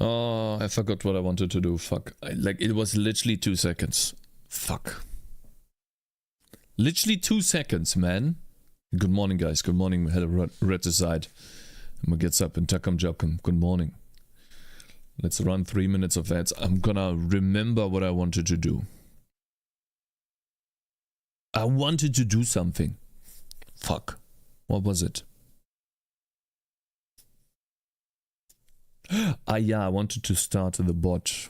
Oh, I forgot what I wanted to do. Fuck. Like, it was literally 2 seconds. Fuck. Literally 2 seconds, man. Good morning, guys. Good morning, hello, Red Aside. Gets up and Takam Jokam. Good morning. Let's run 3 minutes of that. I'm gonna remember what I wanted to do. I wanted to do something. Fuck. What was it? Ah, yeah, I wanted to start the bot.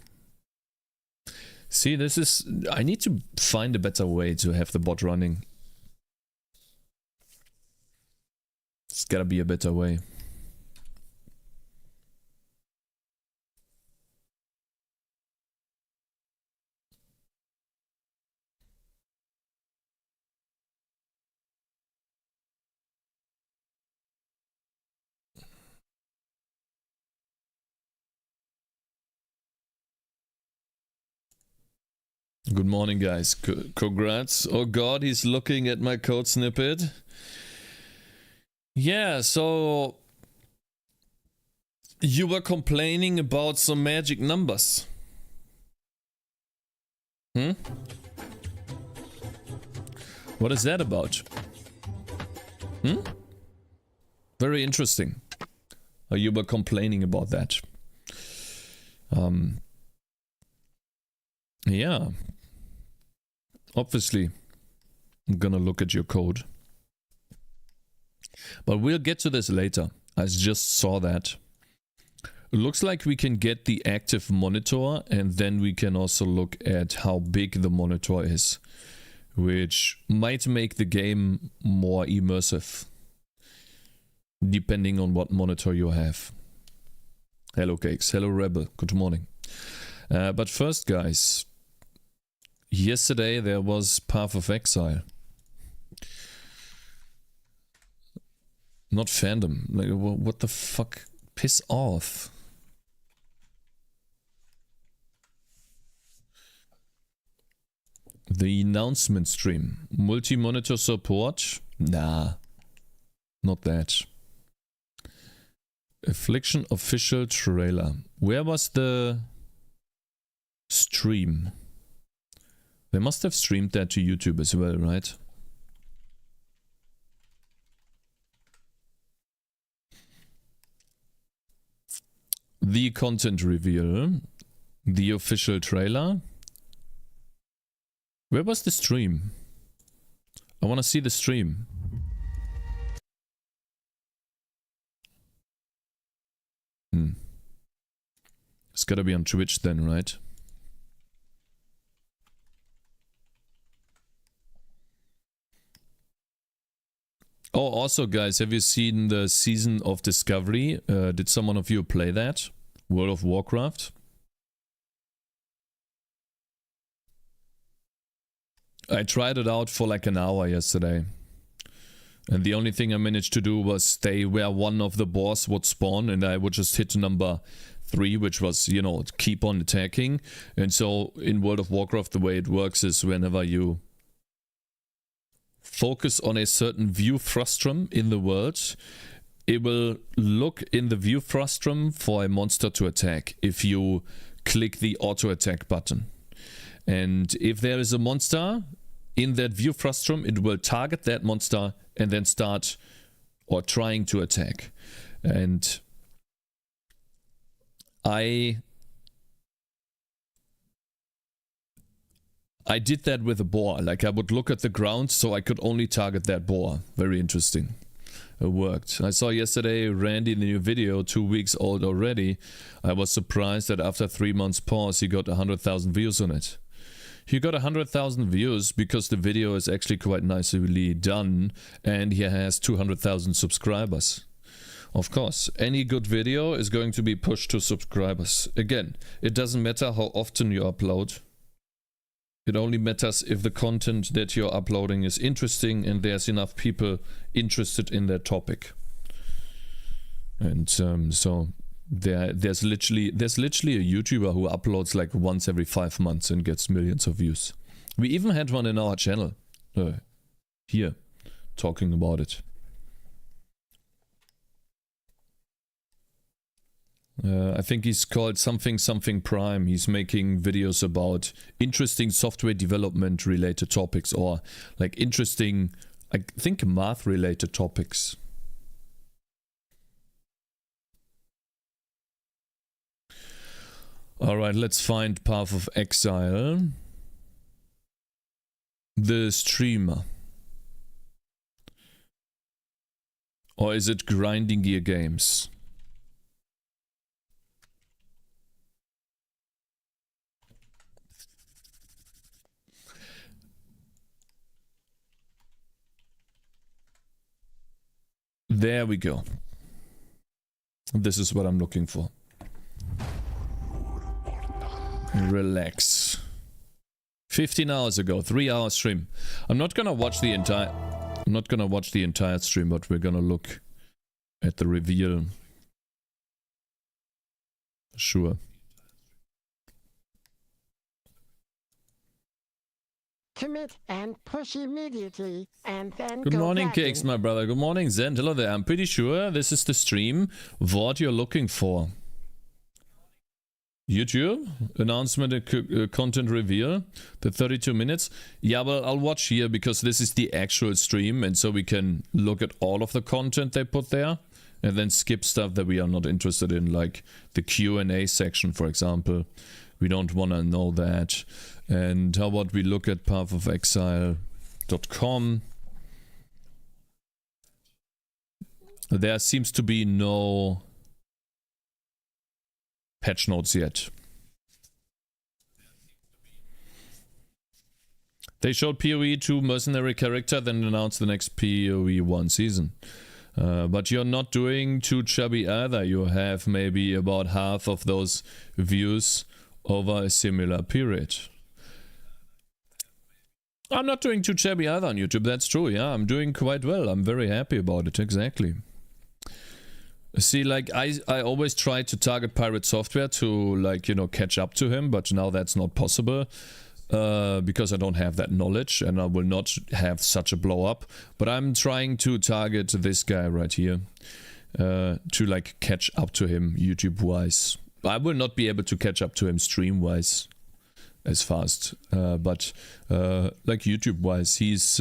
See, this is... I need to find a better way to have the bot running. It's gotta be a better way. Good morning, guys. Congrats. Oh god, he's looking at my code snippet. Yeah, so... You were complaining about some magic numbers. Hmm? What is that about? Hmm? Very interesting. You were complaining about that. Yeah. Obviously, I'm gonna look at your code. But we'll get to this later. I just saw that. It looks like we can get the active monitor, and then we can also look at how big the monitor is, which might make the game more immersive, depending on what monitor you have. Hello, Cakez. Hello, Rebel. Good morning. But first, guys, yesterday there was Path of Exile. Not fandom. Like, what the fuck? Piss off. The announcement stream. Multi-monitor support? Nah. Not that. Affliction official trailer. Where was the stream? They must have streamed that to YouTube as well, right? The content reveal. The official trailer. Where was the stream? I want to see the stream. It's gotta be on Twitch then, right? Oh, also guys, have you seen the Season of Discovery? Did someone of you play that? World of Warcraft? I tried it out for like an hour yesterday. And the only thing I managed to do was stay where one of the boss would spawn, and I would just hit number 3, which was, you know, keep on attacking. And so in World of Warcraft, the way it works is whenever you focus on a certain view frustrum in the world, it will look in the view frustrum for a monster to attack if you click the auto attack button. And if there is a monster in that view frustrum, it will target that monster and then start or trying to attack. And I did that with a boar. Like, I would look at the ground so I could only target that boar. Very interesting. It worked. I saw yesterday Randy in the new video, 2 weeks old already. I was surprised that after 3 months pause he got 100,000 views on it. He got 100,000 views because the video is actually quite nicely done, and he has 200,000 subscribers. Of course, any good video is going to be pushed to subscribers. Again, it doesn't matter how often you upload. It only matters if the content that you're uploading is interesting and there's enough people interested in that topic. And so there's literally a YouTuber who uploads like once every 5 months and gets millions of views. We even had one in our channel here talking about it. I think he's called something Prime. He's making videos about interesting software development related topics, or like interesting, I think, math related topics. Alright, let's find Path of Exile. The streamer. Or is it Grinding Gear Games? There we go. This is what I'm looking for. Relax. 15 hours ago, 3-hour stream. I'm not gonna watch the entire stream, but we're gonna look at the reveal. Sure. Commit and push immediately, and then Good morning, Cakez, my brother. Good morning, Zend. Hello there. I'm pretty sure this is the stream. What you're looking for. YouTube announcement, content reveal, the 32 minutes. Yeah, well, I'll watch here because this is the actual stream, and so we can look at all of the content they put there and then skip stuff that we are not interested in, like the Q&A section, for example. We don't want to know that. And how about we look at pathofexile.com. There seems to be no patch notes yet. They showed PoE 2 mercenary character, then announced the next PoE 1 season. But you're not doing too chubby either. You have maybe about half of those views over a similar period. I'm not doing too shabby either on YouTube, that's true, yeah, I'm doing quite well, I'm very happy about it, exactly. See, like, I always try to target Pirate Software to, like, you know, catch up to him, but now that's not possible, because I don't have that knowledge, and I will not have such a blow up, but I'm trying to target this guy right here, to, like, catch up to him YouTube-wise. I will not be able to catch up to him stream-wise as fast, but like YouTube-wise, he's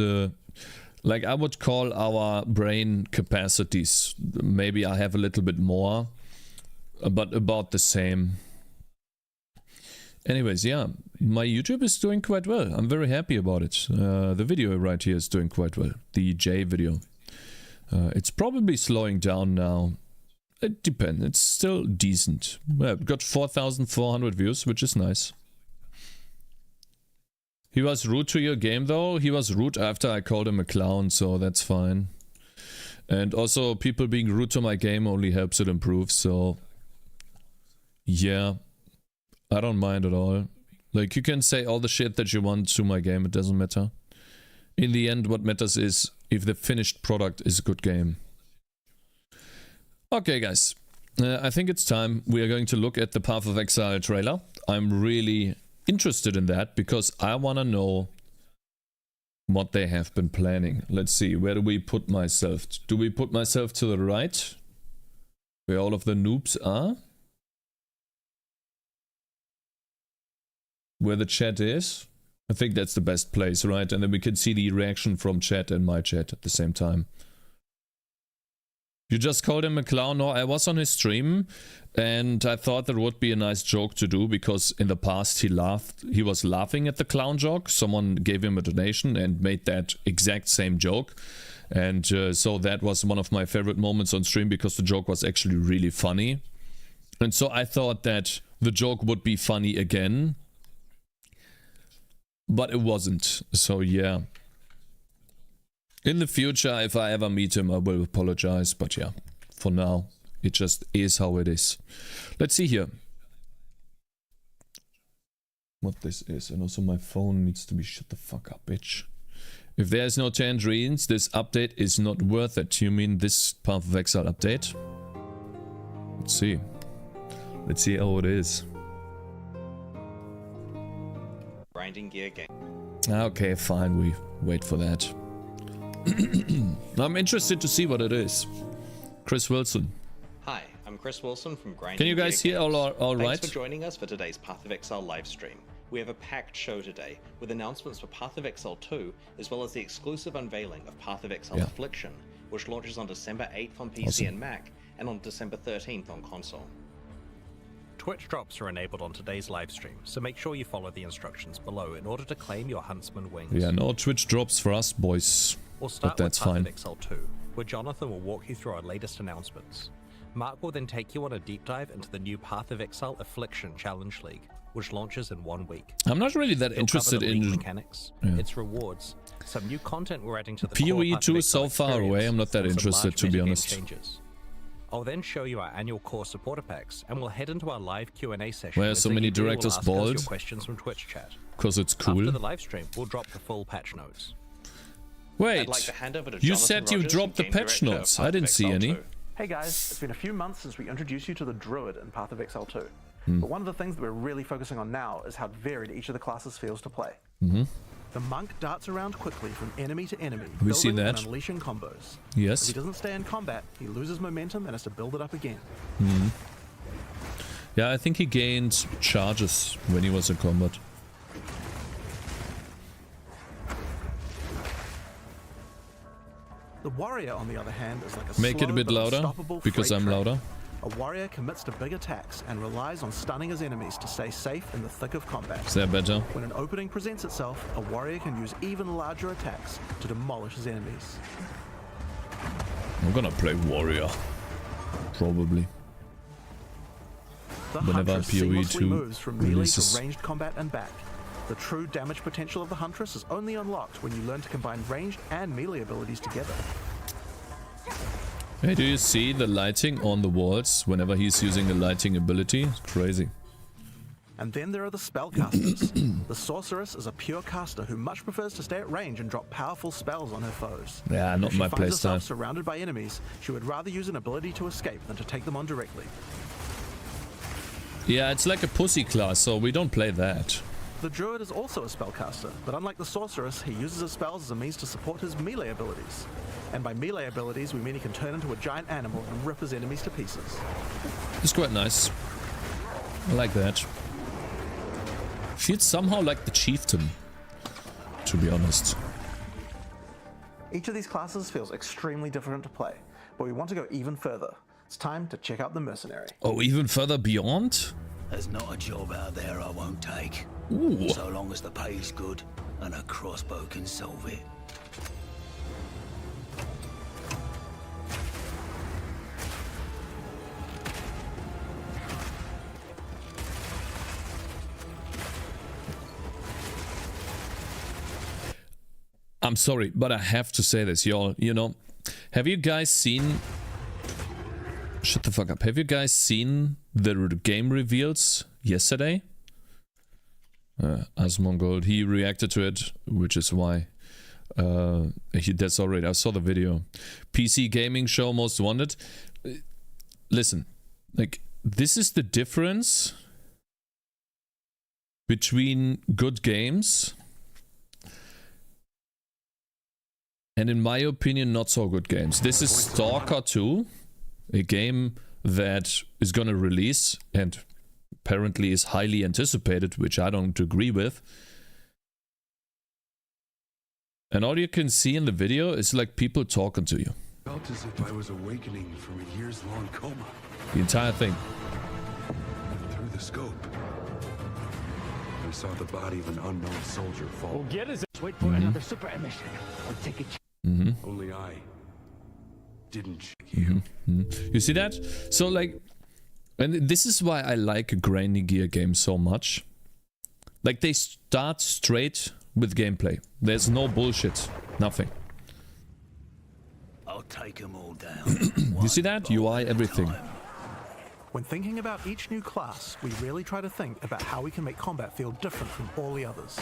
like, I would call our brain capacities, maybe I have a little bit more, but about the same. Anyways, yeah, my YouTube is doing quite well. I'm very happy about it. The video right here is doing quite well. The J video. It's probably slowing down now. It depends. It's still decent. Well, got 4,400 views, which is nice. He was rude to your game though. He was rude after I called him a clown, so that's fine. And also, people being rude to my game only helps it improve, so yeah, I don't mind at all. Like, you can say all the shit that you want to my game, it doesn't matter. In the end, what matters is if the finished product is a good game. Okay, guys, I think it's time. We are going to look at the Path of Exile trailer. I'm really interested in that because I want to know what they have been planning. Let's see, where do we put myself? Do we put myself to the right? Where all of the noobs are? Where the chat is? I think that's the best place, right? And then we can see the reaction from chat and my chat at the same time. You just called him a clown? No, I was on his stream and I thought that would be a nice joke to do because in the past he was laughing at the clown joke. Someone gave him a donation and made that exact same joke. And so that was one of my favorite moments on stream because the joke was actually really funny. And so I thought that the joke would be funny again. but it wasn't. So yeah. In the future, if I ever meet him, I will apologize. But yeah, for now, it just is how it is. Let's see here what this is. And also my phone needs to be shut the fuck up, bitch. If there is no tangerines, this update is not worth it. You mean this Path of Exile update? Let's see. Let's see how it is. Grinding gear game. Okay, fine. We wait for that. I'm interested to see what it is. Chris Wilson. Hi, I'm Chris Wilson from Grinding Can you guys Gear hear Games. all right? Thanks for joining us for today's Path of Exile livestream. We have a packed show today, with announcements for Path of Exile 2, as well as the exclusive unveiling of Path of Exile Affliction, which launches on December 8th on PC and Mac, and on December 13th on console. Twitch drops are enabled on today's livestream, so make sure you follow the instructions below in order to claim your Huntsman wings. Yeah, no Twitch drops for us, boys. We'll start but that's with Path fine. of Exile 2, where Jonathan will walk you through our latest announcements. Mark will then take you on a deep dive into the new Path of Exile Affliction Challenge League, which launches in 1 week. I'm not really that He'll interested cover the league in mechanics, its rewards, some new content we're adding to the PoE core 2 is so Path of far Exile away. I'm not that experience, and some interested, to large be metagame honest. changes. I'll then show you our annual core supporter packs, and we'll head into our live Q&A session. Why are where so many Ziggy will directors ask us bald? your questions from Twitch chat. Because it's After cool. the live stream, we'll drop the full patch notes. Wait, I'd like to hand over to you Jonathan said you Rogers, dropped the Game patch Director of notes. Path I of didn't see Exile any. 2. Hey guys, it's been a few months since we introduced you to the Druid in Path of Exile 2. But one of the things that we're really focusing on now is how varied each of the classes feels to play. The monk darts around quickly from enemy to enemy, We see building that. and unleashing combos. If Yes. he doesn't stay in combat, he loses momentum and has to build it up again. Yeah, I think he gained charges when he was in combat. The warrior, on the other hand, is like a Make it a slow bit but louder, unstoppable because freight I'm train. louder. A warrior commits to big attacks and relies on stunning his enemies to stay safe in the thick of combat. Is that better? When an opening presents itself, a warrior can use even larger attacks to demolish his enemies. I'm gonna play warrior. Probably. The Whenever Huntress PoE seamlessly 2 moves from melee releases. to ranged combat and back. The true damage potential of the Huntress is only unlocked when you learn to combine ranged and melee abilities together. Hey, do you see the lighting on the walls whenever he's using the lighting ability? It's crazy. And then there are the spellcasters. The Sorceress is a pure caster who much prefers to stay at range and drop powerful spells on her foes. Yeah, not if she my finds herself playstyle. surrounded by enemies, she would rather use an ability to escape than to take them on directly. Yeah, it's like a pussy class, so we don't play that. The Druid is also a spellcaster, but unlike the Sorceress, he uses his spells as a means to support his melee abilities. And by melee abilities, we mean he can turn into a giant animal and rip his enemies to pieces. It's quite nice. I like that. Feels somehow like the chieftain, to be honest. Each of these classes feels extremely different to play, but we want to go even further. It's time to check out the Mercenary. Oh, even further beyond? There's not a job out there I won't take. Ooh. So long as the pay's good and a crossbow can solve it. I'm sorry, but I have to say this, y'all. You know, have you guys seen... Shut the fuck up. Have you guys seen the game reveals yesterday? Asmongold, he reacted to it, which is why that's already. I saw the video. PC gaming show most wanted. Listen, like, this is the difference between good games and, in my opinion, not so good games. This is Stalker 2, a game that is gonna release and apparently is highly anticipated, which I don't agree with. And all you can see in the video is like people talking to you. Felt as if I was awakening from a years-long coma. The entire thing. Through the scope, I saw the body of an unknown soldier fall. Get us. Wait for another super emission. I'll take a Only I didn't check you. You see that? So like, and this is why I like a grinding gear game so much. Like, they start straight with gameplay. There's no bullshit. Nothing. I'll take them all down. You see that? UI, everything. When thinking about each new class, we really try to think about how we can make combat feel different from all the others.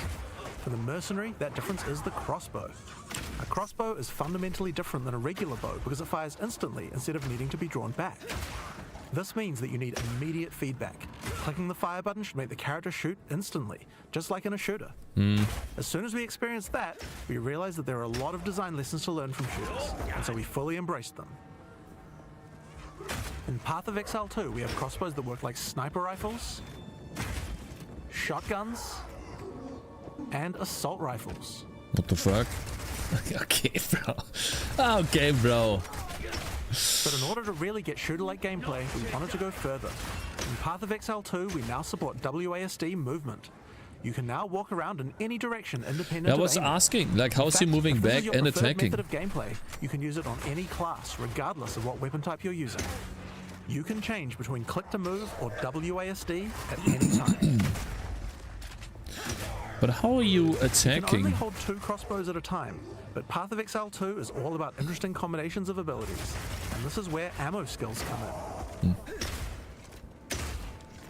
For the mercenary, that difference is the crossbow. A crossbow is fundamentally different than a regular bow because it fires instantly instead of needing to be drawn back. This means that you need immediate feedback. Clicking the fire button should make the character shoot instantly, just like in a shooter. As soon as we experienced that, we realized that there are a lot of design lessons to learn from shooters, and so we fully embraced them. In Path of Exile 2, we have crossbows that work like sniper rifles, shotguns, and assault rifles. What the fuck? Okay, bro. Okay, bro. But in order to really get shooter-like gameplay, we wanted to go further. In Path of Exile 2, we now support WASD movement. You can now walk around in any direction independent of I was aiming. asking, like, how's he In fact, moving if this back is your and preferred attacking? method of gameplay, you can use it on any class, regardless of what weapon type you're using. You can change between click to move or WASD at any time. But how are you You can attacking? only hold 2 crossbows at a time, but Path of Exile 2 is all about interesting combinations of abilities, and this is where ammo skills come in.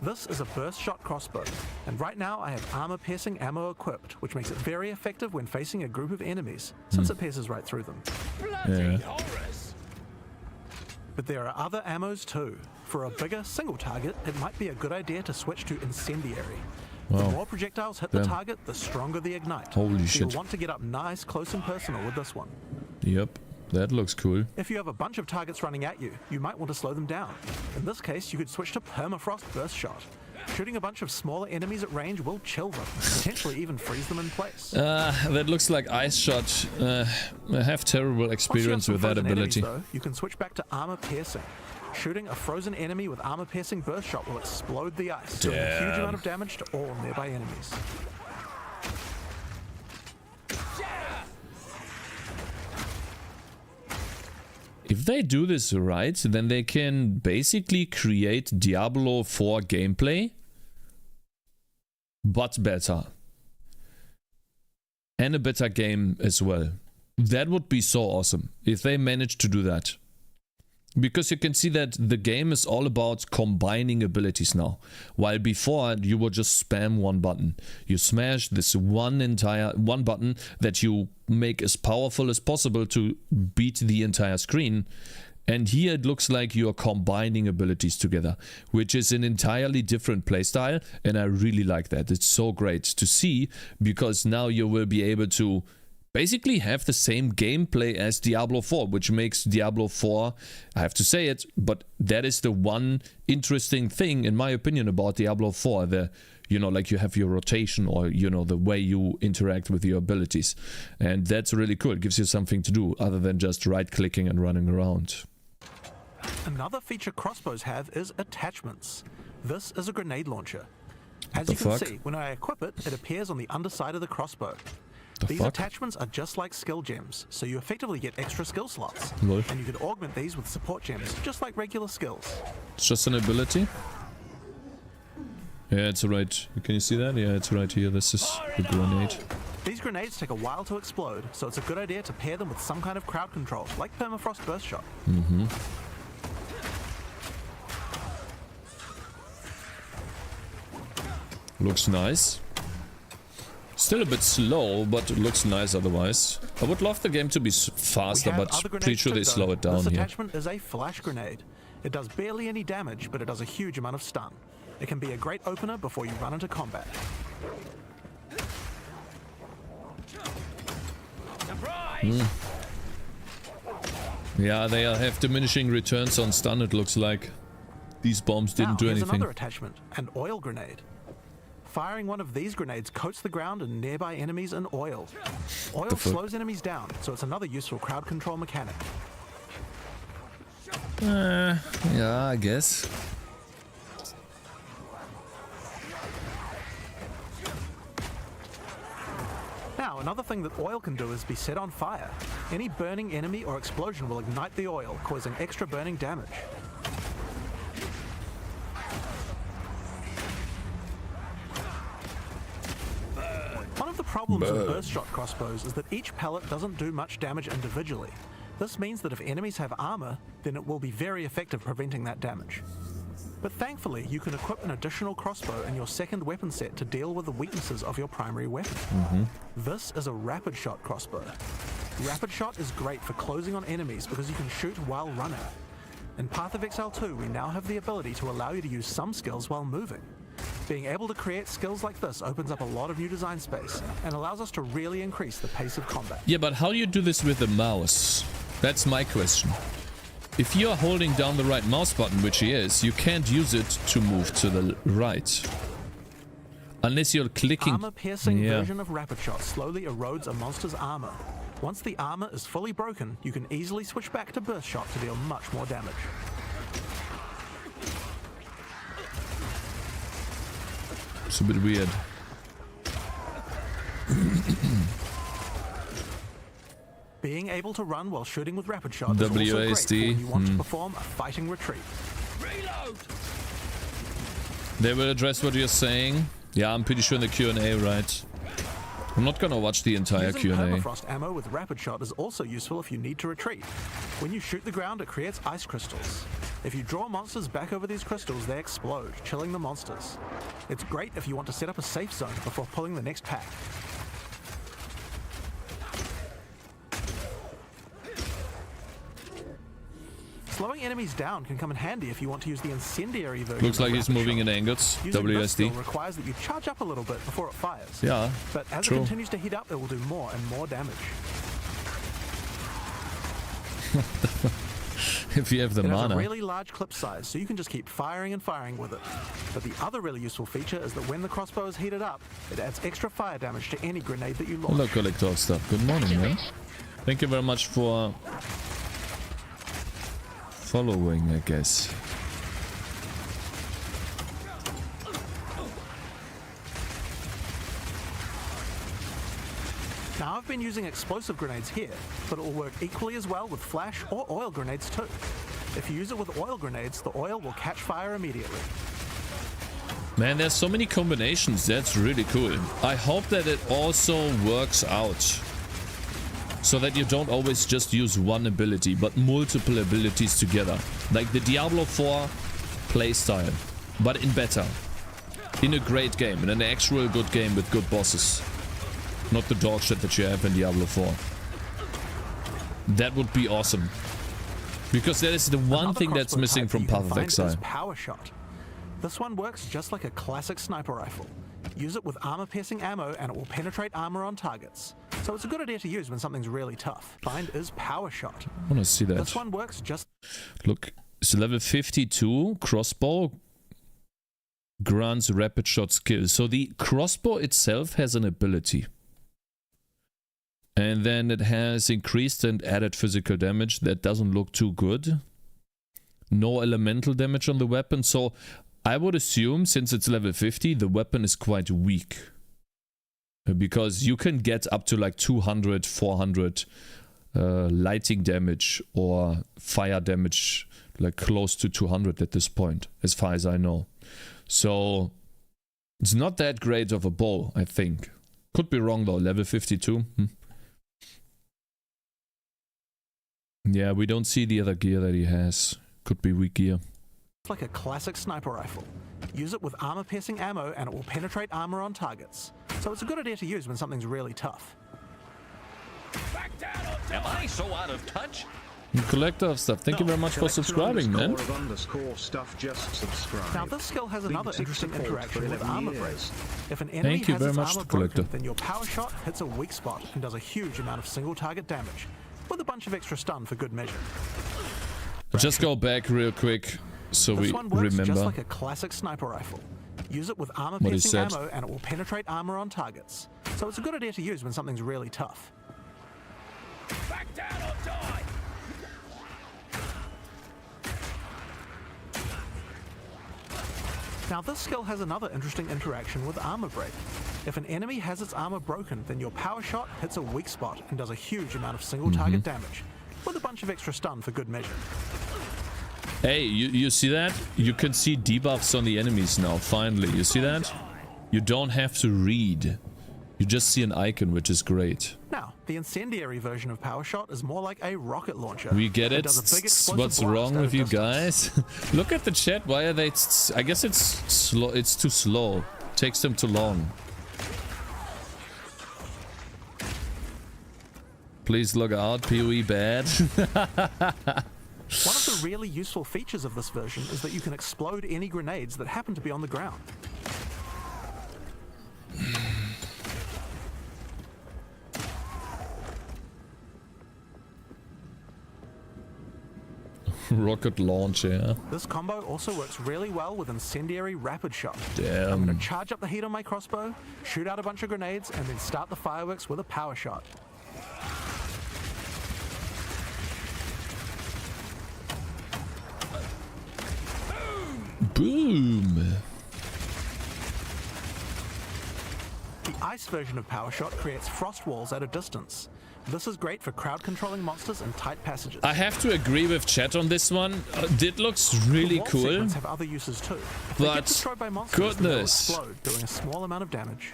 This is a burst shot crossbow, and right now I have armor piercing ammo equipped, which makes it very effective when facing a group of enemies, since it pierces right through them. Yeah. But there are other ammos too. For a bigger single target, it might be a good idea to switch to incendiary. The Wow. more projectiles hit the Damn. target, the stronger the ignite. Holy so shit. You'll want to get up nice, close and personal with this one. Yep, that looks cool. If you have a bunch of targets running at you, you might want to slow them down. In this case, you could switch to permafrost burst shot. Shooting a bunch of smaller enemies at range will chill them, potentially even freeze them in place. That looks like ice shot. I have terrible Once you have experience some with that frozen enemies, ability. though, you can switch back to armor piercing. Shooting a frozen enemy with armor piercing burst shot will explode the ice, doing a huge Damn. amount of damage to all nearby enemies. If they do this right, then they can basically create Diablo 4 gameplay, but better. And a better game as well. That would be so awesome if they managed to do that. Because you can see that the game is all about combining abilities now. While before you would just spam one button. You smash this one button that you make as powerful as possible to beat the entire screen. And here it looks like you are combining abilities together, which is an entirely different playstyle, and I really like that. It's so great to see, because now you will be able to basically have the same gameplay as Diablo 4, which makes Diablo 4, I have to say it, but that is the one interesting thing, in my opinion, about Diablo 4. Like you have your rotation, or, the way you interact with your abilities. And that's really cool. It gives you something to do other than just right-clicking and running around. Another feature crossbows have is attachments. This is a grenade launcher. As the you can fuck? see, when I equip it, it appears on the underside of the crossbow. The These fuck? attachments are just like skill gems, so you effectively get extra skill slots. Lol. And you can augment these with support gems, just like regular skills. It's just an ability. Yeah, it's right. Can you see that? Yeah, it's right here. This is the grenade. These grenades take a while to explode, so it's a good idea to pair them with some kind of crowd control, like permafrost burst shot. Looks nice. Still a bit slow, but it looks nice otherwise. I would love the game to be faster, We have but other pretty grenades sure too, they slow though. it down This here. attachment is a flash grenade. It does barely any damage, but it does a huge amount of stun. It can be a great opener before you run into combat. Yeah, they have diminishing returns on stun, it looks like. These bombs didn't Now, do here's anything. another attachment, an oil grenade. Firing one of these grenades coats the ground and nearby enemies in oil. Oil fuck? slows enemies down, so it's another useful crowd control mechanic. Yeah, I guess. Now, another thing that oil can do is be set on fire. Any burning enemy or explosion will ignite the oil, causing extra burning damage. One of the problems with burst shot crossbows is that each pellet doesn't do much damage individually. This means that if enemies have armor, then it will be very effective preventing that damage. But thankfully, you can equip an additional crossbow in your second weapon set to deal with the weaknesses of your primary weapon. This is a rapid shot crossbow. Rapid shot is great for closing on enemies because you can shoot while running. In Path of Exile 2, we now have the ability to allow you to use some skills while moving. Being able to create skills like this opens up a lot of new design space and allows us to really increase the pace of combat. Yeah, but how do you do this with the mouse? That's my question. If you are holding down the right mouse button, which he is, you can't use it to move to the right. Unless you're clicking... Armor-piercing version of Rapid Shot slowly erodes a monster's armor. Once the armor is fully broken, you can easily switch back to Burst Shot to deal much more damage. It's a bit weird. Being able to run while shooting with Rapid Shot is also great for when you want to perform a fighting retreat. Reload! They will address what you're saying. Yeah, I'm pretty sure in the Q&A, right? I'm not gonna watch the entire Using Q&A. permafrost ammo with Rapid Shot is also useful if you need to retreat. When you shoot the ground, it creates ice crystals. If you draw monsters back over these crystals, they explode, chilling the monsters. It's great if you want to set up a safe zone before pulling the next pack. Slowing enemies down can come in handy if you want to use the incendiary version. Looks like he's moving in angles. Using this skill WSD. requires that you charge up a little bit before it fires. Yeah, But as true. it continues to heat up, it will do more and more damage. If you have the It has mana. a really large clip size, so you can just keep firing and firing with it. But the other really useful feature is that when the crossbow is heated up, it adds extra fire damage to any grenade that you launch. Hello, Collector of Stuff. Good morning, man. Thank you very much for following, I guess. Now I've been using explosive grenades here, but it will work equally as well with flash or oil grenades too. If you use it with oil grenades, the oil will catch fire immediately. Man, there's so many combinations. That's really cool. I hope that it also works out. So that you don't always just use one ability, but multiple abilities together. Like the Diablo 4 playstyle, but in better. In a great game, in an actual good game with good bosses. Not the dog shit that you have in Diablo 4. That would be awesome. Because that is the one thing that's missing from Path of Exile. Power Shot. This one works just like a classic sniper rifle. Use it with armor-piercing ammo and it will penetrate armor on targets. So it's a good idea to use when something's really tough. Find is Power Shot. I want to see that. This one works just... Look, it's level 52. Crossbow grants rapid shot skill. So the crossbow itself has an ability. And then it has increased and added physical damage. That doesn't look too good. No elemental damage on the weapon. So I would assume, since it's level 50, the weapon is quite weak. Because you can get up to like 200, 400 lighting damage or fire damage, like close to 200 at this point, as far as I know. So it's not that great of a bow, I think. Could be wrong though, level 52. Yeah, we don't see the other gear that he has. Could be weak gear. like a classic sniper rifle. Use it with armor-piercing ammo and it will penetrate armor on targets. So it's a good idea to use when something's really tough. Am I so out of touch? Collector of Stuff, thank you very much for subscribing, man. Now this skill has another interesting interaction with armor break. If an enemy Thank you has very its much, armor Collector. broken, then your power shot hits a weak spot and does a huge amount of single target damage, with a bunch of extra stun for good measure. Just go back real quick so This we one works remember. just like a classic sniper rifle. Use it with What he armor-piercing said. ammo and it will penetrate armor on targets. So it's a good idea to use when something's really tough. Back down or die! Now this skill has another interesting interaction with armor break. If an enemy has its armor broken, then your power shot hits a weak spot and does a huge amount of single target damage, with a bunch of extra stun for good measure. Hey, you see that? You can see debuffs on the enemies now, finally. You see that? You don't have to read You just see an icon, which is great. Now, the incendiary version of Power Shot is more like a rocket launcher. We get it. does a big explosive What's blast wrong at a with you distance. guys? Look at the chat. Why are they... I guess it's slow. It's too slow. Takes them too long. Please look out. PoE bad. One of the really useful features of this version is that you can explode any grenades that happen to be on the ground. Rocket launcher. This combo also works really well with incendiary rapid shot. I'm Damn. going to charge up the heat on my crossbow, shoot out a bunch of grenades, and then start the fireworks with a power shot. Boom. The ice version of Power Shot creates frost walls at a distance. This is great for crowd controlling monsters in tight passages. I have to agree with chat on this one. It looks really Wall cool. segments have other uses too. If they get But destroyed by monsters, then they'll goodness. explode, doing a small amount of damage.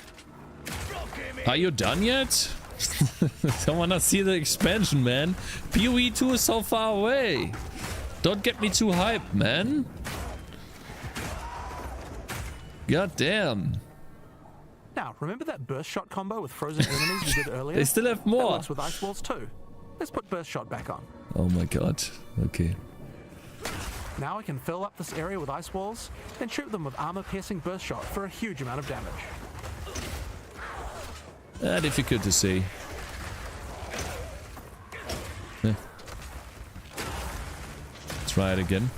Are you done yet? I wanna see the expansion, man. PoE 2 is so far away. Don't get me too hyped, man. God damn. Now, remember that burst shot combo with frozen enemies we did earlier? They still have That more. works with ice walls too. Let's put burst shot back on. Oh my god. Okay. Now I can fill up this area with ice walls, then shoot them with armor-piercing burst shot for a huge amount of damage. Difficult to say. Try it again.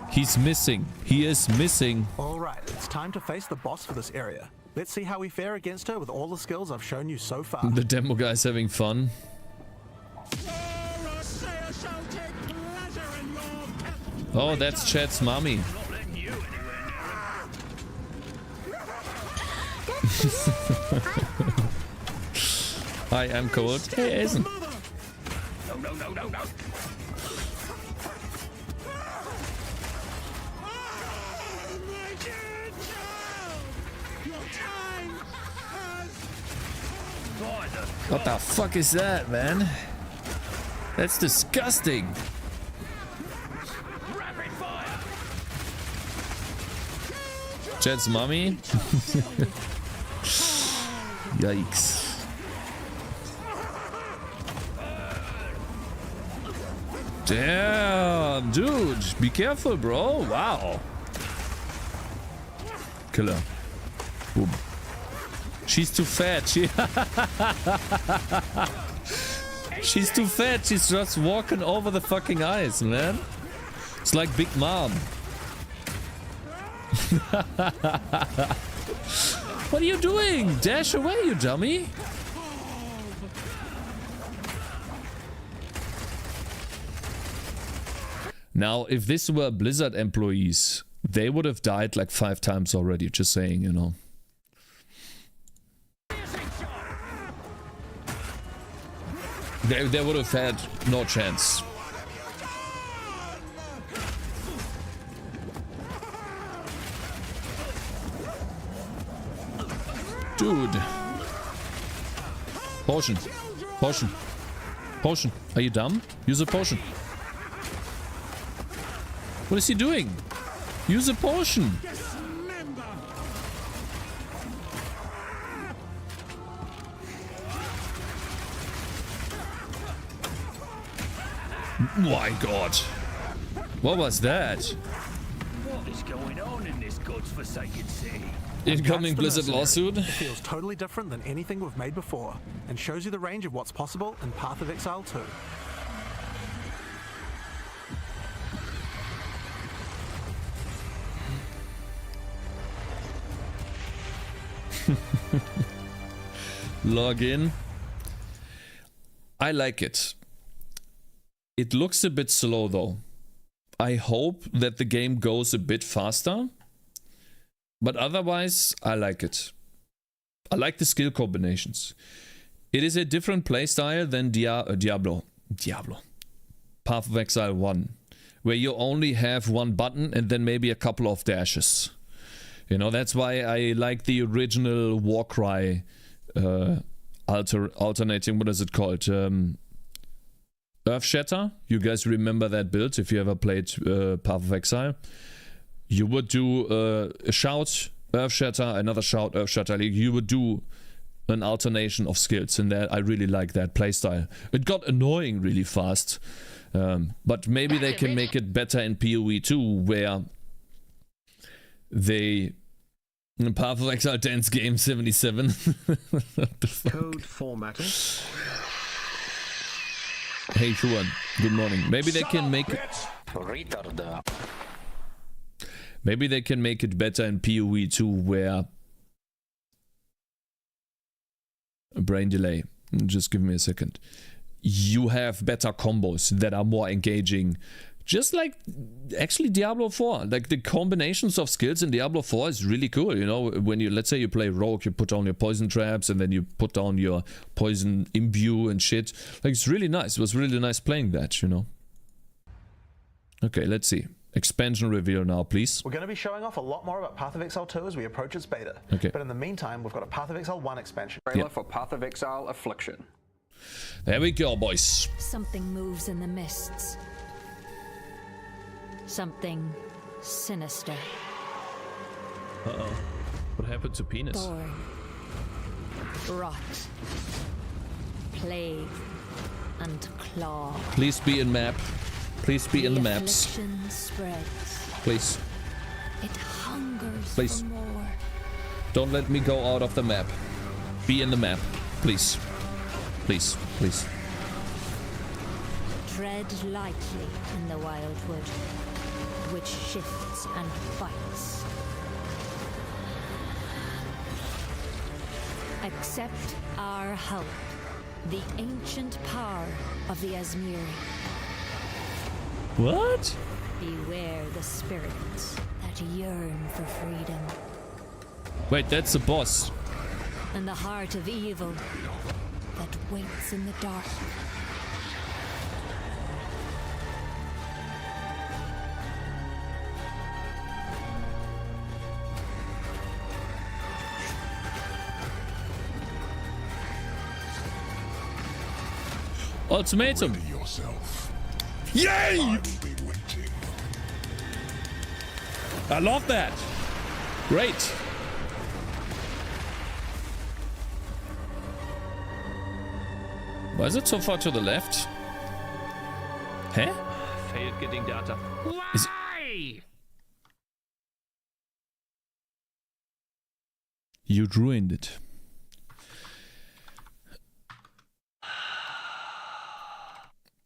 He's missing. He is missing. Alright, it's time to face the boss for this area. Let's see how we fare against her with all the skills I've shown you so far. The demo guy's having fun. Oh, that's Chat's mommy. Hi, I'm cold. Hey, Asen. No. What the fuck is that, man? That's disgusting. Rapid fire. Chat's mommy? Yikes. Damn, dude. Be careful, bro. Wow. Killer. Boom. She's too fat. She's too fat. She's just walking over the fucking ice, man. It's like Big Mom. What are you doing? Dash away, you dummy. Now, if this were Blizzard employees, they would have died like 5 times already. Just saying, you know. They would have had no chance. Dude. Potion. Potion. Potion. Are you dumb? Use a potion. What is he doing? Use a potion. My god. What was that? What is going on in this godforsaken city? Incoming That's the Blizzard Mercenary. lawsuit? It feels totally different than anything we've made before, and shows you the range of what's possible in Path of Exile 2. Log in. I like it. It looks a bit slow though. I hope that the game goes a bit faster. But otherwise, I like it. I like the skill combinations. It is a different playstyle than Diablo. Path of Exile 1. Where you only have one button and then maybe a couple of dashes. You know, that's why I like the original Warcry alternating, what is it called? Earth Shatter. You guys remember that build if you ever played Path of Exile? You would do a shout, Earth Shatter, another shout, Earth Shatter. You would do an alternation of skills, and that I really like that playstyle. It got annoying really fast, but maybe they can make it better in PoE 2, where they... Path of Exile Dance Game 77. What the fuck? Code formatting. Hey Shuan, good morning. Maybe they can make it... Maybe they can make it better in PoE 2, where... Brain delay. Just give me a second. You have better combos that are more engaging. Just like actually Diablo 4. Like the combinations of skills in Diablo 4 is really cool. You know, when you, let's say you play Rogue, you put down your poison traps and then you put down your poison imbue and shit. Like it's really nice. It was really nice playing that, you know. Okay, let's see. Expansion reveal now, please. We're going to be showing off a lot more about Path of Exile 2 as we approach its beta. Okay. But in the meantime, we've got a Path of Exile 1 expansion. Trailer for Path of Exile Affliction. There we go, boys. Something moves in the mists. Something sinister. Uh-oh. What happened to penis? Thorn. Rot. Plague. And claw. Please be in map. Please be in the maps. Affliction spreads. Please. It hungers Please. for more. Don't let me go out of the map. Be in the map. Please. Please. Please. Tread lightly in the wildwood, which shifts and fights. Accept our help, the ancient power of the Asmiri. What? Beware the spirits that yearn for freedom. Wait, that's the boss. And the heart of evil that waits in the dark. Ultimatum. Yay! I love that. Great. Why is it so far to the left? Huh? Failed getting data. Why? You ruined it.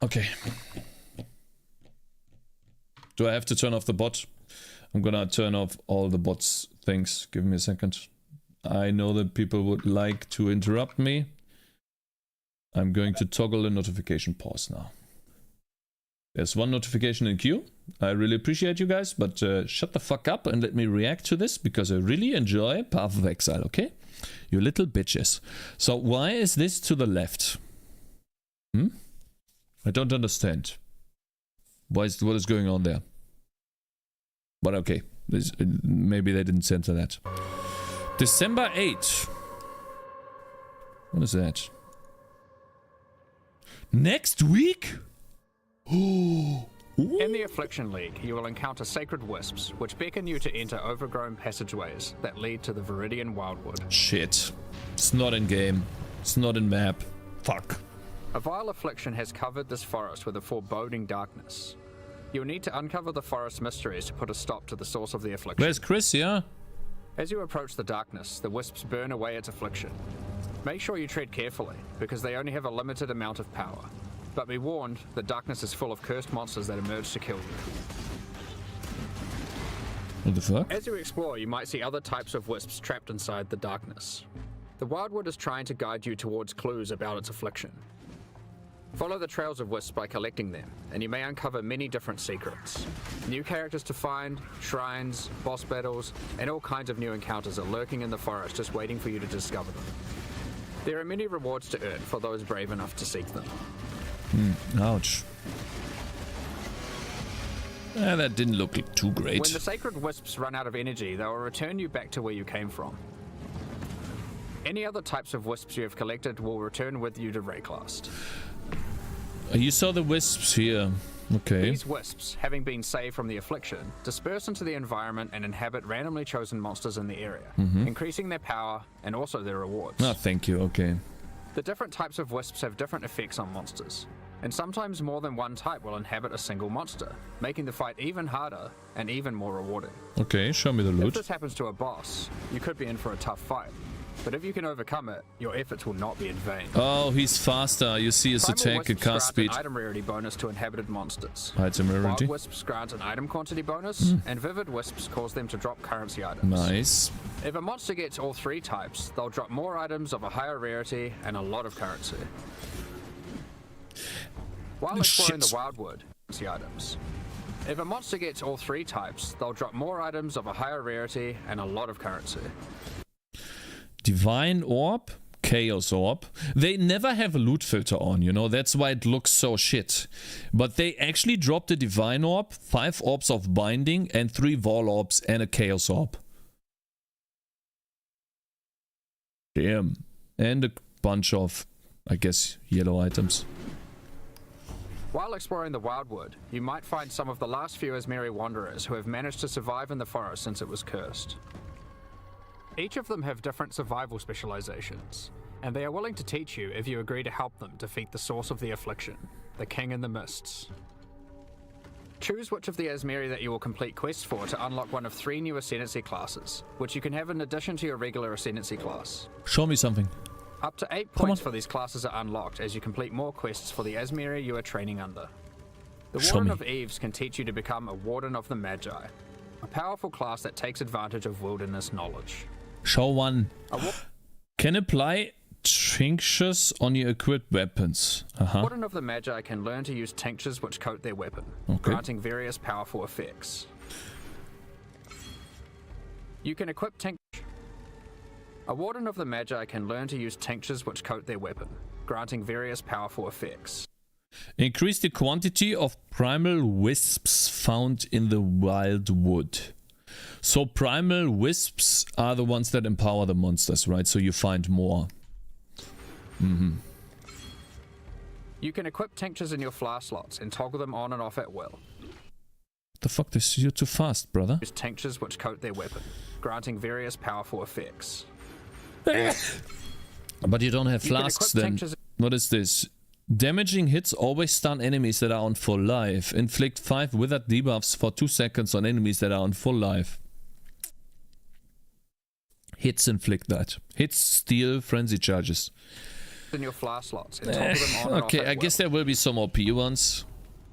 Okay. Do I have to turn off the bot? I'm gonna turn off all the bots things. Give me a second. I know that people would like to interrupt me. I'm going to toggle the notification pause now. There's one notification in queue. I really appreciate you guys, but shut the fuck up and let me react to this because I really enjoy Path of Exile, okay? You little bitches. So why is this to the left? I don't understand. What is going on there? But okay, maybe they didn't censor that. December 8th. What is that? Next week? In the Affliction League, you will encounter sacred wisps, which beckon you to enter overgrown passageways that lead to the Viridian Wildwood. Shit. It's not in game. It's not in map. Fuck. A vile affliction has covered this forest with a foreboding darkness. You'll need to uncover the forest mysteries to put a stop to the source of the affliction. Where's Chris, yeah? As you approach the darkness, the wisps burn away its affliction. Make sure you tread carefully, because they only have a limited amount of power. But be warned, the darkness is full of cursed monsters that emerge to kill you. What the fuck? As you explore, you might see other types of wisps trapped inside the darkness. The Wildwood is trying to guide you towards clues about its affliction. Follow the trails of wisps by collecting them, and you may uncover many different secrets. New characters to find, shrines, boss battles, and all kinds of new encounters are lurking in the forest just waiting for you to discover them. There are many rewards to earn for those brave enough to seek them. Ouch. That didn't look too great. When the sacred wisps run out of energy, they will return you back to where you came from. Any other types of wisps you have collected will return with you to Rayclast. You saw the wisps here. Okay. These wisps, having been saved from the affliction, disperse into the environment and inhabit randomly chosen monsters in the area, increasing their power and also their rewards. Ah, thank you. Okay. The different types of wisps have different effects on monsters, and sometimes more than one type will inhabit a single monster, making the fight even harder and even more rewarding. Okay, show me the loot. If this happens to a boss, you could be in for a tough fight. But if you can overcome it, your efforts will not be in vain. Oh, he's faster. You see his Primal attack and wisps cast grant speed. an item rarity bonus to inhabited monsters. Item rarity. Wild wisps grant an item quantity bonus, and vivid wisps cause them to drop currency items. Nice. If a monster gets all three types, they'll drop more items of a higher rarity and a lot of currency. While exploring the wildwood, currency items. If a monster gets all three types, they'll drop more items of a higher rarity and a lot of currency. Divine Orb, Chaos Orb. They never have a loot filter on, you know, that's why it looks so shit. But they actually dropped a Divine Orb, 5 Orbs of Binding, and 3 Wall Orbs and a Chaos Orb. Damn. And a bunch of, I guess, yellow items. While exploring the wildwood, you might find some of the last few Asmeri wanderers who have managed to survive in the forest since it was cursed. Each of them have different survival specializations, and they are willing to teach you if you agree to help them defeat the source of the affliction, the King in the Mists. Choose which of the Asmeri that you will complete quests for to unlock one of 3 new Ascendancy classes, which you can have in addition to your regular Ascendancy class. Show me something. Up to 8 points for these classes are unlocked as you complete more quests for the Asmeri you are training under. The Warden of Eves can teach you to become a Warden of the Magi, a powerful class that takes advantage of wilderness knowledge. Show one. Can apply tinctures on your equipped weapons. Warden of the Magi can learn to use tinctures which coat their weapon, granting various powerful effects. You can equip tinctures. A Warden of the Magi can learn to use tinctures which coat their weapon, granting various powerful effects. Increase the quantity of primal wisps found in the wildwood. So primal wisps are the ones that empower the monsters, right? So you find more. You can equip tinctures in your flask slots and toggle them on and off at will. The fuck, this you're too fast, brother. Use tinctures which coat their weapon, granting various powerful effects. But you don't have flasks then. What is this? Damaging hits always stun enemies that are on full life. Inflict 5 withered debuffs for 2 seconds on enemies that are on full life. Hits inflict that. Hits steal frenzy charges. In your flask slots and toggle them on and Okay, off I at guess will. there will be some OP ones.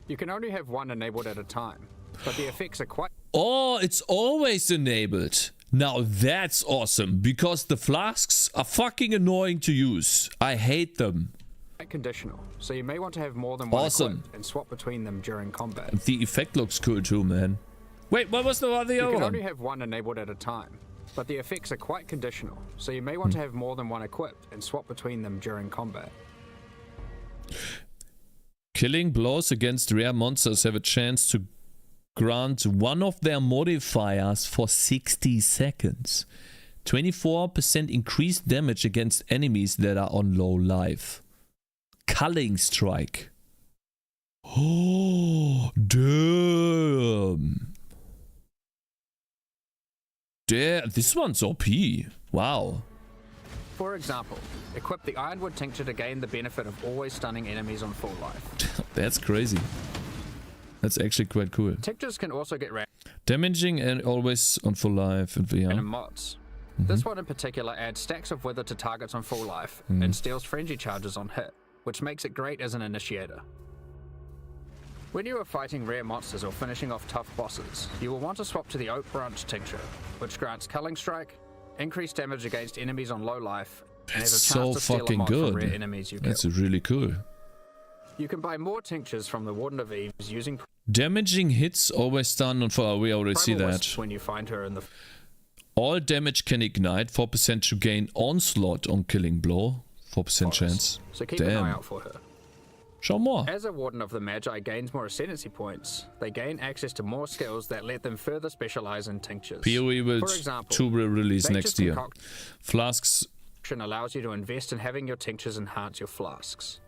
You can only have one enabled at a time, but the effects are quite... Oh, it's always enabled. Now that's awesome, because the flasks are fucking annoying to use. I hate them. Conditional, so you may want to have more than one Awesome. equipped and swap between them during combat. The effect looks cool too, man. Wait, what was the other You can one? only have one enabled at a time, but the effects are quite conditional, so you may want to have more than one equipped and swap between them during combat. Killing blows against rare monsters have a chance to grant one of their modifiers for 60 seconds. 24% increased damage against enemies that are on low life. Culling Strike. Oh, damn. Damn, this one's OP. Wow. For example, equip the Ironwood Tincture to gain the benefit of always stunning enemies on full life. That's crazy. That's actually quite cool. Tinctures can also get Damaging and always on full life. random mods. This one in particular adds stacks of wither to targets on full life and steals frenzy charges on hit, which makes it great as an initiator. When you are fighting rare monsters or finishing off tough bosses, you will want to swap to the Oak Branch Tincture, which grants Culling Strike, increased damage against enemies on low life, and has a It's chance so to steal a fucking mod good. from rare enemies you kill. That's really cool. You can buy more tinctures from the Warden of Eves using Damaging hits always stun on fire. We already see Primal that. Wisps when you find her in the... All damage can ignite. 4% to gain onslaught on killing blow. 4% chance. So keep an eye Damn. out for her. Show more. As a Warden of the Magi gains more ascendancy points, they gain access to more skills that let them further specialize in tinctures. PoE will For example, 2 will release next year. Flasks allows you to invest in having your tinctures enhance your flasks.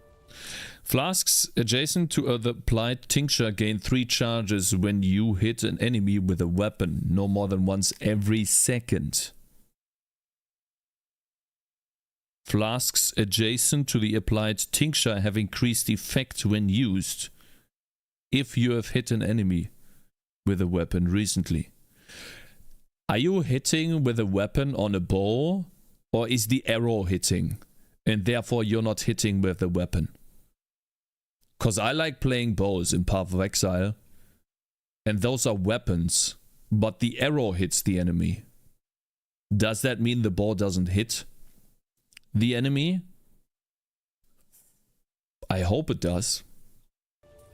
Flasks adjacent to the applied tincture gain 3 charges when you hit an enemy with a weapon, no more than once every second. Flasks adjacent to the applied tincture have increased effect when used if you have hit an enemy with a weapon recently. Are you hitting with a weapon on a bow, or is the arrow hitting and therefore you're not hitting with the weapon? Because I like playing bows in Path of Exile, and those are weapons, but the arrow hits the enemy. Does that mean the bow doesn't hit the enemy? I hope it does.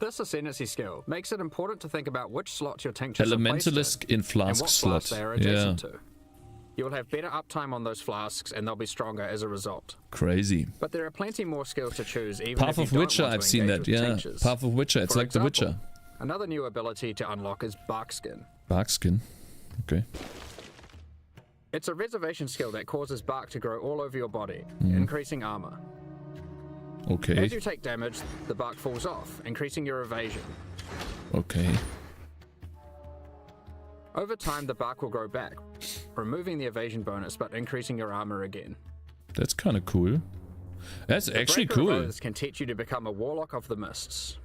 This ascendancy skill makes it important to think about which slot your tinctures are placed Elementalisk in flask and what slot. flask they are adjacent to. You will have better uptime on those flasks, and they'll be stronger as a result. Crazy. But there are plenty more skills to choose, even Path if you of don't Witcher, want to I've seen engage that, with yeah. tinctures. Path of Witcher, it's For like example, The Witcher. Another new ability to unlock is Barkskin. Barkskin. Okay. It's a reservation skill that causes bark to grow all over your body, increasing armor. Okay. As you take damage, the bark falls off, increasing your evasion. Okay. Over time, the bark will grow back, removing the evasion bonus but increasing your armor again. That's kind of cool. That's actually Breaker of cool. Oaths can teach you to become a Warlock of the Mists,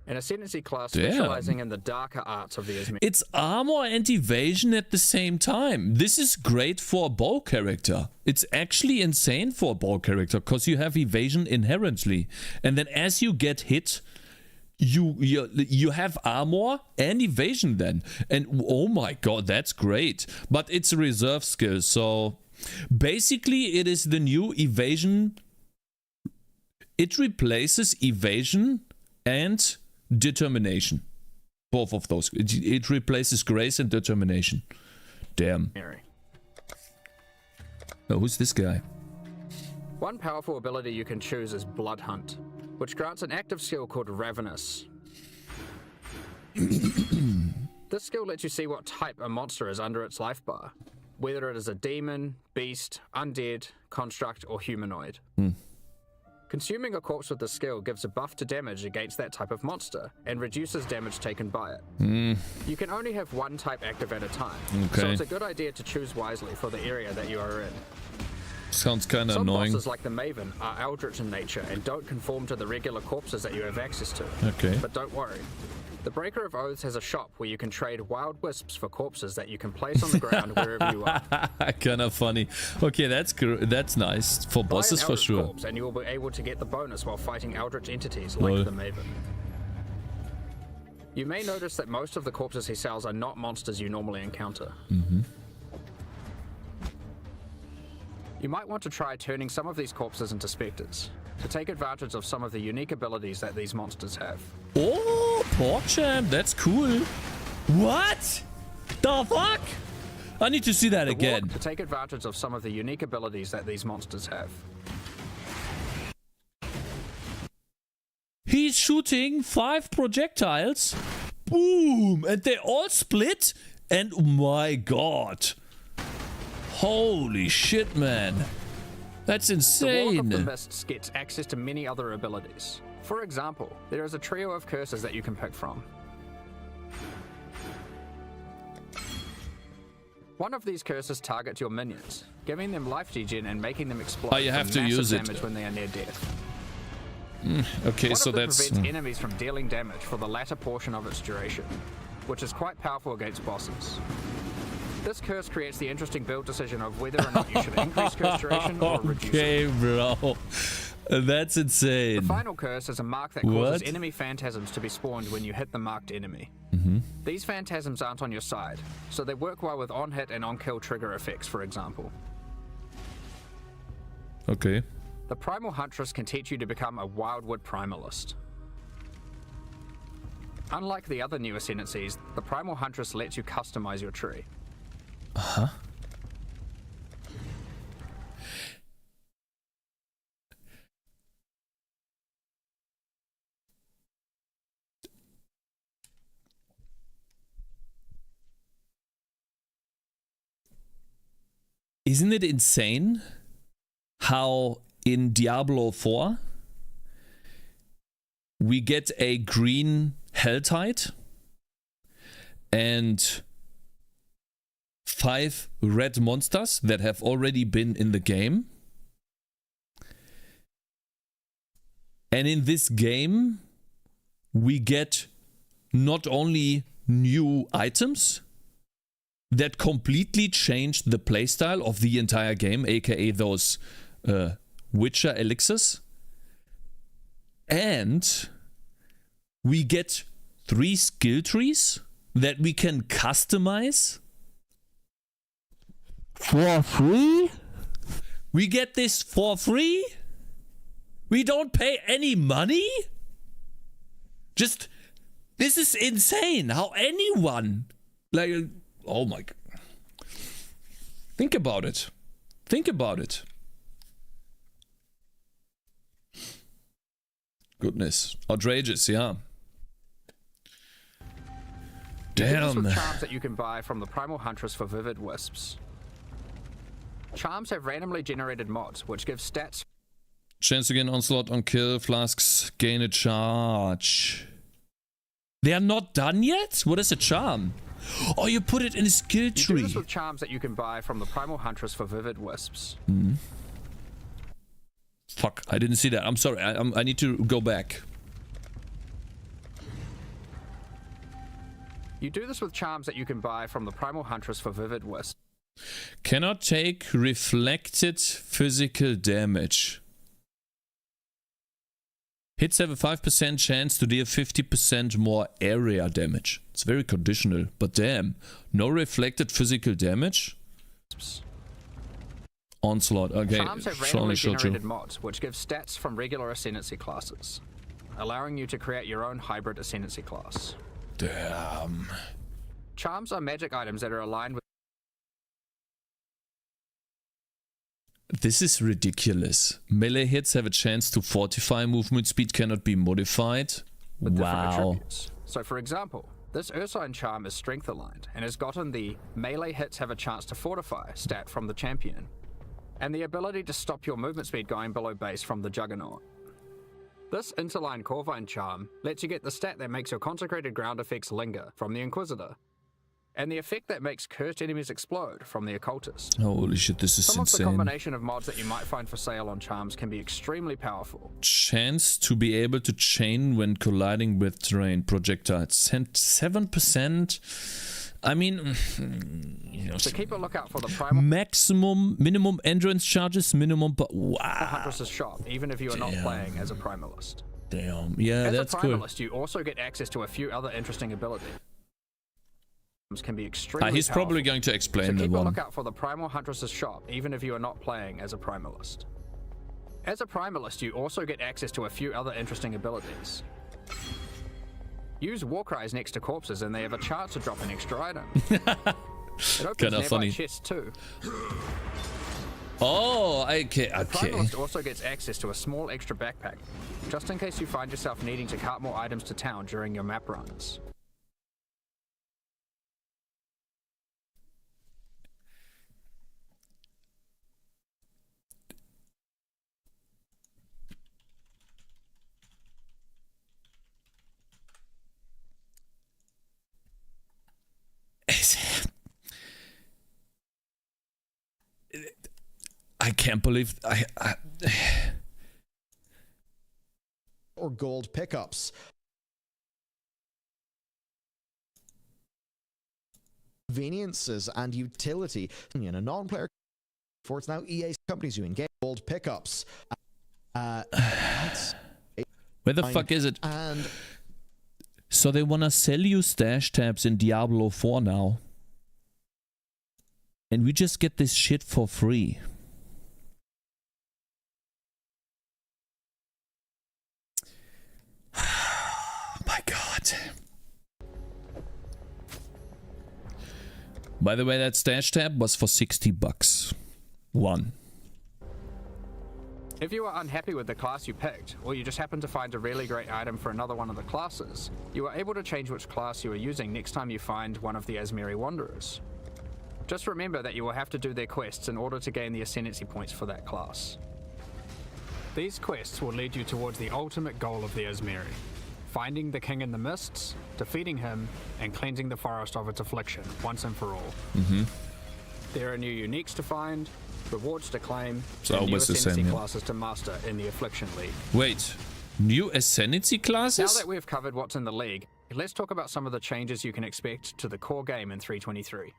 an ascendancy class Damn. specializing in the darker arts of the Esme. It's armor and evasion at the same time. This is great for a bow character. It's actually insane for a bow character because you have evasion inherently. And then as you get hit, you have armor and evasion then. And oh my god, that's great. But it's a reserve skill, so basically it is the new evasion. It replaces evasion and determination. Both of those. It replaces grace and determination. Damn. Oh, who's this guy? One powerful ability you can choose is Blood Hunt, which grants an active skill called Ravenous. This skill lets you see what type a monster is under its life bar, whether it is a demon, beast, undead, construct, or humanoid. Consuming a corpse with this skill gives a buff to damage against that type of monster and reduces damage taken by it. You can only have one type active at a time, so it's a good idea to choose wisely for the area that you are in. Sounds kind of Some annoying. bosses like the Maven are eldritch in nature and don't conform to the regular corpses that you have access to. Okay. But don't worry. The Breaker of Oaths has a shop where you can trade wild wisps for corpses that you can place on the ground wherever you are. Kind of funny. Okay, that's nice. For bosses Buy an for eldritch sure. corpse and you will be able to get the bonus while fighting eldritch entities like the Maven. You may notice that most of the corpses he sells are not monsters you normally encounter. You might want to try turning some of these corpses into specters to take advantage of some of the unique abilities that these monsters have. Oh, PogChamp, that's cool. What? The fuck? I need to see that again. To take advantage of some of the unique abilities that these monsters have. He's shooting 5 projectiles. Boom! And they all split? And oh my god. Holy shit, man. That's The Warlock of the insane. Mists gets access to many other abilities. For example, there is a trio of curses that you can pick from. One of these curses targets your minions, giving them life degen and making them explode. Oh, you have for to massive use it. damage when they are near death. Okay, One so of them that's... prevents enemies from dealing damage for the latter portion of its duration, which is quite powerful against bosses. This curse creates the interesting build decision of whether or not you should increase curse duration or reduce it. Okay, bro. That's insane. The final curse is a mark that causes What? enemy phantasms to be spawned when you hit the marked enemy. These phantasms aren't on your side, so they work well with on-hit and on-kill trigger effects, for example. Okay. The Primal Huntress can teach you to become a Wildwood Primalist. Unlike the other new ascendancies, the Primal Huntress lets you customize your tree. Isn't it insane how in Diablo 4 we get a green Helltide and 5 red monsters that have already been in the game? And in this game, we get not only new items that completely change the playstyle of the entire game, aka those Witcher elixirs, and we get 3 skill trees that we can customize for free? We get this for free? We don't pay any money? Just, this is insane. How anyone, like, oh my god. Think about it. Think about it. Goodness. Outrageous, yeah. Damn. Damn. Charms that you can buy from the Primal Huntress for Vivid Wisps. Charms have randomly generated mods, which give stats. Chance to gain onslaught on kill, flasks, gain a charge. They are not done yet? What is a charm? Oh, you put it in a skill tree. You do this with charms that you can buy from the Primal Huntress for Vivid Wisps. Fuck, I didn't see that. I'm sorry. I need to go back. You do this with charms that you can buy from the Primal Huntress for Vivid Wisps. Cannot take reflected physical damage. Hits have a 5% chance to deal 50% more area damage. It's very conditional, but damn. No reflected physical damage? Onslaught, okay. Charms have randomly generated mods, which give stats from regular Ascendancy classes, allowing you to create your own hybrid Ascendancy class. Damn. Charms are magic items that are aligned with... This is ridiculous. Melee hits have a chance to fortify. Movement speed cannot be modified. with different Wow. attributes. So for example, this Ursine charm is strength aligned and has gotten the melee hits have a chance to fortify stat from the champion, and the ability to stop your movement speed going below base from the Juggernaut. This interline Corvine charm lets you get the stat that makes your consecrated ground effects linger from the Inquisitor, and the effect that makes cursed enemies explode from the Occultist. Holy shit, this is Some of the insane. combination of mods that you might find for sale on charms can be extremely powerful. Chance to be able to chain when colliding with terrain projectiles. 7%. I mean, you know, So keep a lookout for the primal minimum endurance charges, minimum, but wow. Huntress's shop, even if you are not playing as a primalist. Damn, yeah, As that's a cool. primalist, you also get access to a few other interesting abilities. Can be extremely He's probably powerful. going to explain So the keep a one. lookout for the Primal Huntress's shop, even if you are not playing as a primalist. As a primalist, you also get access to a few other interesting abilities. Use war cries next to corpses and they have a chance to drop an extra item. It opens Kinda nearby funny. chests too. Oh, okay, The okay. primalist also gets access to a small extra backpack, just in case you find yourself needing to cart more items to town during your map runs. I can't believe or gold pickups. Conveniences and utility. In a non-player for it's now EA companies who engage gold pickups. where the fuck is it? And so they wanna sell you stash tabs in Diablo 4 now. And we just get this shit for free. My god. By the way, that stash tab was for $60. One. If you are unhappy with the class you picked, or you just happen to find a really great item for another one of the classes, you are able to change which class you are using next time you find one of the Asmeri Wanderers. Just remember that you will have to do their quests in order to gain the ascendancy points for that class. These quests will lead you towards the ultimate goal of the Asmeri: finding the King in the Mists, defeating him, and cleansing the forest of its affliction once and for all. There are new uniques to find, rewards to claim, and new ascendancy classes to master in the Affliction League. Wait, new ascendancy classes? Now that we've covered what's in the league, let's talk about some of the changes you can expect to the core game in 3.23.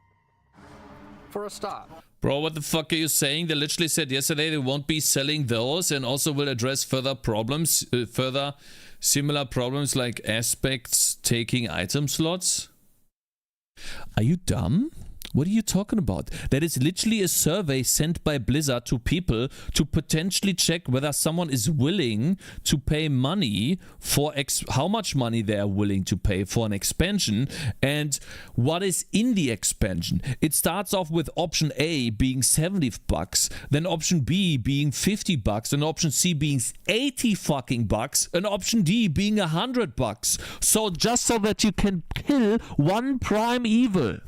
For a start, bro, what the fuck are you saying? They literally said yesterday they won't be selling those and also will address further problems, further similar problems like aspects taking item slots. Are you dumb? What are you talking about? That is literally a survey sent by Blizzard to people to potentially check whether someone is willing to pay money for how much money they are willing to pay for an expansion and what is in the expansion. It starts off with option A being $70, then option B being $50, and option C being 80 fucking bucks, and option D being $100. So just so that you can kill one prime evil.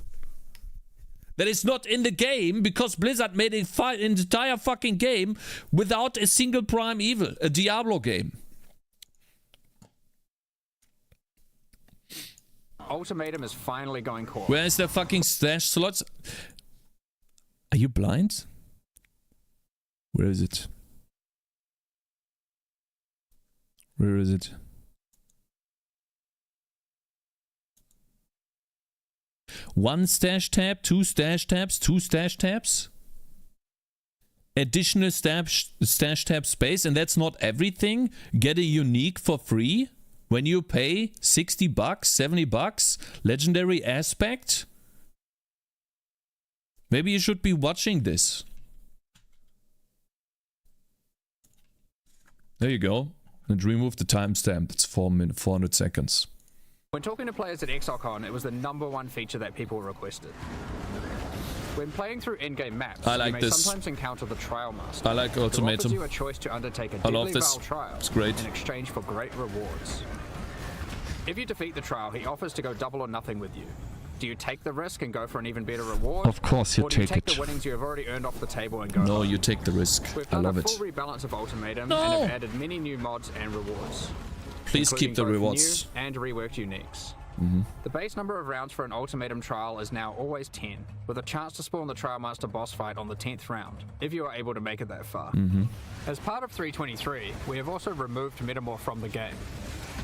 That is not in the game because Blizzard made an entire fucking game without a single prime evil. A Diablo game. Ultimatum is finally going core. Where is the fucking stash slots? Are you blind? Where is it? Where is it? One stash tab, two stash tabs, two stash tabs. Additional stash tab space, and that's not everything. Get a unique for free when you pay $60, $70. Legendary aspect. Maybe you should be watching this. There you go. And remove the timestamp. It's 400 seconds. When talking to players at ExileCon, it was the #1 feature that people requested. When playing through in-game maps, you may sometimes encounter the Trial Master. I like Ultimatum. Who offers you a choice to undertake a deadly Val trial it's great. in exchange for great rewards. If you defeat the trial, he offers to go double or nothing with you. Do you take the risk and go for an even better reward? Of course you or do you take the winnings you have already earned off the table and go No, home? you take the risk. We've I done love a it. full rebalance of Ultimatum and have added many new mods and rewards. Please keep the both rewards. New and reworked uniques. The base number of rounds for an Ultimatum trial is now always 10, with a chance to spawn the Trial Master boss fight on the 10th round, if you are able to make it that far. As part of 3.23, we have also removed Metamorph from the game.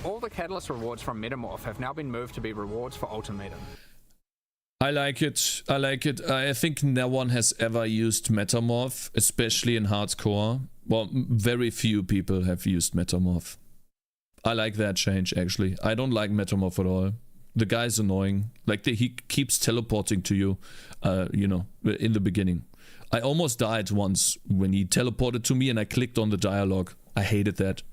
All the Catalyst rewards from Metamorph have now been moved to be rewards for Ultimatum. I like it. I like it. I think no one has ever used Metamorph, especially in hardcore. Well, very few people have used Metamorph. I like that change, actually. I don't like Metamorph at all. The guy's annoying. Like, he keeps teleporting to you, you know, in the beginning. I almost died once when he teleported to me and I clicked on the dialogue. I hated that.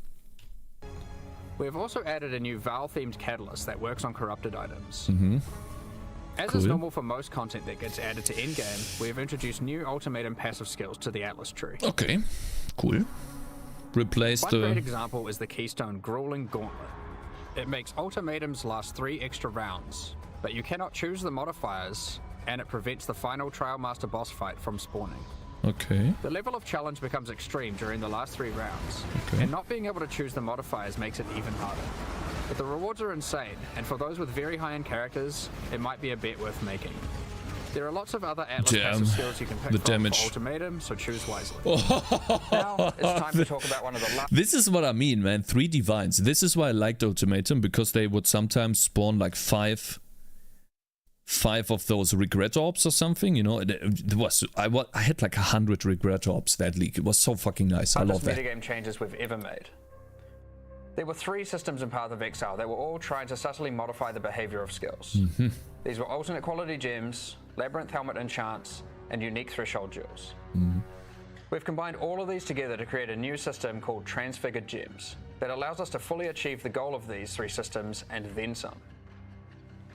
We have also added a new Val-themed catalyst that works on corrupted items. As is normal for most content that gets added to endgame, we have introduced new Ultimatum passive skills to the Atlas tree. Okay, cool. Replace One great example is the Keystone Grueling Gauntlet. It makes Ultimatums last 3 extra rounds, but you cannot choose the modifiers, and it prevents the final Trial Master boss fight from spawning. Okay. The level of challenge becomes extreme during the last 3 rounds, and not being able to choose the modifiers makes it even harder. But the rewards are insane, and for those with very high-end characters, it might be a bet worth making. There are lots of other Atlas passive skills you can pick from for Ultimatum, so choose wisely. Now, it's time to talk about one of the last... This is what I mean, man. 3 divines. This is why I liked Ultimatum, because they would sometimes spawn like 5 of those regret orbs or something, you know. I had like 100 regret orbs that league. It was so fucking nice. I love that. Metagame changes we've ever made. There were 3 systems in Path of Exile that were all trying to subtly modify the behavior of skills. These were alternate quality gems, Labyrinth Helmet enchants, and unique threshold jewels. We've combined all of these together to create a new system called Transfigured Gems that allows us to fully achieve the goal of these 3 systems and then some.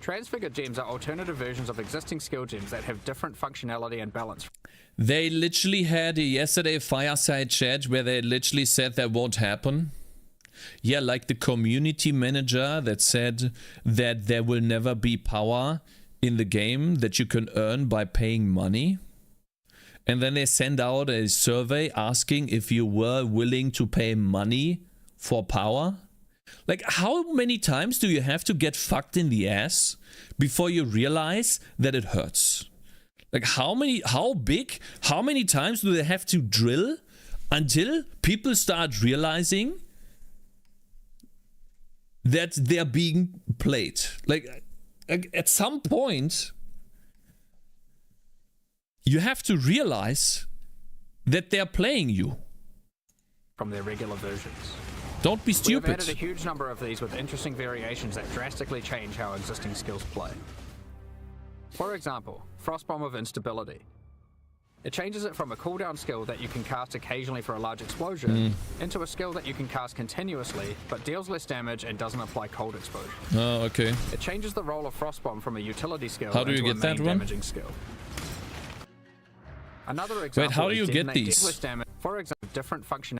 Transfigured Gems are alternative versions of existing skill gems that have different functionality and balance. They literally had a yesterday fireside chat where they literally said that won't happen. Yeah, like the community manager that said that there will never be power in the game that you can earn by paying money. And then they send out a survey asking if you were willing to pay money for power. Like, how many times do you have to get fucked in the ass before you realize that it hurts? Like, how many times do they have to drill until people start realizing that they're being played? Like, at some point, you have to realize that they're playing you. From their regular versions. Don't be stupid. We've added a huge number of these with interesting variations that drastically change how existing skills play. For example, Frostbomb of Instability. It changes it from a cooldown skill that you can cast occasionally for a large explosion into a skill that you can cast continuously but deals less damage and doesn't apply cold exposure. Oh, okay. It changes the role of Frostbomb from a utility skill How do you into get a that main one? damaging skill. Another example how do you is get detonate these? deathless damage. For example, different functionality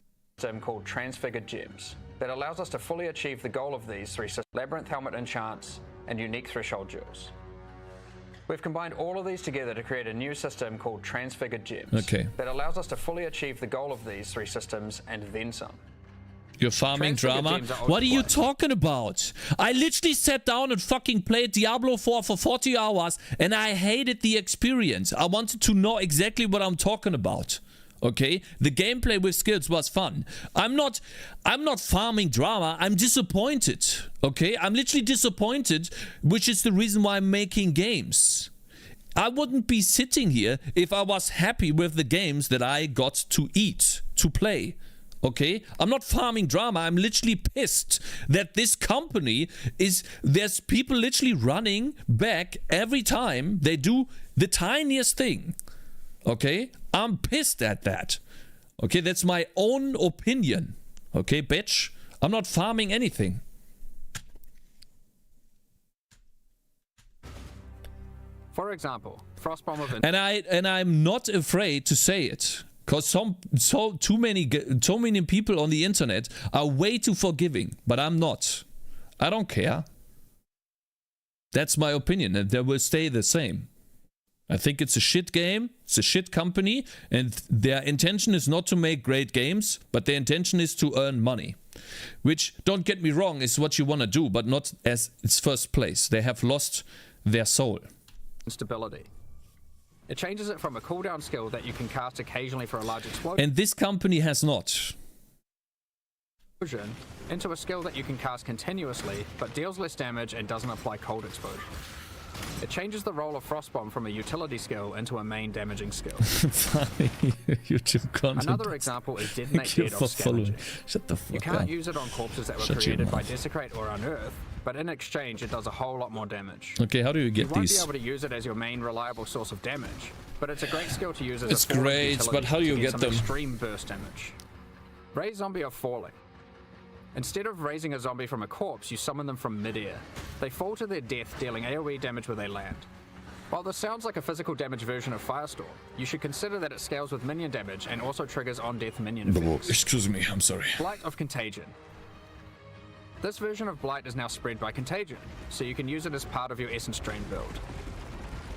called Transfigured Gems that allows us to fully achieve the goal of these three systems: Labyrinth Helmet Enchants and Unique Threshold Jewels. We've combined all of these together to create a new system called Transfigured Gems that allows us to fully achieve the goal of these three systems and then some. You're farming drama? What are you talking about? I literally sat down and fucking played Diablo 4 for 40 hours and I hated the experience. I wanted to know exactly what I'm talking about. Okay? The gameplay with skills was fun. I'm not farming drama. I'm disappointed. Okay? I'm literally disappointed, which is the reason why I'm making games. I wouldn't be sitting here if I was happy with the games that I got to eat, to play. Okay? I'm not farming drama. I'm literally pissed that this company there's people literally running back every time they do the tiniest thing. Okay? I'm pissed at that. Okay? That's my own opinion. Okay, bitch? I'm not farming anything. For example, Frostbomb of And I'm not afraid to say it. Because too many people on the internet are way too forgiving, but I'm not. I don't care. That's my opinion, and they will stay the same. I think it's a shit game, it's a shit company, and their intention is not to make great games, but their intention is to earn money. Which, don't get me wrong, is what you want to do, but not as its first place. They have lost their soul. Stability. It changes it from a cooldown skill that you can cast occasionally for a large explosion. And this company has not. Into a skill that you can cast continuously, but deals less damage and doesn't apply cold exposure. It changes the role of Frostbomb from a utility skill into a main damaging skill. YouTube content. Another example is Detonate Dead of Scavenging. Shut the fuck up. You can't use it on corpses that were created by Desecrate or Unearth, but in exchange it does a whole lot more damage. Okay, how do you get these? You won't be able to use it as your main reliable source of damage, but it's a great skill to use as it's a great, but how do you get some them? Extreme burst damage. Raise Zombie of Falling. Instead of raising a zombie from a corpse, you summon them from mid-air. They fall to their death, dealing AoE damage where they land. While this sounds like a physical damage version of Firestorm, you should consider that it scales with minion damage and also triggers on-death minion effects. Excuse me, I'm sorry. Blight of Contagion. This version of Blight is now spread by Contagion, so you can use it as part of your Essence Drain build.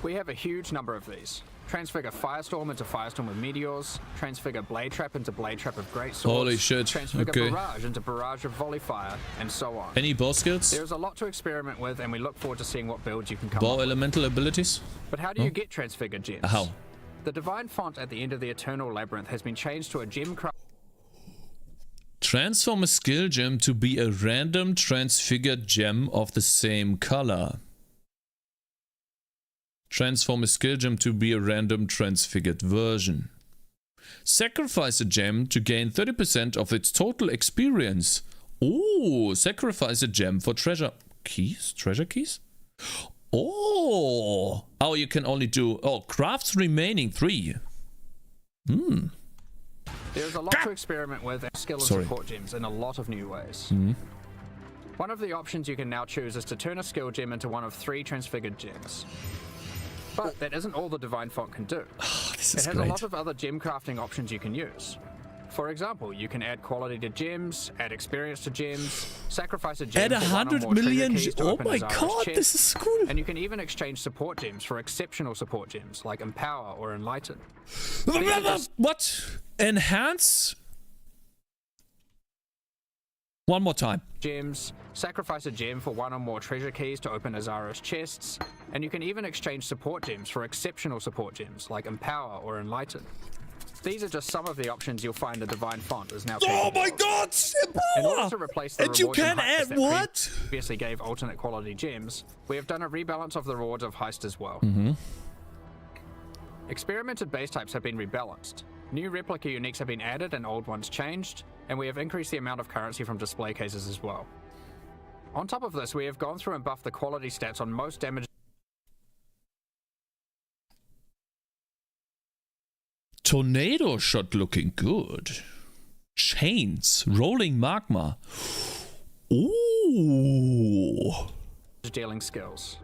We have a huge number of these. Transfigure Firestorm into Firestorm with Meteors, Transfigure Blade Trap into Blade Trap of Great Swords, Holy shit, Transfigure Barrage into Barrage of Volley Fire, and so on. Any boss skills? There's a lot to experiment with, and we look forward to seeing what builds you can come up Ball with. elemental abilities? But how do you get Transfigured Gems? How? The Divine Font at the end of the Eternal Labyrinth has been changed to a gem craft. Transform a skill gem to be a random transfigured gem of the same color. Transform a skill gem to be a random transfigured version. Sacrifice a gem to gain 30% of its total experience. Oh, sacrifice a gem for treasure keys? Treasure keys? Oh, you can only do... Oh, crafts remaining 3. There's a lot to experiment with and skill and support gems in a lot of new ways. One of the options you can now choose is to turn a skill gem into one of 3 transfigured gems. But that isn't all the Divine Font can do. This it is has great. a lot of other gem crafting options you can use. For example, you can add quality to gems, add experience to gems, sacrifice a gem Add for one or 100 more treasure million. keys to Oh open my Azara's god, chest, this is cool. and you can even exchange support gems for exceptional support gems like Empower or Enlighten. What? Enhance? One more time. Gems, sacrifice a gem for one or more treasure keys to open Azara's chests, and you can even exchange support gems for exceptional support gems like Empower or Enlighten. These are just some of the options you'll find the Divine Font is now capable Oh my of. god! In order to replace the And you rewards can and heisters add that what? previously gave alternate quality gems, we have done a rebalance of the rewards of heist as well. Experimented base types have been rebalanced. New replica uniques have been added and old ones changed, and we have increased the amount of currency from display cases as well. On top of this, we have gone through and buffed the quality stats on most damage. Tornado shot looking good. Chains. Rolling magma. Ooh. Dealing skills.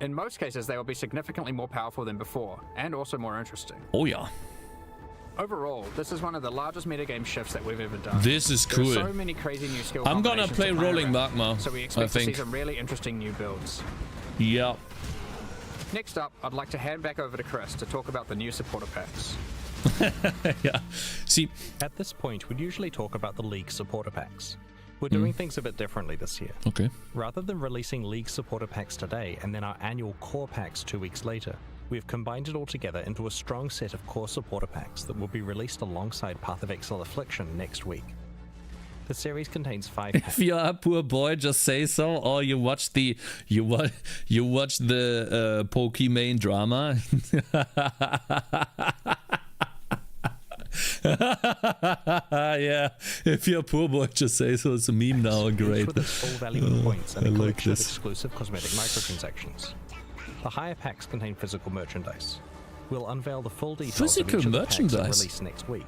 In most cases, they will be significantly more powerful than before, and also more interesting. Oh yeah. Overall, this is one of the largest metagame shifts that we've ever done. This is There are cool. so many crazy new skill I'm gonna combinations play to Rolling around, Magma, so we I expect to see think. some really interesting new builds. Yeah. Next up, I'd like to hand back over to Chris to talk about the new supporter packs. Yeah. See, At this point, we'd usually talk about the League supporter packs. We're doing things a bit differently this year. okay. Rather than releasing League supporter packs today and then our annual core packs 2 weeks later, we've combined it all together into a strong set of core supporter packs that will be released alongside Path of Exile Affliction next week. The series contains 5 packs. If you're a poor boy, just say so. Or you watch the Pokemon drama. Yeah. If you're a poor boy, just say so. It's a meme now. Great. With its full value in points and I a like collection of this. exclusive cosmetic microtransactions. The higher packs contain physical merchandise. We'll unveil the full details Physical of each of the packs at merchandise? release next week.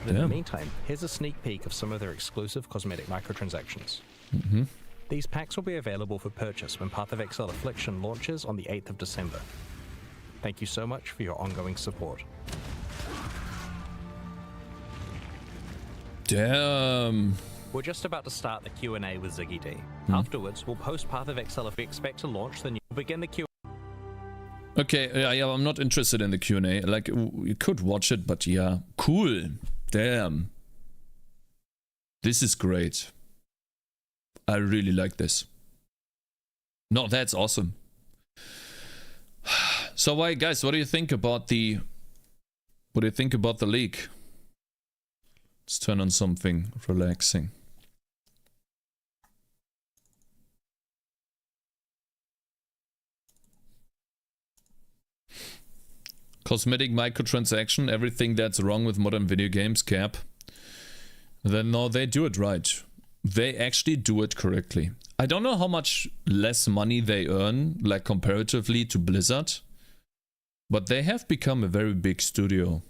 But in the Damn. meantime, here's a sneak peek of some of their exclusive cosmetic microtransactions. These packs will be available for purchase when Path of Exile Affliction launches on the 8th of December. Thank you so much for your ongoing support. Damn. We're just about to start the Q&A with Ziggy D. Afterwards, we'll post Path of Exile if we expect to launch the new. We'll begin the Q&A. Okay, yeah, I'm not interested in the Q&A. Like, you could watch it, but yeah. Cool. Damn. This is great. I really like this. No, that's awesome. So, guys, what do you think about the league? Let's turn on something relaxing. Cosmetic microtransaction, everything that's wrong with modern video games, Cap. Then no, they do it right. They actually do it correctly. I don't know how much less money they earn, like comparatively to Blizzard, but they have become a very big studio.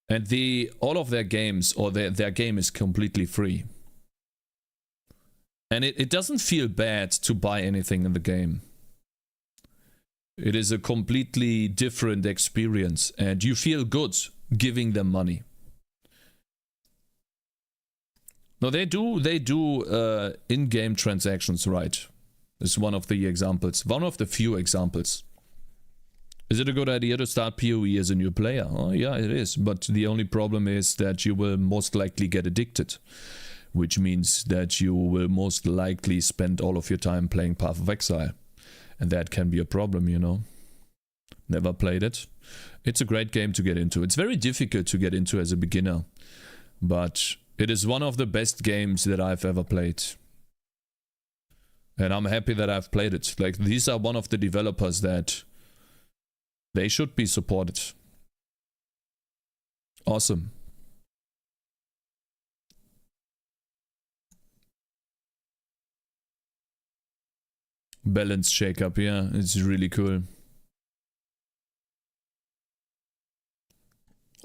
And all of their games, or their game is completely free. And it doesn't feel bad to buy anything in the game. It is a completely different experience, and you feel good giving them money. No, they do in-game transactions right. It's one of the examples. One of the few examples. Is it a good idea to start PoE as a new player? Oh, yeah, it is. But the only problem is that you will most likely get addicted. Which means that you will most likely spend all of your time playing Path of Exile. And that can be a problem, you know. Never played it. It's a great game to get into. It's very difficult to get into as a beginner. But it is one of the best games that I've ever played. And I'm happy that I've played it. Like, these are one of the developers that they should be supported. Awesome. Balance shake-up, yeah, it's really cool.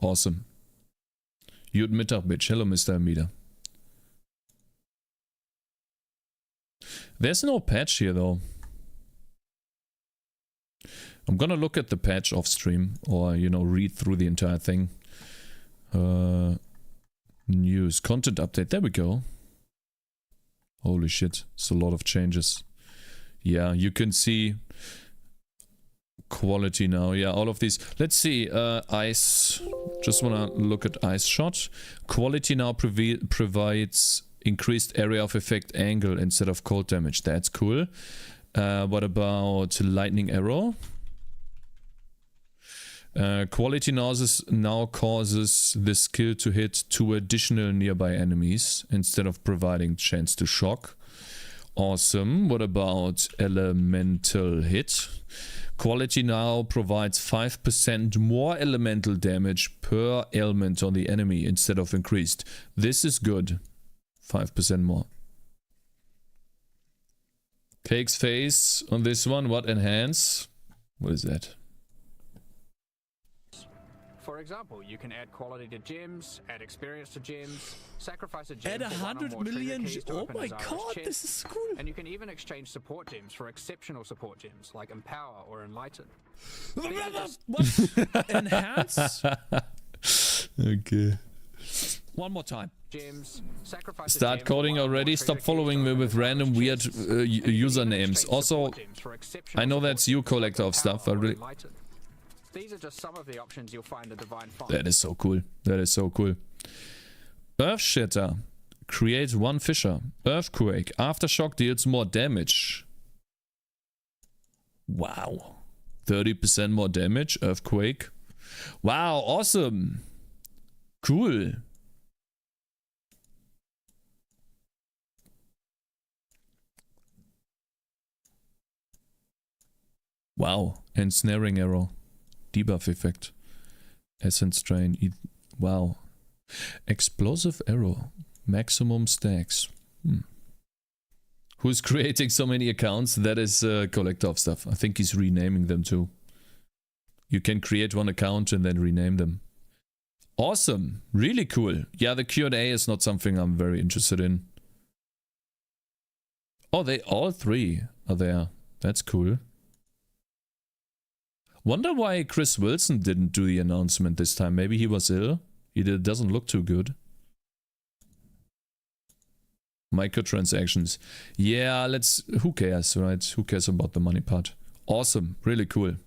Awesome. Guten Mittag, bitch. Hello, Mr. Amida. There's no patch here, though. I'm gonna look at the patch off stream, or, you know, read through the entire thing. News. Content update. There we go. Holy shit. It's a lot of changes. Yeah, you can see quality now. Yeah, all of these. Let's see. Ice. Just want to look at Ice Shot. Quality now provides increased area of effect angle instead of cold damage. That's cool. What about Lightning Arrow? Quality now causes the skill to hit 2 additional nearby enemies instead of providing chance to shock. Awesome. What about Elemental Hit? Quality now provides 5% more elemental damage per element on the enemy instead of increased. This is good. 5% more. Cake's face on this one. What enhance? What is that? For example, you can add quality to gems, add experience to gems, sacrifice a gem Add for 100 1 or more million trigger keys to oh open my Azara's god, chest, this is cool. And you can even exchange support gems for exceptional support gems like Empower or Enlighten. What? Enhance? Okay. One more time. Gems, sacrifice Start coding already. Stop following me with random weird usernames. Also, I know that's you, collector of stuff. I really... These are just some of the options you'll find in Divine Font. That is so cool. That is so cool. Earth Shatter. Create 1 fissure. Earthquake. Aftershock deals more damage. Wow. 30% more damage. Earthquake. Wow, awesome. Cool. Wow. Ensnaring arrow. Debuff effect. Essence drain. Wow. Explosive arrow. Maximum stacks. Who's creating so many accounts? That is collector of stuff. I think he's renaming them too. You can create 1 account and then rename them. Awesome. Really cool. Yeah, the Q&A is not something I'm very interested in. Oh, they all 3 are there. That's cool. Wonder why Chris Wilson didn't do the announcement this time. Maybe he was ill. He doesn't look too good. Microtransactions. Yeah, let's... Who cares, right? Who cares about the money part? Awesome. Really cool.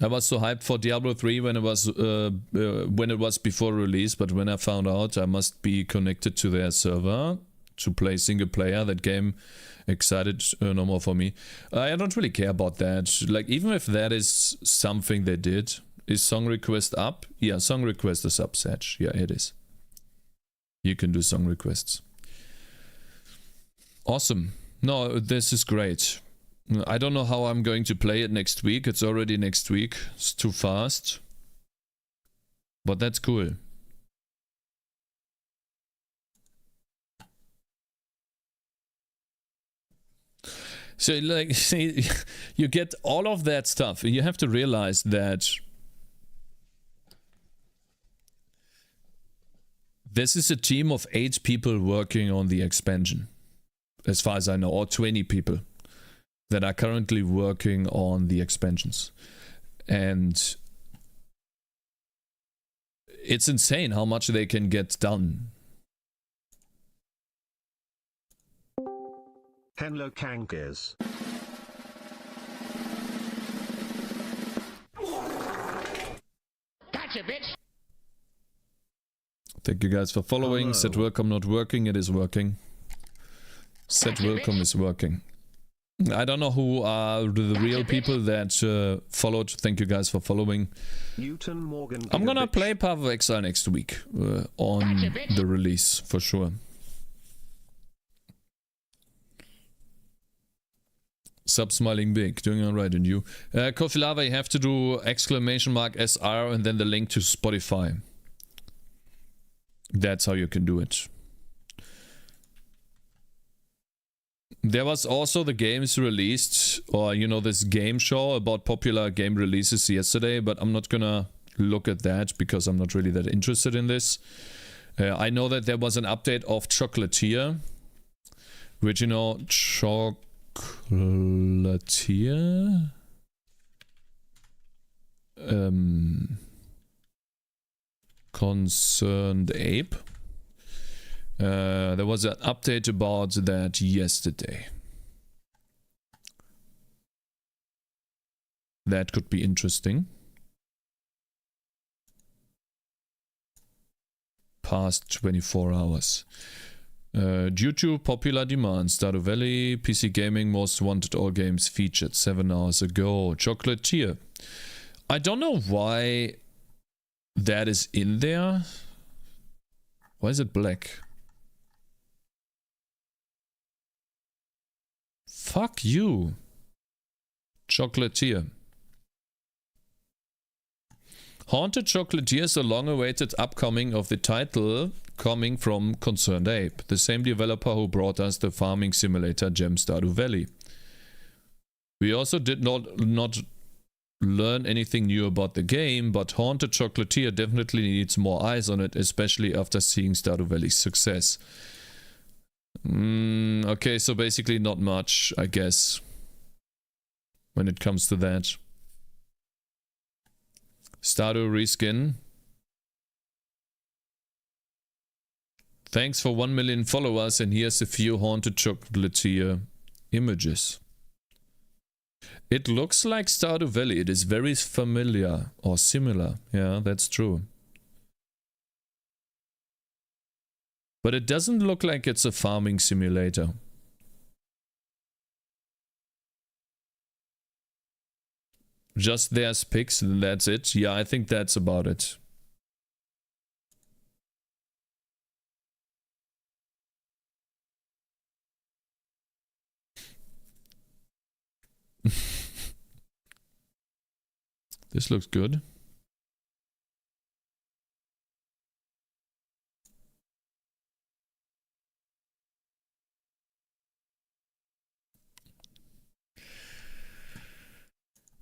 I was so hyped for Diablo 3 when it was before release, but when I found out I must be connected to their server to play single player, that game excited no more for me. I don't really care about that. Like, even if that is something they did, is song request up? Yeah, song request is up, Satch. Yeah, it is. You can do song requests. Awesome. No, this is great. I don't know how I'm going to play it next week. It's already next week. It's too fast. But that's cool. So, like, see, you get all of that stuff. You have to realize that this is a team of 8 people working on the expansion. As far as I know, or 20 people that are currently working on the expansions. And it's insane how much they can get done. Hello, Cakez. Gotcha, bitch. Thank you guys for following. Hello. Set welcome not working. It is working. Set welcome is working. I don't know who are the real people that followed. Thank you guys for following. Newton Morgan. I'm gonna play Path of Exile next week on the release for sure. Sub smiling big, doing alright, and you? Coffee Lava, you have to do !SR and then the link to Spotify. That's how you can do it. There was also the games released, or you know, this game show about popular game releases yesterday, but I'm not gonna look at that because I'm not really that interested in this. I know that there was an update of Chocolatier, Which, you know, chocolatier? Concerned Ape. There was an update about that yesterday. That could be interesting. Past 24 hours. Due to popular demand, Stardew Valley, PC Gaming Most Wanted All Games featured 7 hours ago. Chocolatier. I don't know why that is in there. Why is it black? Fuck you. Chocolatier. Haunted Chocolatier is a long-awaited upcoming of the title coming from Concerned Ape, the same developer who brought us the farming simulator gem Stardew Valley. We also did not learn anything new about the game, but Haunted Chocolatier definitely needs more eyes on it, especially after seeing Stardew Valley's success. Okay, so basically not much, I guess, when it comes to that. Stardew reskin. Thanks for 1 million followers, and here's a few Haunted Chocolatier images. It looks like Stardew Valley. It is very familiar or similar. Yeah, that's true. But it doesn't look like it's a farming simulator. Just there's pigs and that's it. Yeah, I think that's about it. This looks good.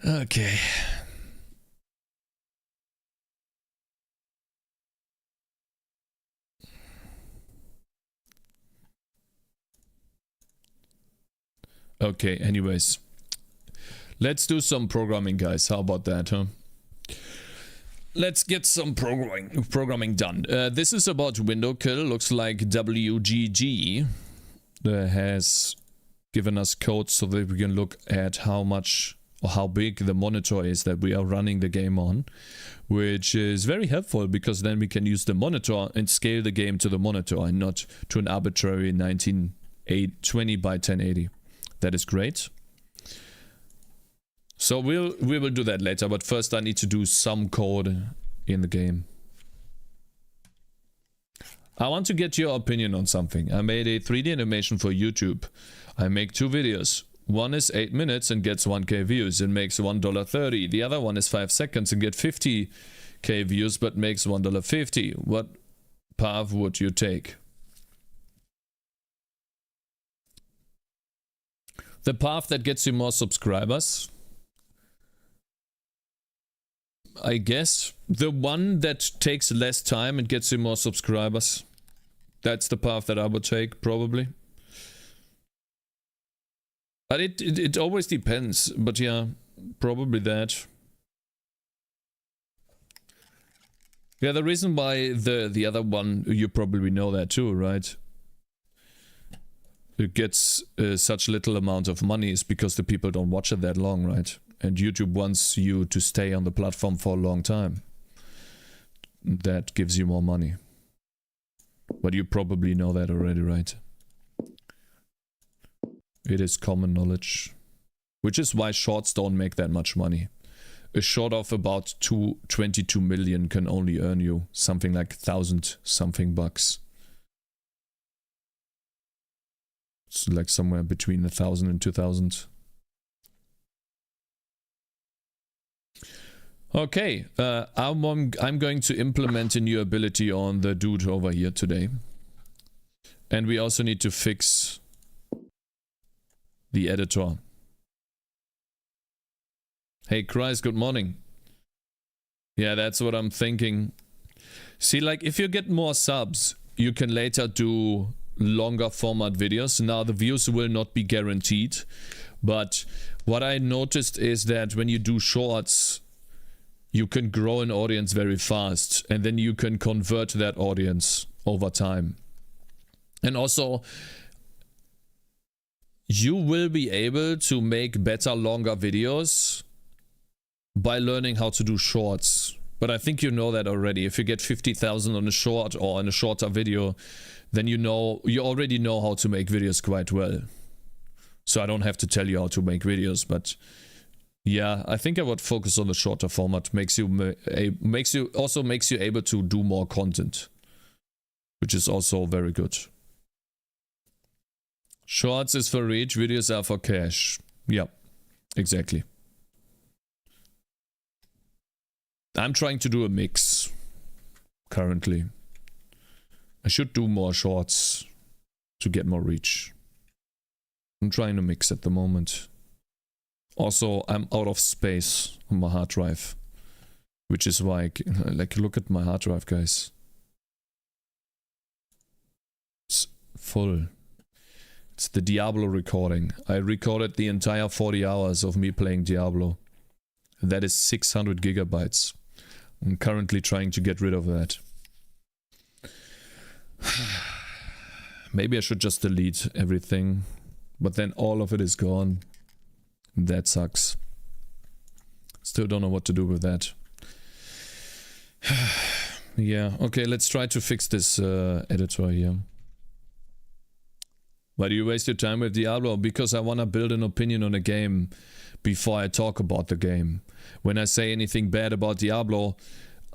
Okay. Okay, anyways. Let's do some programming, guys. How about that, huh? Let's get some programming done. This is about Windowkill. Looks like WGG has given us code so that we can look at how much or how big the monitor is that we are running the game on, which is very helpful because then we can use the monitor and scale the game to the monitor and not to an arbitrary 1920 by 1080. That is great. So we will do that later, but first I need to do some code in the game. I want to get your opinion on something. I made a 3D animation for YouTube. I make 2 videos. One is 8 minutes and gets 1k views and makes $1.30. The other one is 5 seconds and gets 50k views but makes $1.50. What path would you take? The path that gets you more subscribers. I guess the one that takes less time and gets you more subscribers. That's the path that I would take, probably. But it always depends. But yeah, probably that. Yeah, the reason why the other one, you probably know that too, right? It gets such little amount of money is because the people don't watch it that long, right? And YouTube wants you to stay on the platform for a long time. That gives you more money. But you probably know that already, right? It is common knowledge. Which is why shorts don't make that much money. A short of about 22 million can only earn you something like 1,000 something bucks. It's like somewhere between 1,000 and 2,000. Okay, I'm going to implement a new ability on the dude over here today. And we also need to fix the editor. Hey Christ, good morning. Yeah, that's what I'm thinking. See, like if you get more subs, you can later do longer format videos. Now the views will not be guaranteed, but what I noticed is that when you do shorts, you can grow an audience very fast, and then you can convert that audience over time. And also, you will be able to make better, longer videos by learning how to do shorts. But I think you know that already. If you get 50,000 on a short or on a shorter video, then you already know how to make videos quite well. So I don't have to tell you how to make videos, but yeah, I think I would focus on the shorter format. Makes you able to do more content, which is also very good. Shorts is for reach, videos are for cash. Yeah, exactly. I'm trying to do a mix currently. I should do more shorts to get more reach. I'm trying to mix at the moment. Also, I'm out of space on my hard drive, which is why, like, look at my hard drive, guys. It's full. It's the Diablo recording. I recorded the entire 40 hours of me playing Diablo. That is 600 gigabytes. I'm currently trying to get rid of that. Maybe I should just delete everything, but then all of it is gone. That sucks. Still don't know what to do with that. Yeah, okay, let's try to fix this editor here. Why do you waste your time with Diablo? Because I want to build an opinion on a game before I talk about the game. When I say anything bad about Diablo,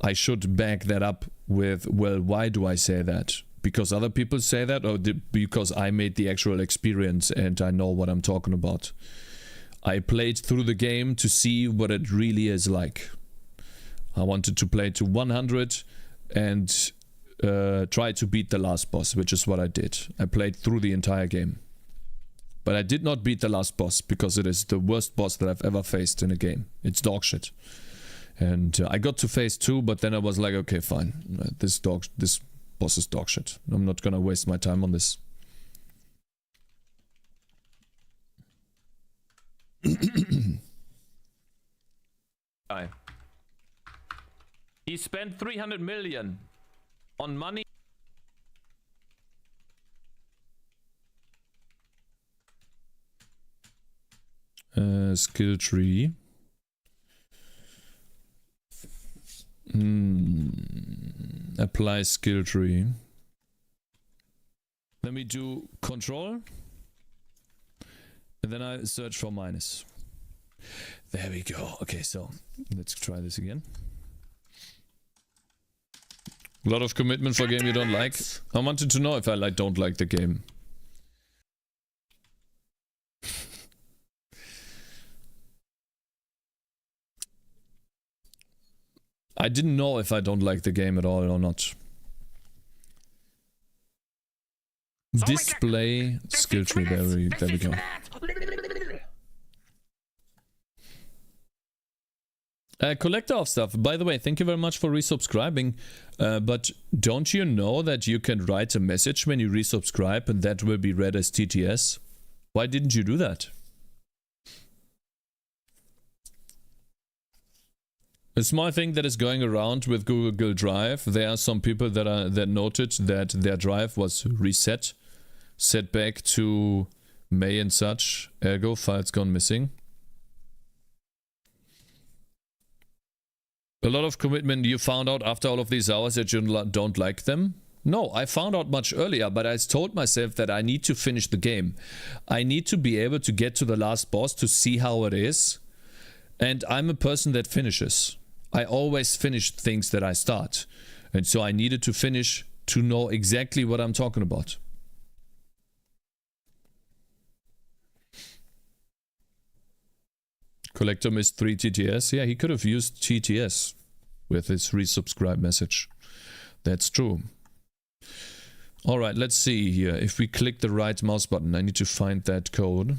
I should back that up with, well, why do I say that? Because other people say that, or because I made the actual experience and I know what I'm talking about? I played through the game to see what it really is like. I wanted to play to 100 and try to beat the last boss, which is what I did. I played through the entire game. But I did not beat the last boss, because it is the worst boss that I've ever faced in a game. It's dog shit. And I got to phase 2, but then I was like, okay, fine. This boss is dog shit. I'm not gonna waste my time on this. He spent 300 million on money. Skill tree. Apply skill tree. Then we do control. And then I search for minus. There we go. Okay, so let's try this again. A lot of commitment for a game you don't like. I wanted to know if I don't like the game. I didn't know if I don't like the game at all or not. Display skill tree. There we go. Collector of stuff. By the way, thank you very much for resubscribing. But don't you know that you can write a message when you resubscribe and that will be read as TTS? Why didn't you do that? A small thing that is going around with Google Drive. There are some people that noted that their drive was reset, set back to May and such. Ergo, files gone missing. A lot of commitment. You found out after all of these hours that you don't like them? No, I found out much earlier, but I told myself that I need to finish the game. I need to be able to get to the last boss to see how it is. And I'm a person that finishes. I always finish things that I start. And so I needed to finish to know exactly what I'm talking about. Collector missed 3 TTS. Yeah, he could have used TTS with his resubscribe message. That's true. Alright, let's see here. If we click the right mouse button, I need to find that code.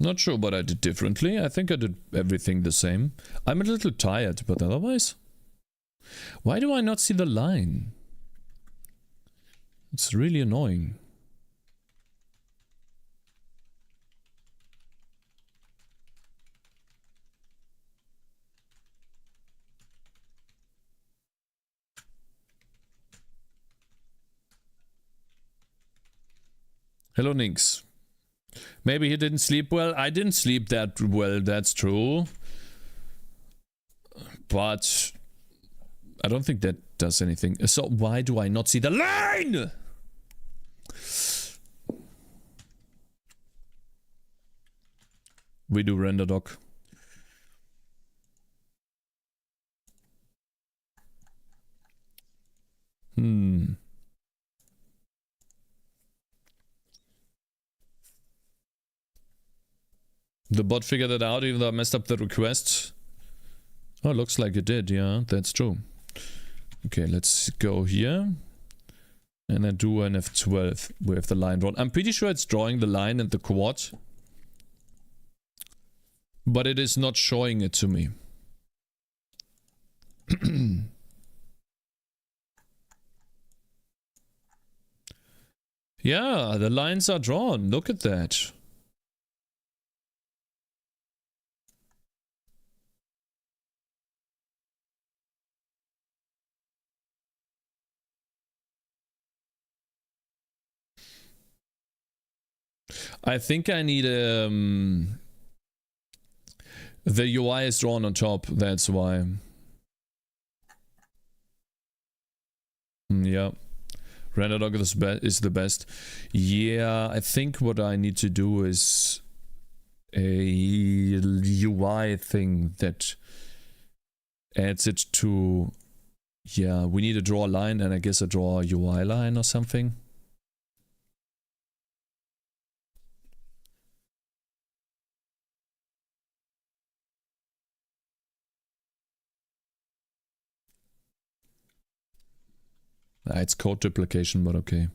Not sure what I did differently. I think I did everything the same. I'm a little tired, but otherwise... Why do I not see the line? It's really annoying. Hello, Nix. Maybe he didn't sleep well. I didn't sleep that well, that's true. But I don't think that does anything. So why do I not see the line? We do render doc. The bot figured it out even though I messed up the request. Oh, looks like it did. Yeah, that's true. Okay, let's go here. And then do an F12 with the line drawn. I'm pretty sure it's drawing the line and the quad. But it is not showing it to me. Yeah, the lines are drawn. Look at that. I think I need the UI is drawn on top, that's why. Yeah. RenderDoc is the best. Yeah, I think what I need to do is a UI thing that adds it to... Yeah, we need to draw a line and I guess I draw a UI line or something. It's code duplication, but okay.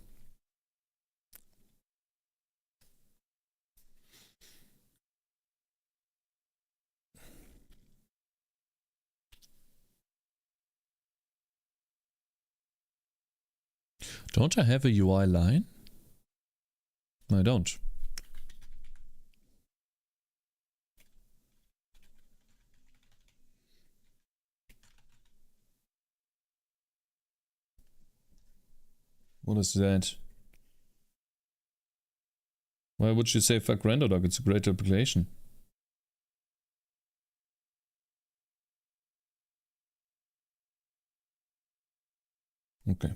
Don't I have a UI line? No, I don't. What is that? Why would you say fuck RenderDoc? It's a great application. Okay.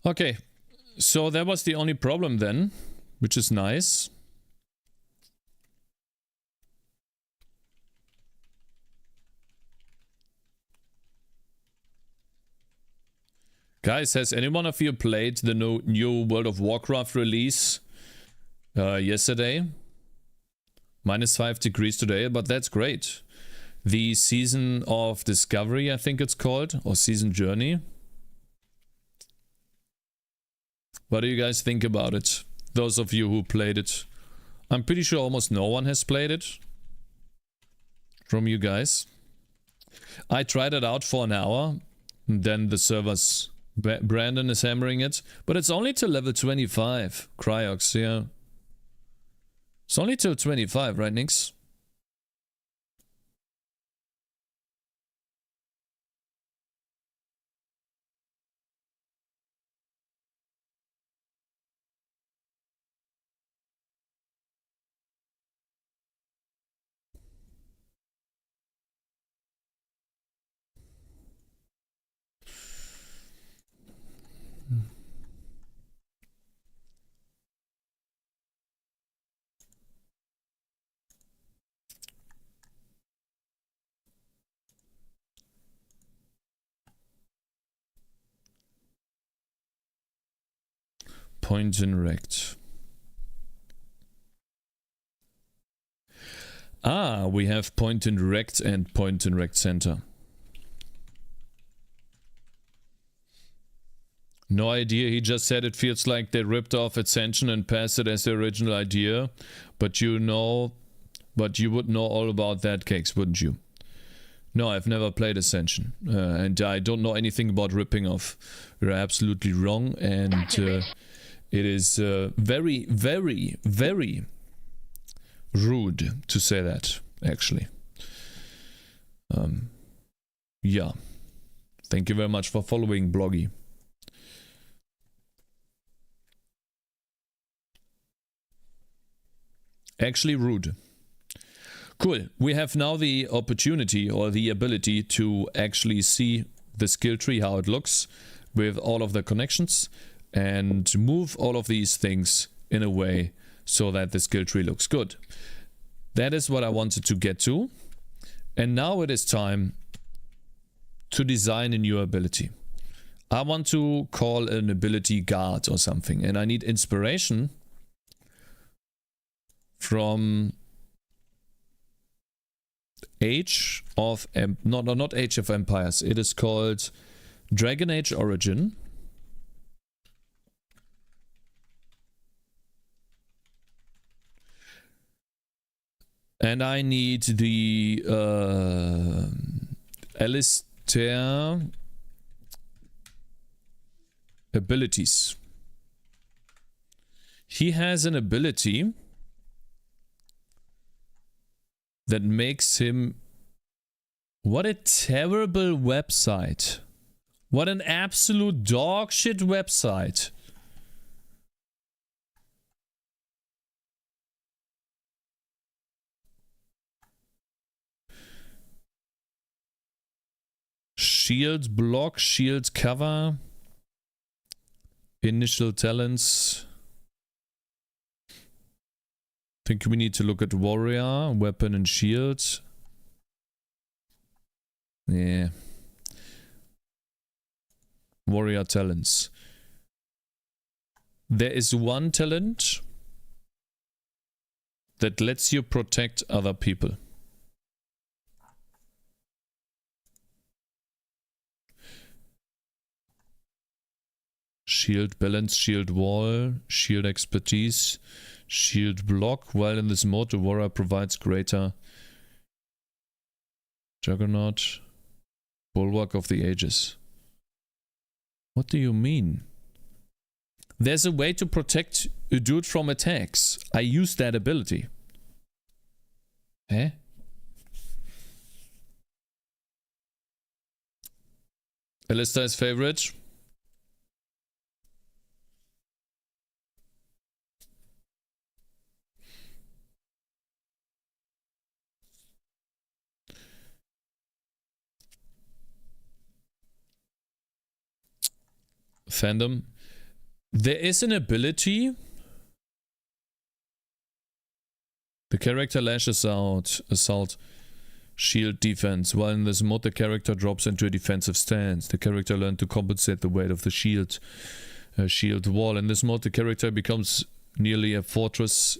Okay, so that was the only problem then, which is nice. Guys, has any one of you played the new World of Warcraft release yesterday? -5 degrees today, but that's great. The Season of Discovery, I think it's called, or Season Journey. What do you guys think about it? Those of you who played it. I'm pretty sure almost no one has played it. From you guys. I tried it out for an hour. And then the servers... Brandon is hammering it. But it's only till level 25. Cryox, yeah. It's only till 25, right, Nix? Point and rect. Ah, we have point and rect center. No idea. He just said it feels like they ripped off Ascension and passed it as the original idea. But you would know all about that, Cakez, wouldn't you? No, I've never played Ascension. And I don't know anything about ripping off. You're absolutely wrong. And it is very, very, very rude to say that, actually. Yeah. Thank you very much for following, Bloggy. Actually rude. Cool. We have now the opportunity or the ability to actually see the skill tree, how it looks with all of the connections, and move all of these things in a way so that the skill tree looks good. That is what I wanted to get to. And now it is time to design a new ability. I want to call an ability guard or something, and I need inspiration from Age of not Age of Empires. It is called Dragon Age Origin. And I need the Alistair abilities. He has an ability that makes him... What a terrible website. What an absolute dog shit website. Shield block, shield cover, initial talents. I think we need to look at warrior, weapon and shield. Yeah. Warrior talents. There is one talent that lets you protect other people. Shield balance, shield wall, shield expertise, shield block. While in this mode, the warrior provides greater juggernaut, bulwark of the ages. What do you mean? There's a way to protect a dude from attacks. I use that ability. Eh? Alistair's favorite. Fandom. There is an ability. The character lashes out, assault, shield, defense. While in this mode, the character drops into a defensive stance. The character learns to compensate the weight of the shield. Shield wall. In this mode, the character becomes nearly a fortress,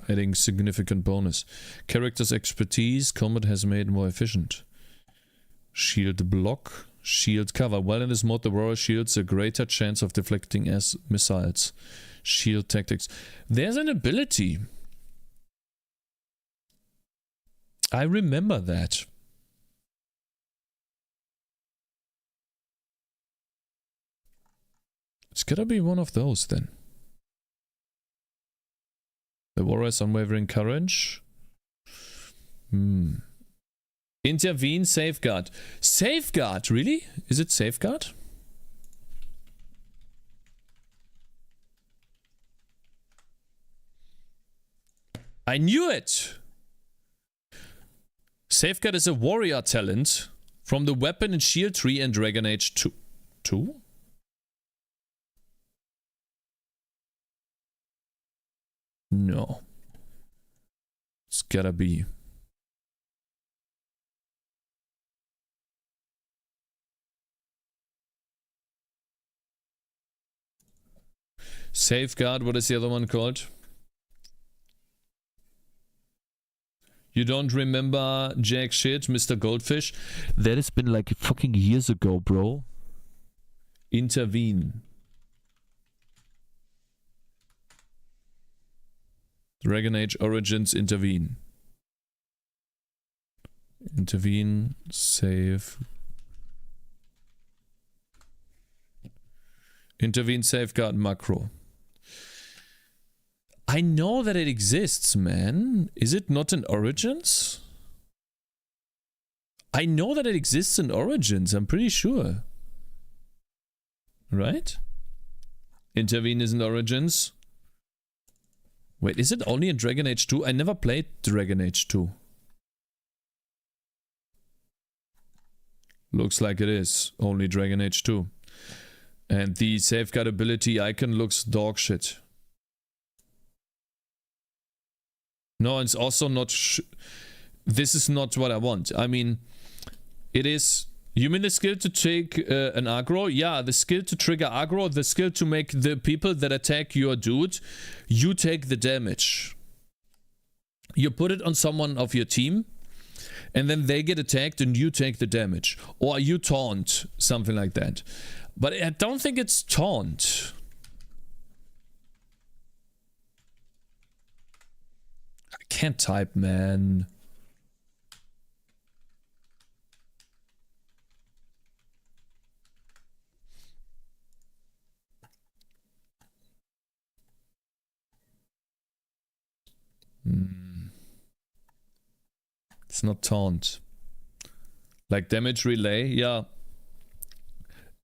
adding significant bonus. Character's expertise, combat has made more efficient. Shield block. Shield cover. While in this mode, the warrior shields a greater chance of deflecting as missiles. Shield tactics. There's an ability. I remember that. It's gotta be one of those then. The warrior's unwavering courage. Intervene, safeguard. Safeguard, really? Is it safeguard? I knew it! Safeguard is a warrior talent from the weapon and shield tree in Dragon Age 2. 2? No. It's gotta be. Safeguard, what is the other one called? You don't remember jack shit, Mr. Goldfish? That has been like fucking years ago, bro. Intervene. Dragon Age Origins intervene. Intervene, save. Intervene, safeguard macro. I know that it exists, man. Is it not in Origins? I know that it exists in Origins, I'm pretty sure. Right? Intervene is in Origins. Wait, is it only in Dragon Age 2? I never played Dragon Age 2. Looks like it is. Only Dragon Age 2. And the safeguard ability icon looks dog shit. No, it's also not... this is not what I want. I mean, it is... You mean the skill to take an aggro? Yeah, the skill to trigger aggro, the skill to make the people that attack your dude, you take the damage. You put it on someone of your team, and then they get attacked and you take the damage. Or you taunt, something like that. But I don't think it's taunt. I can't type, man. It's not taunt. Like damage relay, yeah.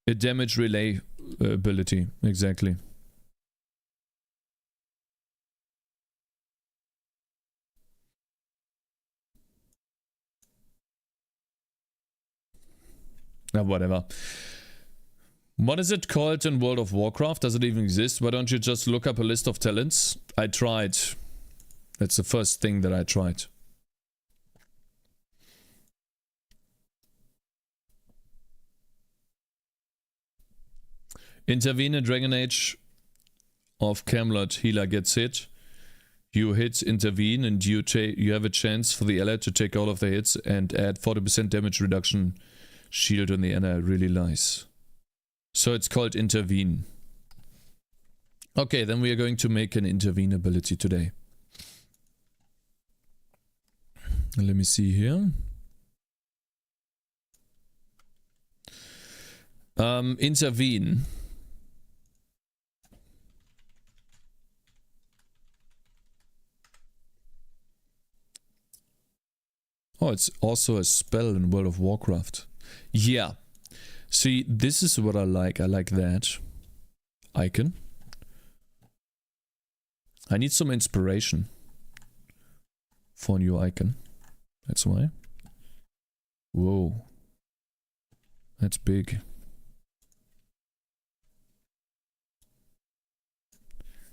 A damage relay ability, exactly. Whatever. What is it called in World of Warcraft? Does it even exist? Why don't you just look up a list of talents? I tried. That's the first thing that I tried. Intervene in Dragon Age of Camelot. Healer gets hit. You hit intervene and you have a chance for the ally to take all of the hits and add 40% damage reduction shield on the ally. Really nice. So it's called intervene. Okay, then we are going to make an intervene ability today. Let me see here. Intervene. Oh, it's also a spell in World of Warcraft. Yeah. See, this is what I like. I like that icon. I need some inspiration for a new icon. That's why. Whoa. That's big.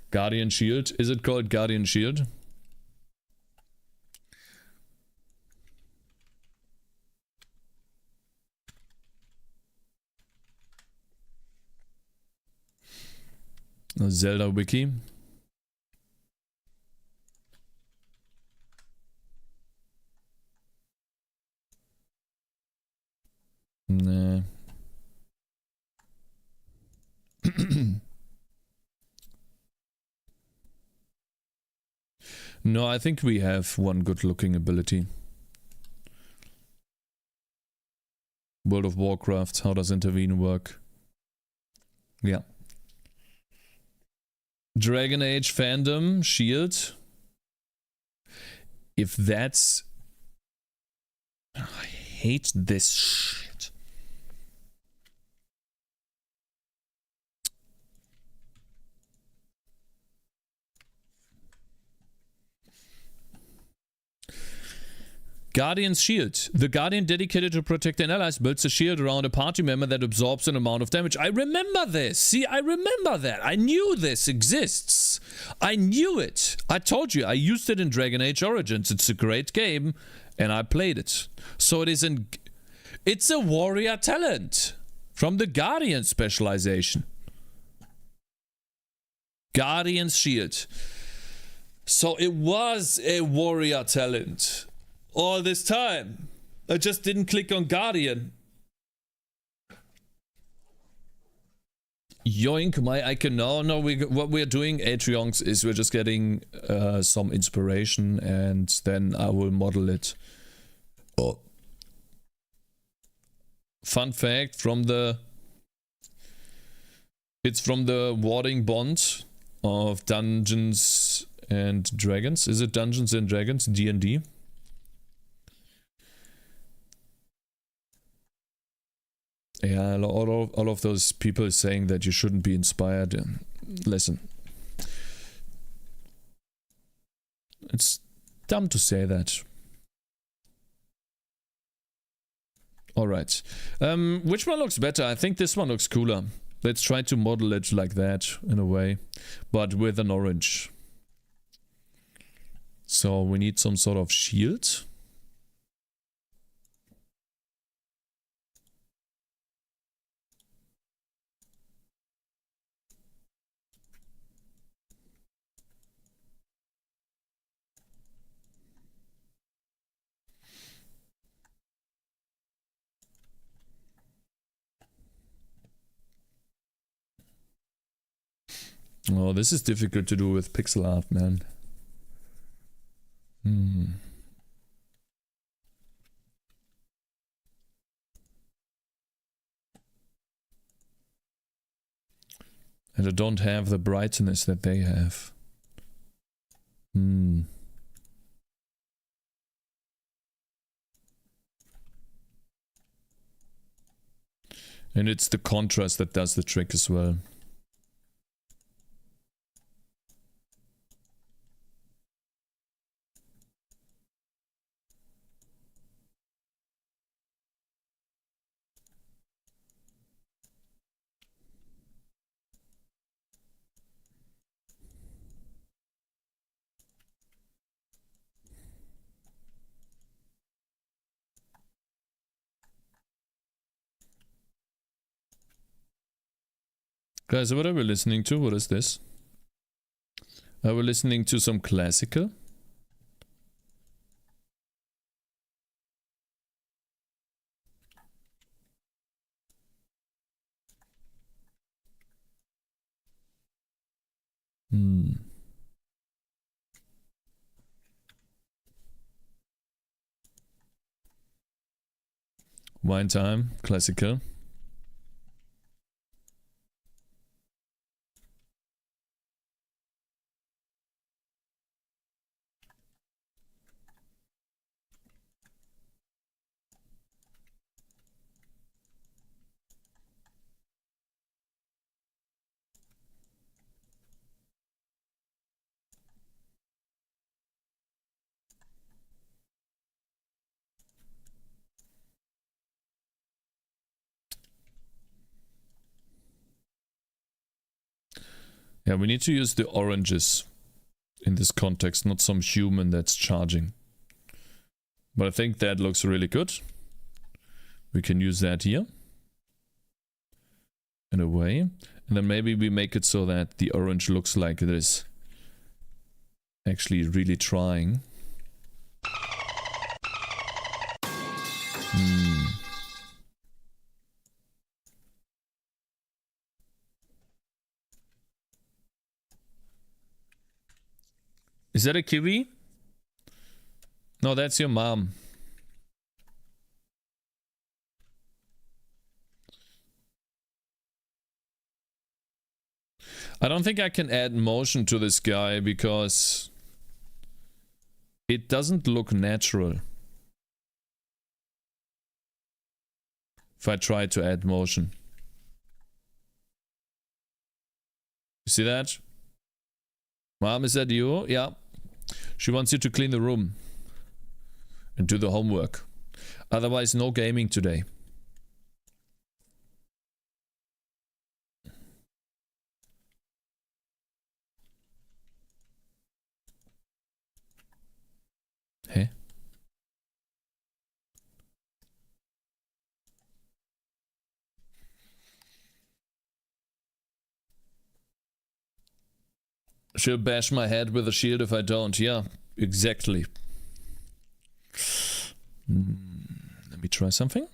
Guardian Shield. Is it called Guardian Shield? A Zelda wiki. Nah. No, I think we have one good looking ability. World of Warcraft, how does intervene work? Yeah. Dragon Age fandom, shield. If that's... I hate this shit. Guardian's Shield. The Guardian dedicated to protecting allies builds a shield around a party member that absorbs an amount of damage. I remember this. See, I remember that. I knew this exists. I knew it. I told you, I used it in Dragon Age Origins. It's a great game, and I played it. So it is in... It's a warrior talent from the Guardian specialization. Guardian's Shield. So it was a warrior talent. All this time. I just didn't click on Guardian. Yoink, my icon. No, what we're doing, Atrionx, is we're just getting some inspiration and then I will model it. Oh. Fun fact it's from the warding bond of Dungeons and Dragons. Is it Dungeons and Dragons? D&D? Yeah, all of those people saying that you shouldn't be inspired. Listen. It's dumb to say that. Alright. Which one looks better? I think this one looks cooler. Let's try to model it like that, in a way. But with an orange. So we need some sort of shield. Oh, this is difficult to do with pixel art, man. And I don't have the brightness that they have. And it's the contrast that does the trick as well. Guys, what are we listening to? What is this? Are we listening to some classical? Wine time, classical. Yeah, we need to use the oranges in this context, not some human that's charging. But I think that looks really good. We can use that here. In a way. And then maybe we make it so that the orange looks like it is actually really trying. Is that a kiwi? No, that's your mom. I don't think I can add motion to this guy because it doesn't look natural. If I try to add motion. You see that? Mom, is that you? Yeah. She wants you to clean the room and do the homework. Otherwise, no gaming today. Hey? She'll bash my head with a shield if I don't. Yeah, exactly. Let me try something.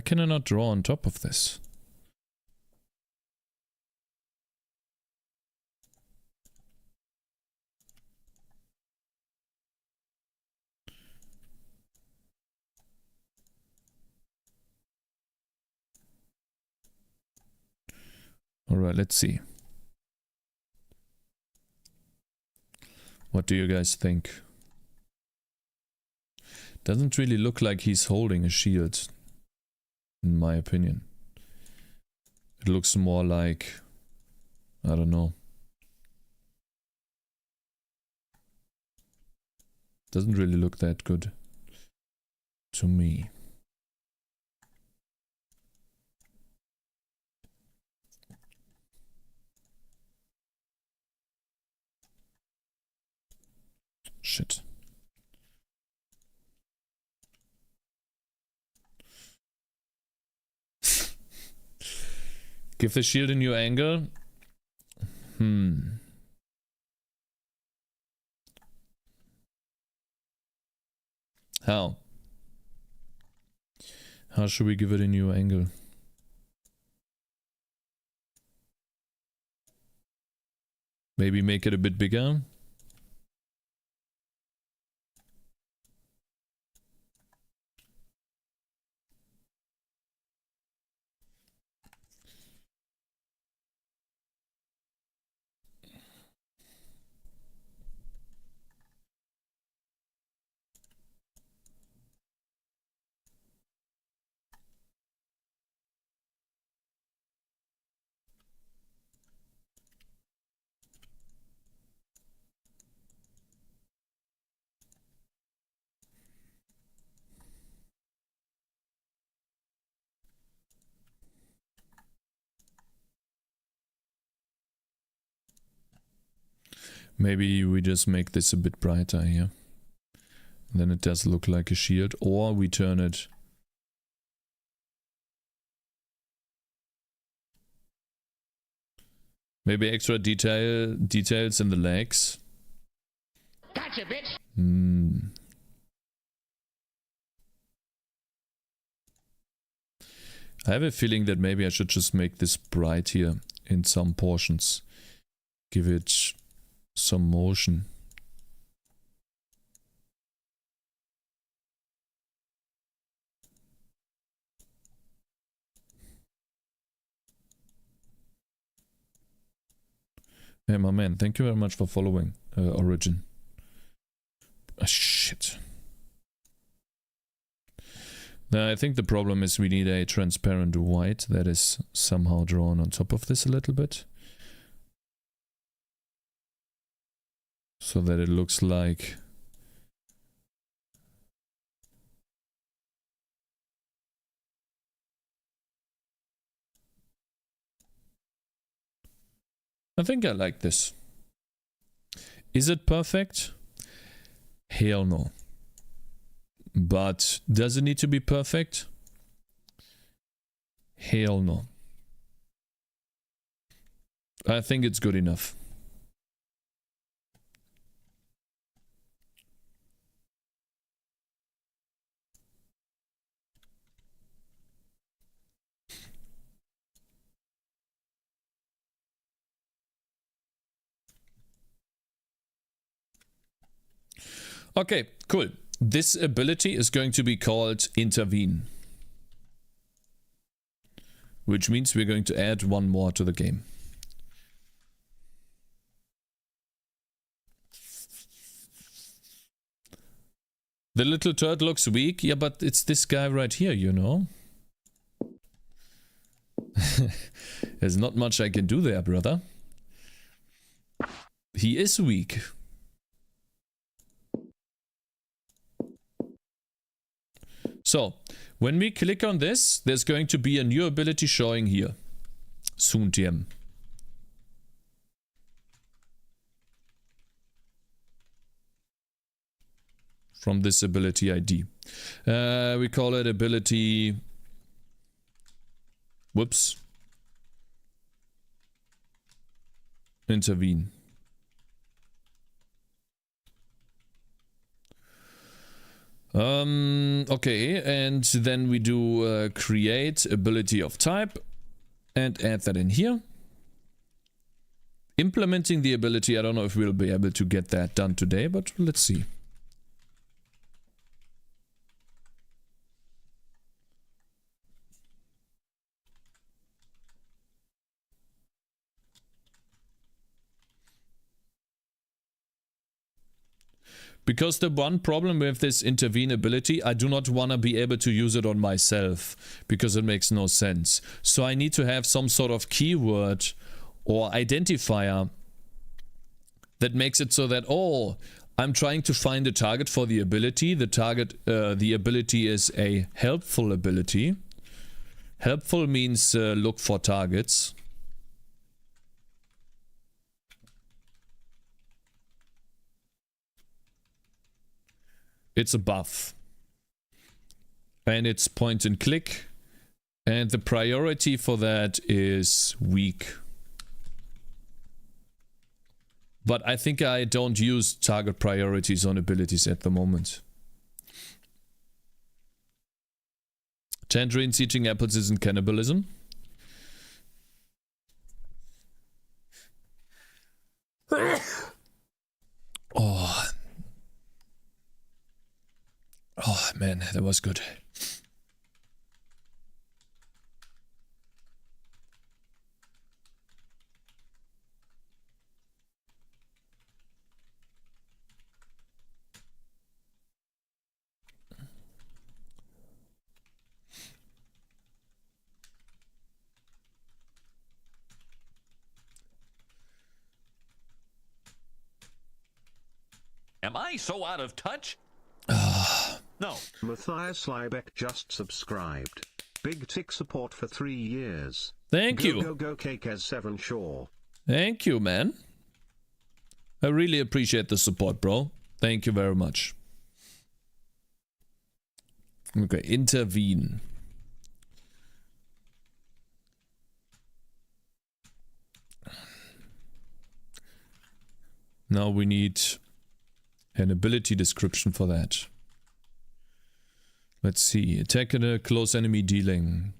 Why can I not draw on top of this? Alright, let's see. What do you guys think? Doesn't really look like he's holding a shield, in my opinion. It looks more like, I don't know. Doesn't really look that good to me. Shit. Give the shield a new angle. How? How should we give it a new angle? Maybe make it a bit bigger? Maybe we just make this a bit brighter here. Then it does look like a shield. Or we turn it... Maybe extra details in the legs. Gotcha, bitch! I have a feeling that maybe I should just make this bright here in some portions. Give it some motion. Hey, my man, thank you very much for following, Origin. Shit. Now, I think the problem is we need a transparent white that is somehow drawn on top of this a little bit. So that it looks like... I think I like this. Is it perfect? Hell no. But does it need to be perfect? Hell no. I think it's good enough. Okay, cool. This ability is going to be called Intervene. Which means we're going to add one more to the game. The little turd looks weak. Yeah, but it's this guy right here, you know? There's not much I can do there, brother. He is weak. So, when we click on this, there's going to be a new ability showing here. Soon TM. From this ability ID. We call it ability... Whoops. Intervene. Okay, and then we do create ability of type and add that in here. Implementing the ability, I don't know if we'll be able to get that done today, but let's see. Because the one problem with this intervene ability, I do not want to be able to use it on myself, because it makes no sense. So I need to have some sort of keyword or identifier that makes it so that, oh, I'm trying to find a target for the ability. The ability is a helpful ability. Helpful means look for targets. It's a buff. And it's point and click. And the priority for that is weak. But I think I don't use target priorities on abilities at the moment. Tangerines eating apples isn't cannibalism. Oh. Oh man, that was good. Am I so out of touch? No. Matthias Liebeck just subscribed. Big tick support for 3 years. Thank you. Go Cakez 7 Shaw. Thank you, man. I really appreciate the support, bro. Thank you very much. Okay, intervene. Now we need an ability description for that. Let's see. Attack and a close enemy dealing.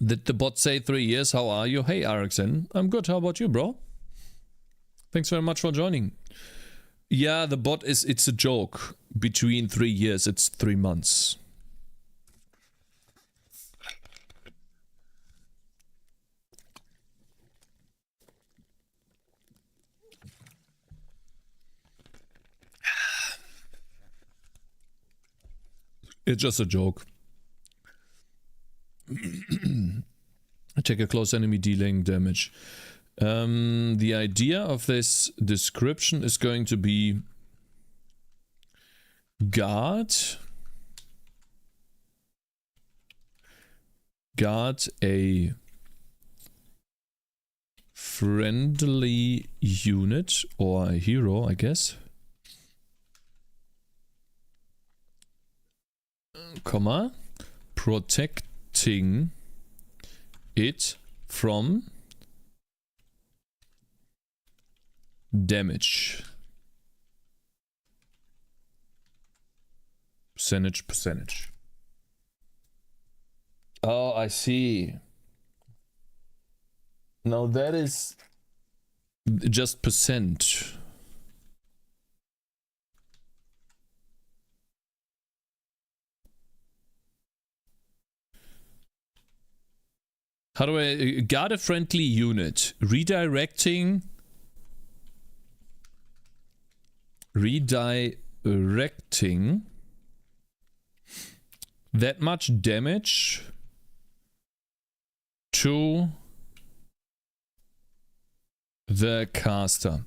Did the bot say 3 years? How are you? Hey, Erickson. I'm good. How about you, bro? Thanks very much for joining. Yeah, the bot is... It's a joke. Between 3 years, it's 3 months. It's just a joke. Take a close enemy dealing damage. The idea of this description is going to be guard a friendly unit or a hero, I guess. Comma, protecting it from damage. Percentage. Oh, I see. Now that is just percent. How do I guard a friendly unit? Redirecting that much damage to the caster.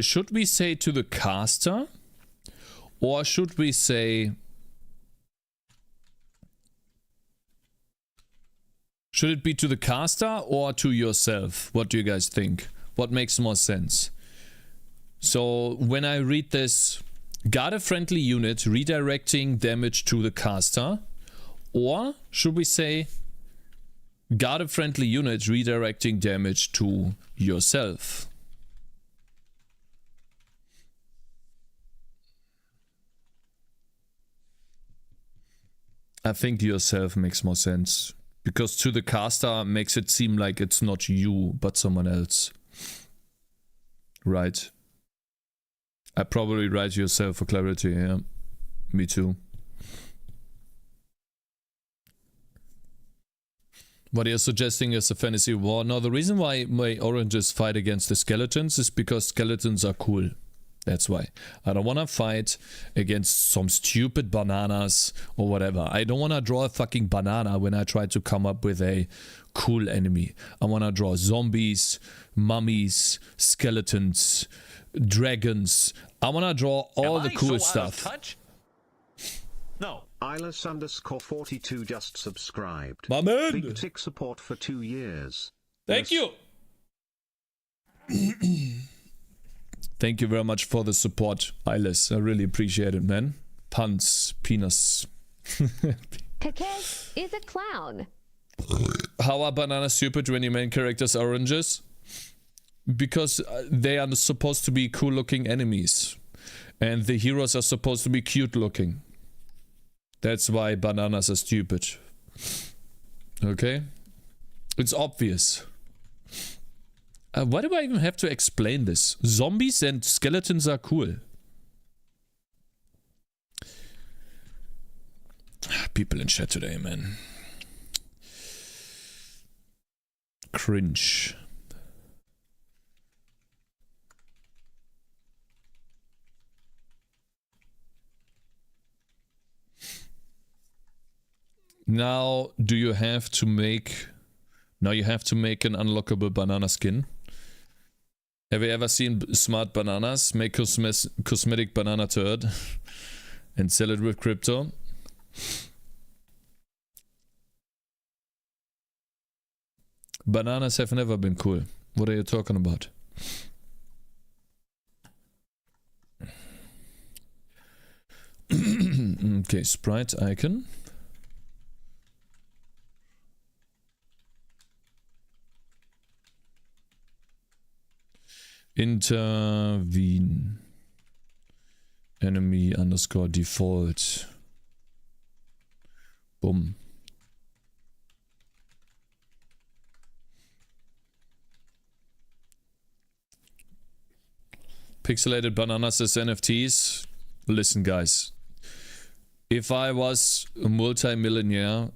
Should we say to the caster, or should we say... Should it be to the caster or to yourself? What do you guys think? What makes more sense? So when I read this, guard a friendly unit redirecting damage to the caster, or should we say guard a friendly unit redirecting damage to yourself? I think yourself makes more sense. Because to the caster makes it seem like it's not you, but someone else. Right. I probably write yourself for clarity, yeah. Me too. What you're suggesting is a fantasy war. No, the reason why my oranges fight against the skeletons is because skeletons are cool. That's why. I don't want to fight against some stupid bananas or whatever. I don't want to draw a fucking banana when I try to come up with a cool enemy. I want to draw zombies, mummies, skeletons, dragons. I want to draw all the cool stuff. No. Ilas_42 just subscribed. My man. Big tick support for 2 years. Thank you. Thank you very much for the support, Ilas. I really appreciate it, man. Puns, penis. Cakez is a clown. How are bananas stupid when your main characters are oranges? Because they are supposed to be cool looking enemies. And the heroes are supposed to be cute looking. That's why bananas are stupid. Okay? It's obvious. Why do I even have to explain this? Zombies and skeletons are cool. People in chat today, man. Cringe. Now, do you have to make... Now you have to make an unlockable banana skin. Have you ever seen smart bananas make cosmetic banana turd and sell it with crypto? Bananas have never been cool. What are you talking about? Okay, sprite icon. Intervene. Enemy underscore default. Boom. Pixelated bananas as NFTs. Listen, guys. If I was a millionaire,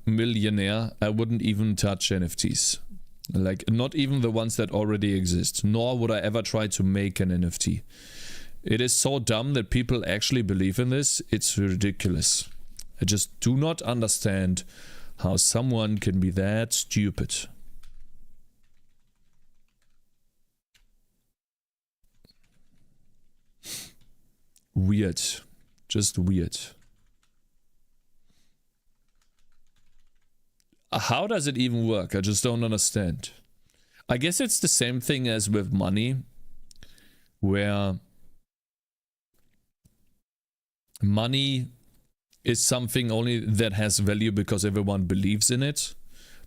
I wouldn't even touch NFTs. Like, not even the ones that already exist. Nor would I ever try to make an NFT. It is so dumb that people actually believe in this. It's ridiculous. I just do not understand how someone can be that stupid. Weird. Just weird. How does it even work? I just don't understand. I guess it's the same thing as with money, where money is something only that has value because everyone believes in it.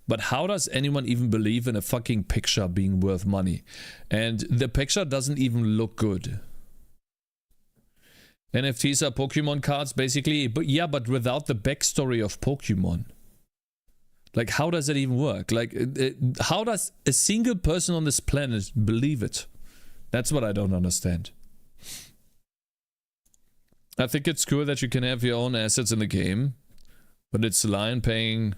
But how does anyone even believe in a fucking picture being worth money? And the picture doesn't even look good. NFTs are Pokemon cards, basically. But yeah, but without the backstory of Pokemon. Like, how does it even work? Like, how does a single person on this planet believe it? That's what I don't understand. I think it's cool that you can have your own assets in the game, but it's a line paying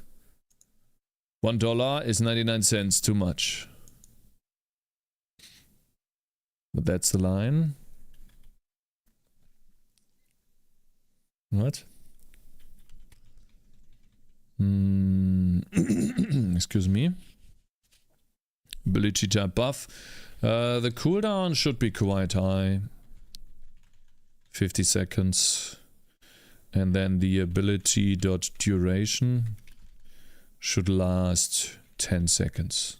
$1 is 99 cents too much. But that's the line. What? Excuse me. Ability type buff. The cooldown should be quite high. 50 seconds. And then the ability dot duration should last 10 seconds.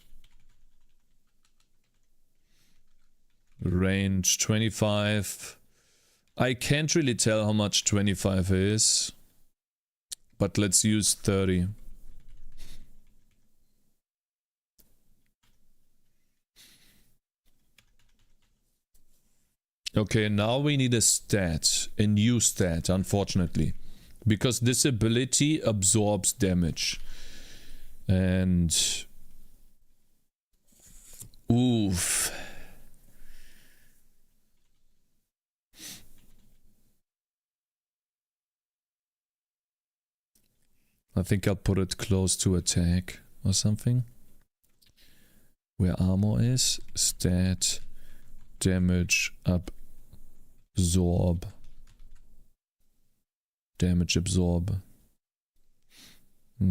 Range 25. I can't really tell how much 25 is. But let's use 30. Okay, now we need a stat. A new stat, unfortunately. because this ability absorbs damage. And oof. I think I'll put it close to attack or something. Where armor is, stat, damage, absorb. Damage absorb. Or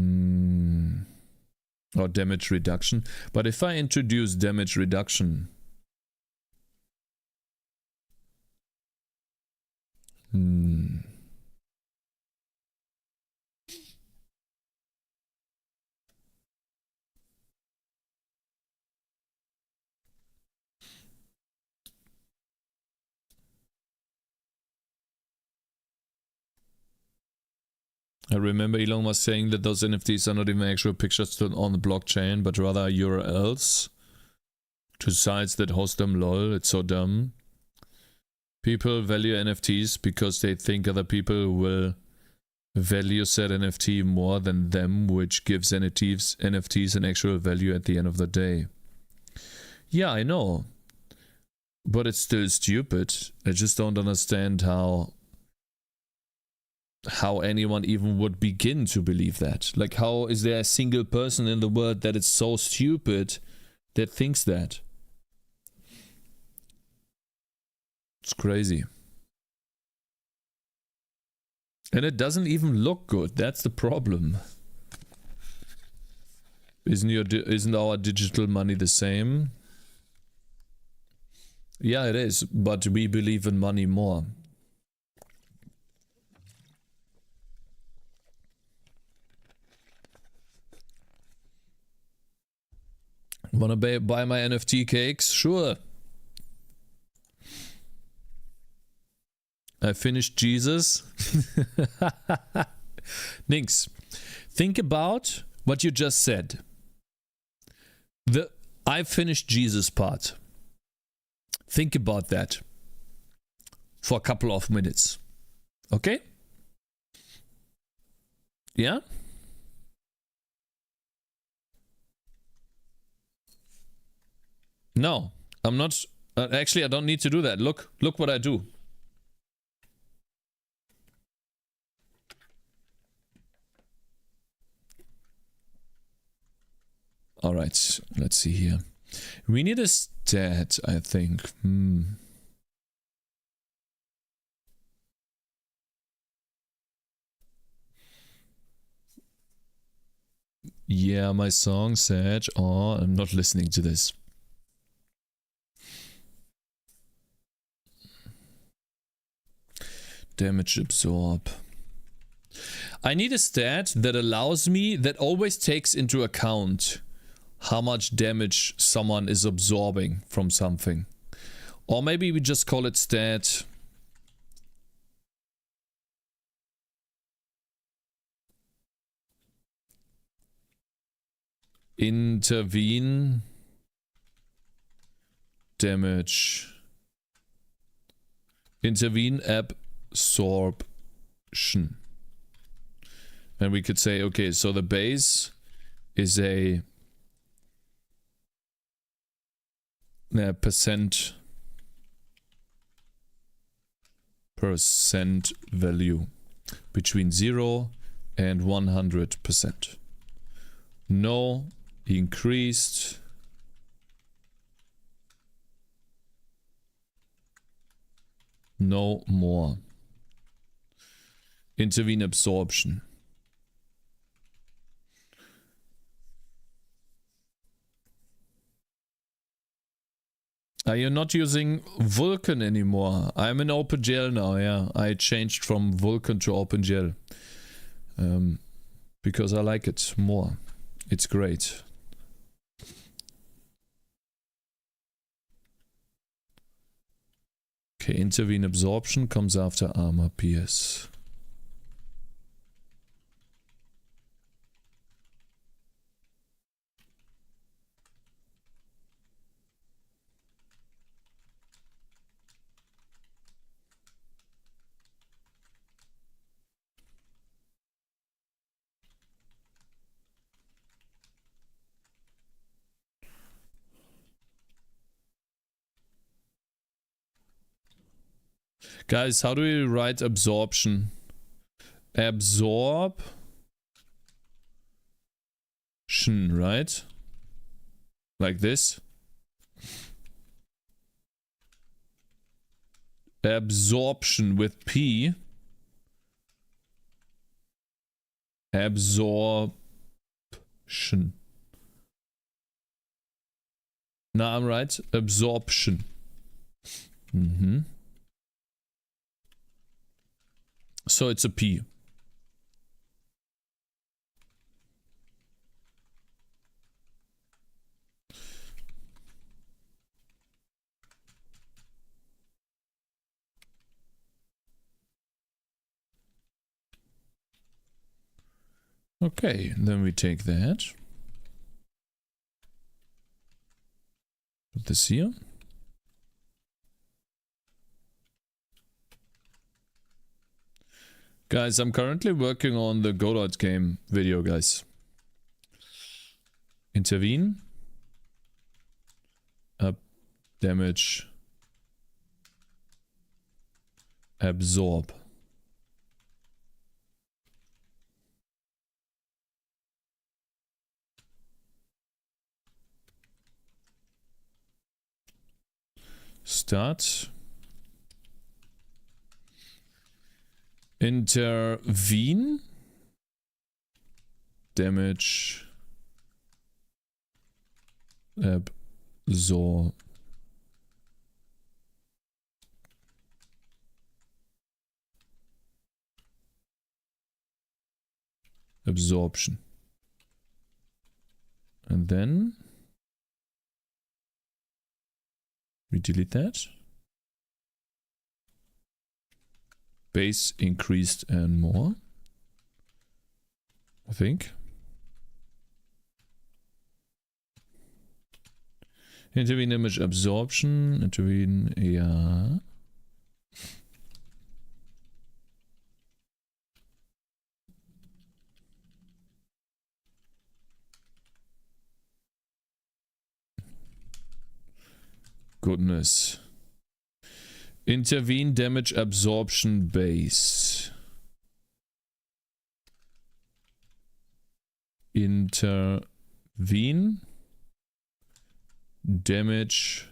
damage reduction. But if I introduce damage reduction, I remember Elon was saying that those NFTs are not even actual pictures on the blockchain, but rather URLs to sites that host them. Lol, it's so dumb. People value NFTs because they think other people will value said NFT more than them, which gives NFTs an actual value at the end of the day. Yeah, I know. But it's still stupid. I just don't understand how anyone even would begin to believe that. Like, how is there a single person in the world that is so stupid that thinks that? It's crazy. And it doesn't even look good. That's the problem. Isn't our digital money the same? Yeah, it is, but we believe in money more. Wanna buy my NFT cakes? Sure. I finished Jesus. Nix. Think about what you just said. The I finished Jesus part. Think about that for a couple of minutes. Okay? Yeah? No, I'm not. Actually, I don't need to do that. Look what I do. All right, let's see here. We need a stat, I think. Yeah, my song said, oh, I'm not listening to this. Damage absorb. I need a stat that allows me, that always takes into account how much damage someone is absorbing from something. Or maybe we just call it stat intervene damage. Intervene absorption. And we could say, okay, so the base is a percent value between 0 and 100%. No increased, no more. Intervene absorption. Are you not using Vulkan anymore? I'm in OpenGL now, yeah. I changed from Vulkan to OpenGL. Because I like it more. It's great. Okay, intervene absorption comes after armor pierce. Guys, how do we write absorption? Absorption, right? Like this. Absorption with P. Absorption. Nah, I'm right. Absorption. So it's a P. Okay, then we take that. Put this here. Guys, I'm currently working on the Godot game video, guys. Intervene. Up. Damage. Absorb. Start. Intervene. Damage. Absorb. Absorption. And then we delete that. Base increased and more, I think. Intervene image absorption. Intervene, yeah. Goodness. Intervene damage absorption base. Intervene damage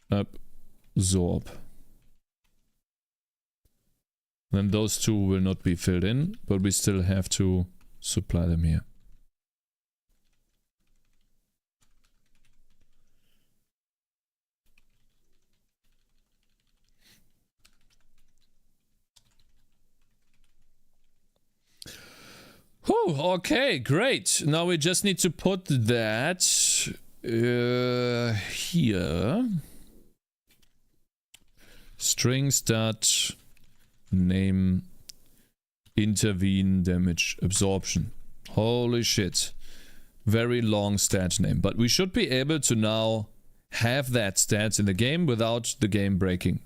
absorb. Then those two will not be filled in, but we still have to supply them here. Whew, okay, great. Now we just need to put that here. Strings dot name intervene damage absorption. Holy shit. Very long stat name. But we should be able to now have that stat in the game without the game breaking.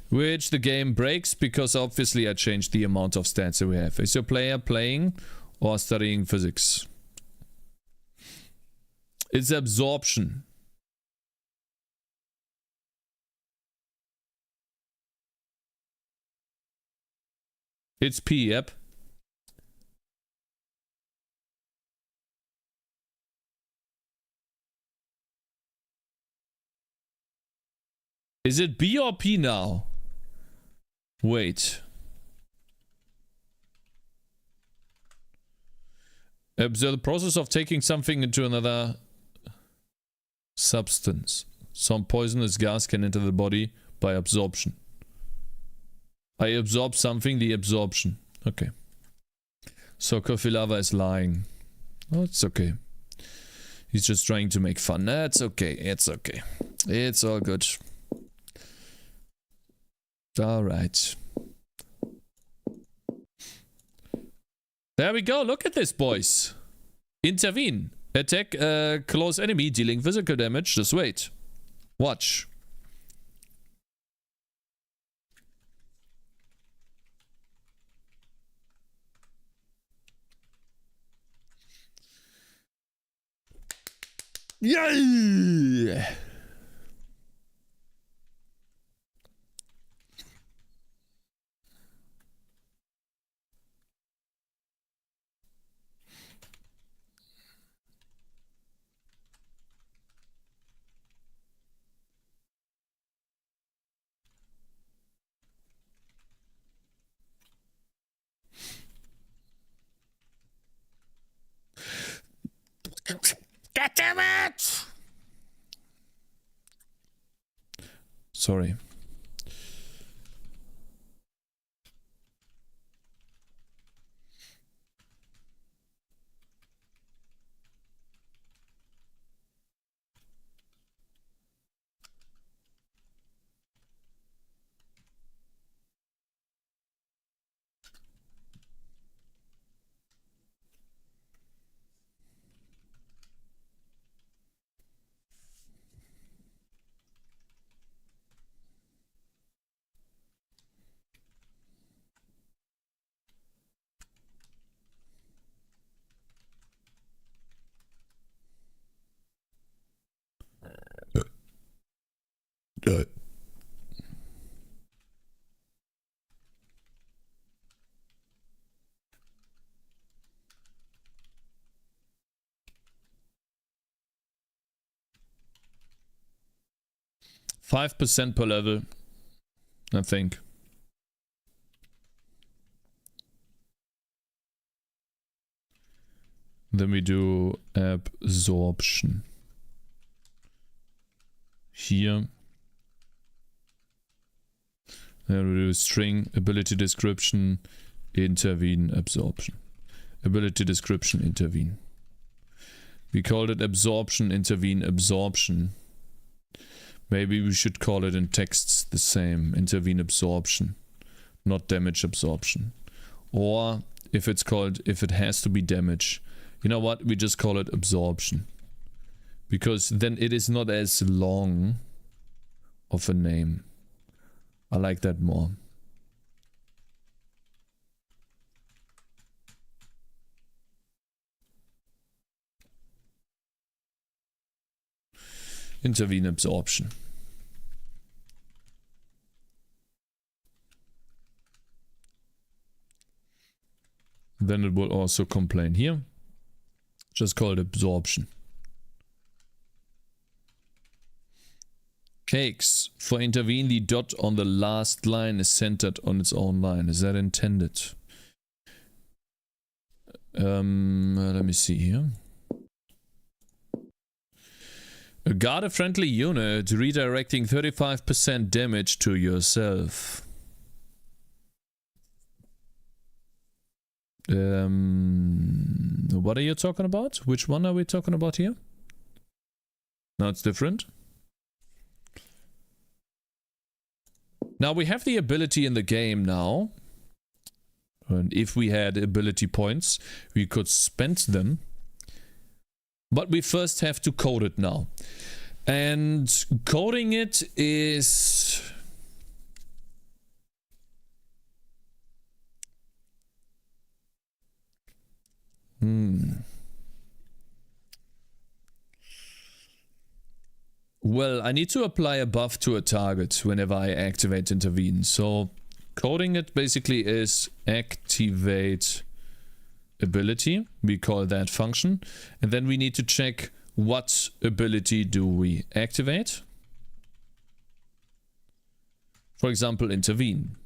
Which the game breaks because obviously I changed the amount of stats that we have. Is your player playing or studying physics? It's absorption. It's P, yep. Is it B or P now? Wait. Observe the process of taking something into another substance. Some poisonous gas can enter the body by absorption. I absorb something, the absorption. Okay. So Kofilava is lying. Oh, it's okay. He's just trying to make fun. That's okay. It's okay. It's all good. Alright. There we go. Look at this, boys. Intervene. Attack a close enemy, dealing physical damage. Just wait. Watch. Yay! God damn it! Sorry. Good. 5% per level, I think. Then we do absorption. Here. Then we do string, ability description, intervene, absorption. Ability description, intervene. We called it absorption, intervene, absorption. Maybe we should call it in texts the same, intervene, absorption, not damage absorption. Or if it's called, if it has to be damage, you know what, we just call it absorption. Because then it is not as long of a name. I like that more. Intervene, absorption. Then it will also complain here. Just call it absorption. Cakez. For intervene, the dot on the last line is centered on its own line. Is that intended? Let me see here. Guard a friendly unit, redirecting 35% damage to yourself. What are you talking about? Which one are we talking about here? No, it's different. Now we have the ability in the game now. And if we had ability points, we could spend them. But we first have to code it now. And coding it is... Well, I need to apply a buff to a target whenever I activate intervene. So coding it basically is activate ability. We call that function. And then we need to check what ability do we activate. For example, intervene.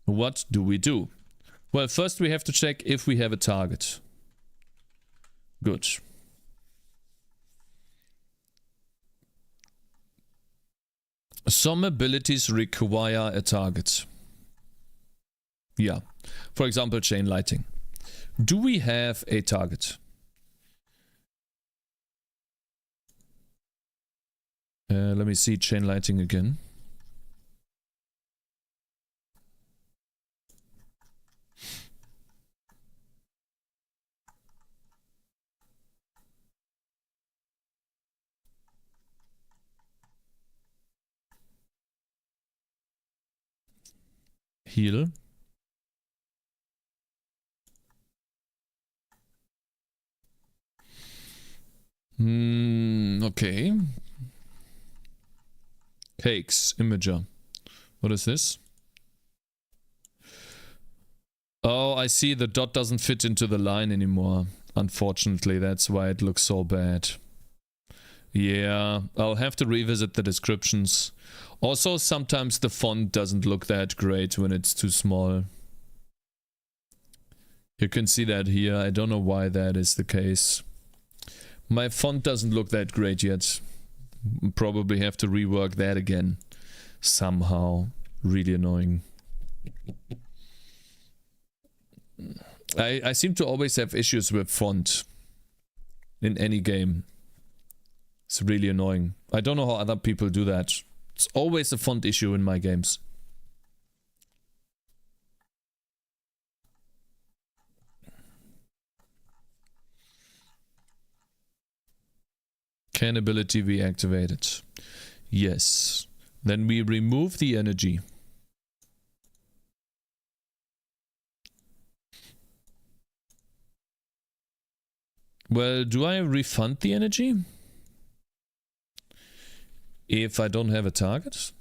What do we do? Well, first we have to check if we have a target. Good. Some abilities require a target. Yeah. For example, chain lighting. Do we have a target? Let me see chain lighting again. Heal. Okay. Cakez, imager. What is this? Oh, I see the dot doesn't fit into the line anymore. Unfortunately, that's why it looks so bad. Yeah, I'll have to revisit the descriptions. Also, sometimes the font doesn't look that great when it's too small. You can see that here. I don't know why that is the case. My font doesn't look that great yet. Probably have to rework that again. Somehow. Really annoying. I seem to always have issues with font. In any game. It's really annoying. I don't know how other people do that. It's always a font issue in my games. Can ability be activated? Yes. Then we remove the energy. Well, do I refund the energy? If I don't have a target?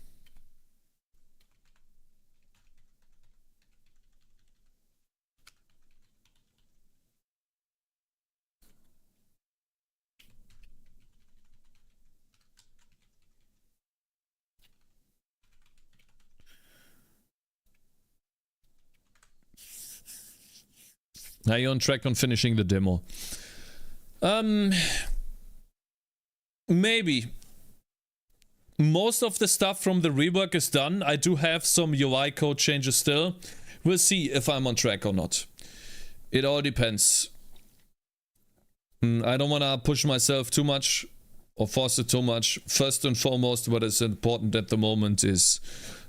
Are you on track on finishing the demo? Maybe. Most of the stuff from the rework is done. I do have some UI code changes still. We'll see if I'm on track or not. It all depends. I don't want to push myself too much or force it too much. First and foremost, what is important at the moment is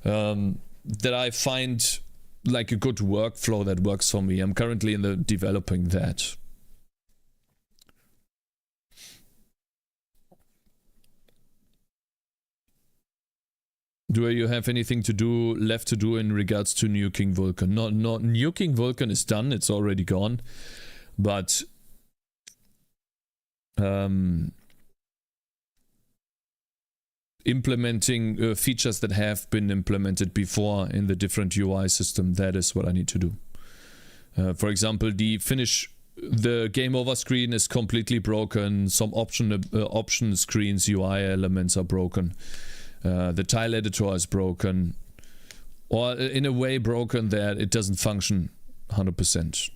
that I find like a good workflow that works for me. I'm currently in the developing that. Do you have anything left to do in regards to nuking Vulcan? No, nuking Vulcan is done. It's already gone. But implementing features that have been implemented before in the different UI system, that is what I need to do. For example, the game over screen is completely broken. Some option screens, UI elements are broken. The tile editor is broken, or in a way broken that it doesn't function 100%.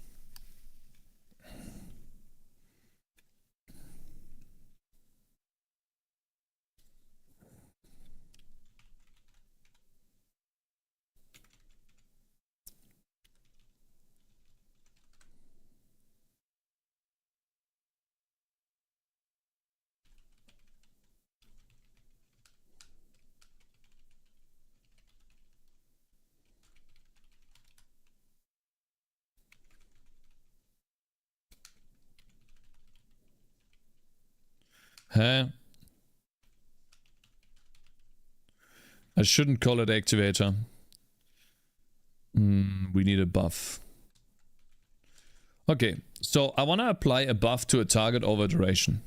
Huh? I shouldn't call it activator. We need a buff. Okay, so I want to apply a buff to a target over duration.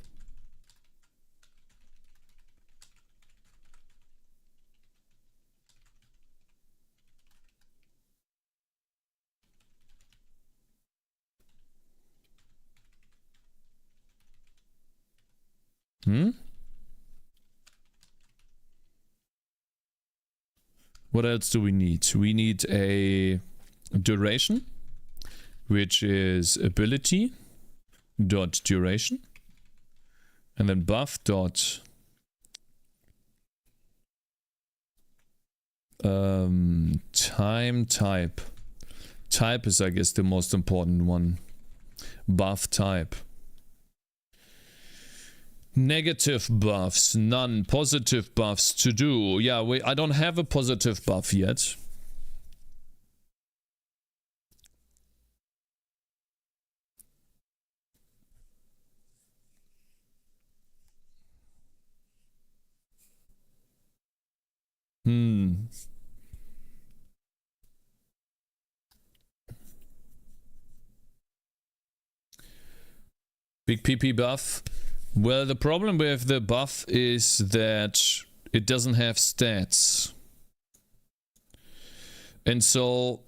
What else do we need? We need a duration, which is ability dot duration, and then buff dot time type. Type is, I guess, the most important one. Buff type. Negative buffs, none. Positive buffs to do. Yeah, I don't have a positive buff yet. Big PP buff. Well, the problem with the buff is that it doesn't have stats. And so,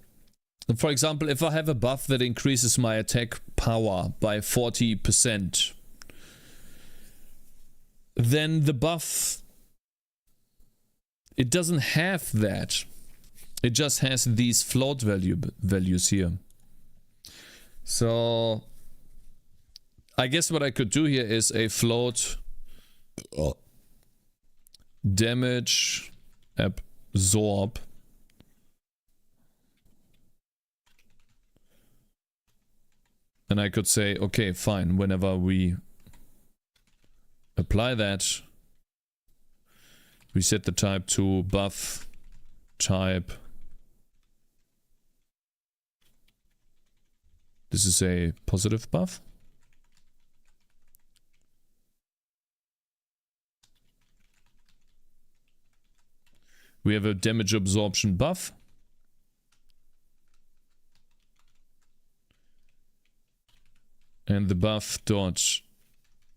for example, if I have a buff that increases my attack power by 40%, then the buff, it doesn't have that. It just has these float values here. So I guess what I could do here is a float damage absorb and I could say, okay, fine, whenever we apply that, we set the type to buff type. This is a positive buff. We have a damage absorption buff. And the buff dot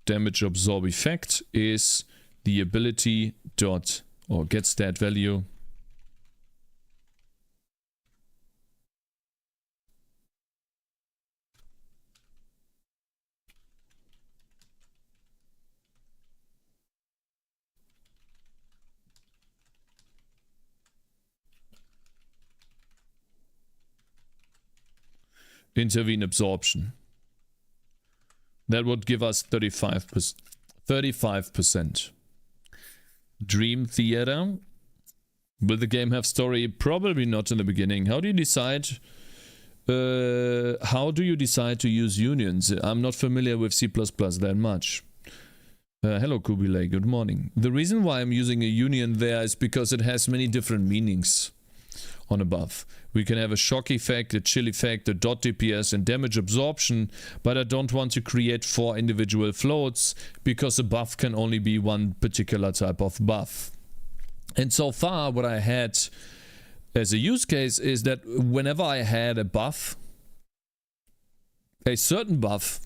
damage absorb effect is the ability dot or get stat value intervene absorption. That would give us 35%. Dream Theater. Will the game have story? Probably not in the beginning. How do you decide? How do you decide to use unions? I'm not familiar with C++ that much. Hello Kubilay, good morning. The reason why I'm using a union there is because it has many different meanings on a buff. We can have a shock effect, a chill effect, a dot DPS and damage absorption, but I don't want to create 4 individual floats because a buff can only be one particular type of buff. And so far what I had as a use case is that whenever I had a buff, a certain buff,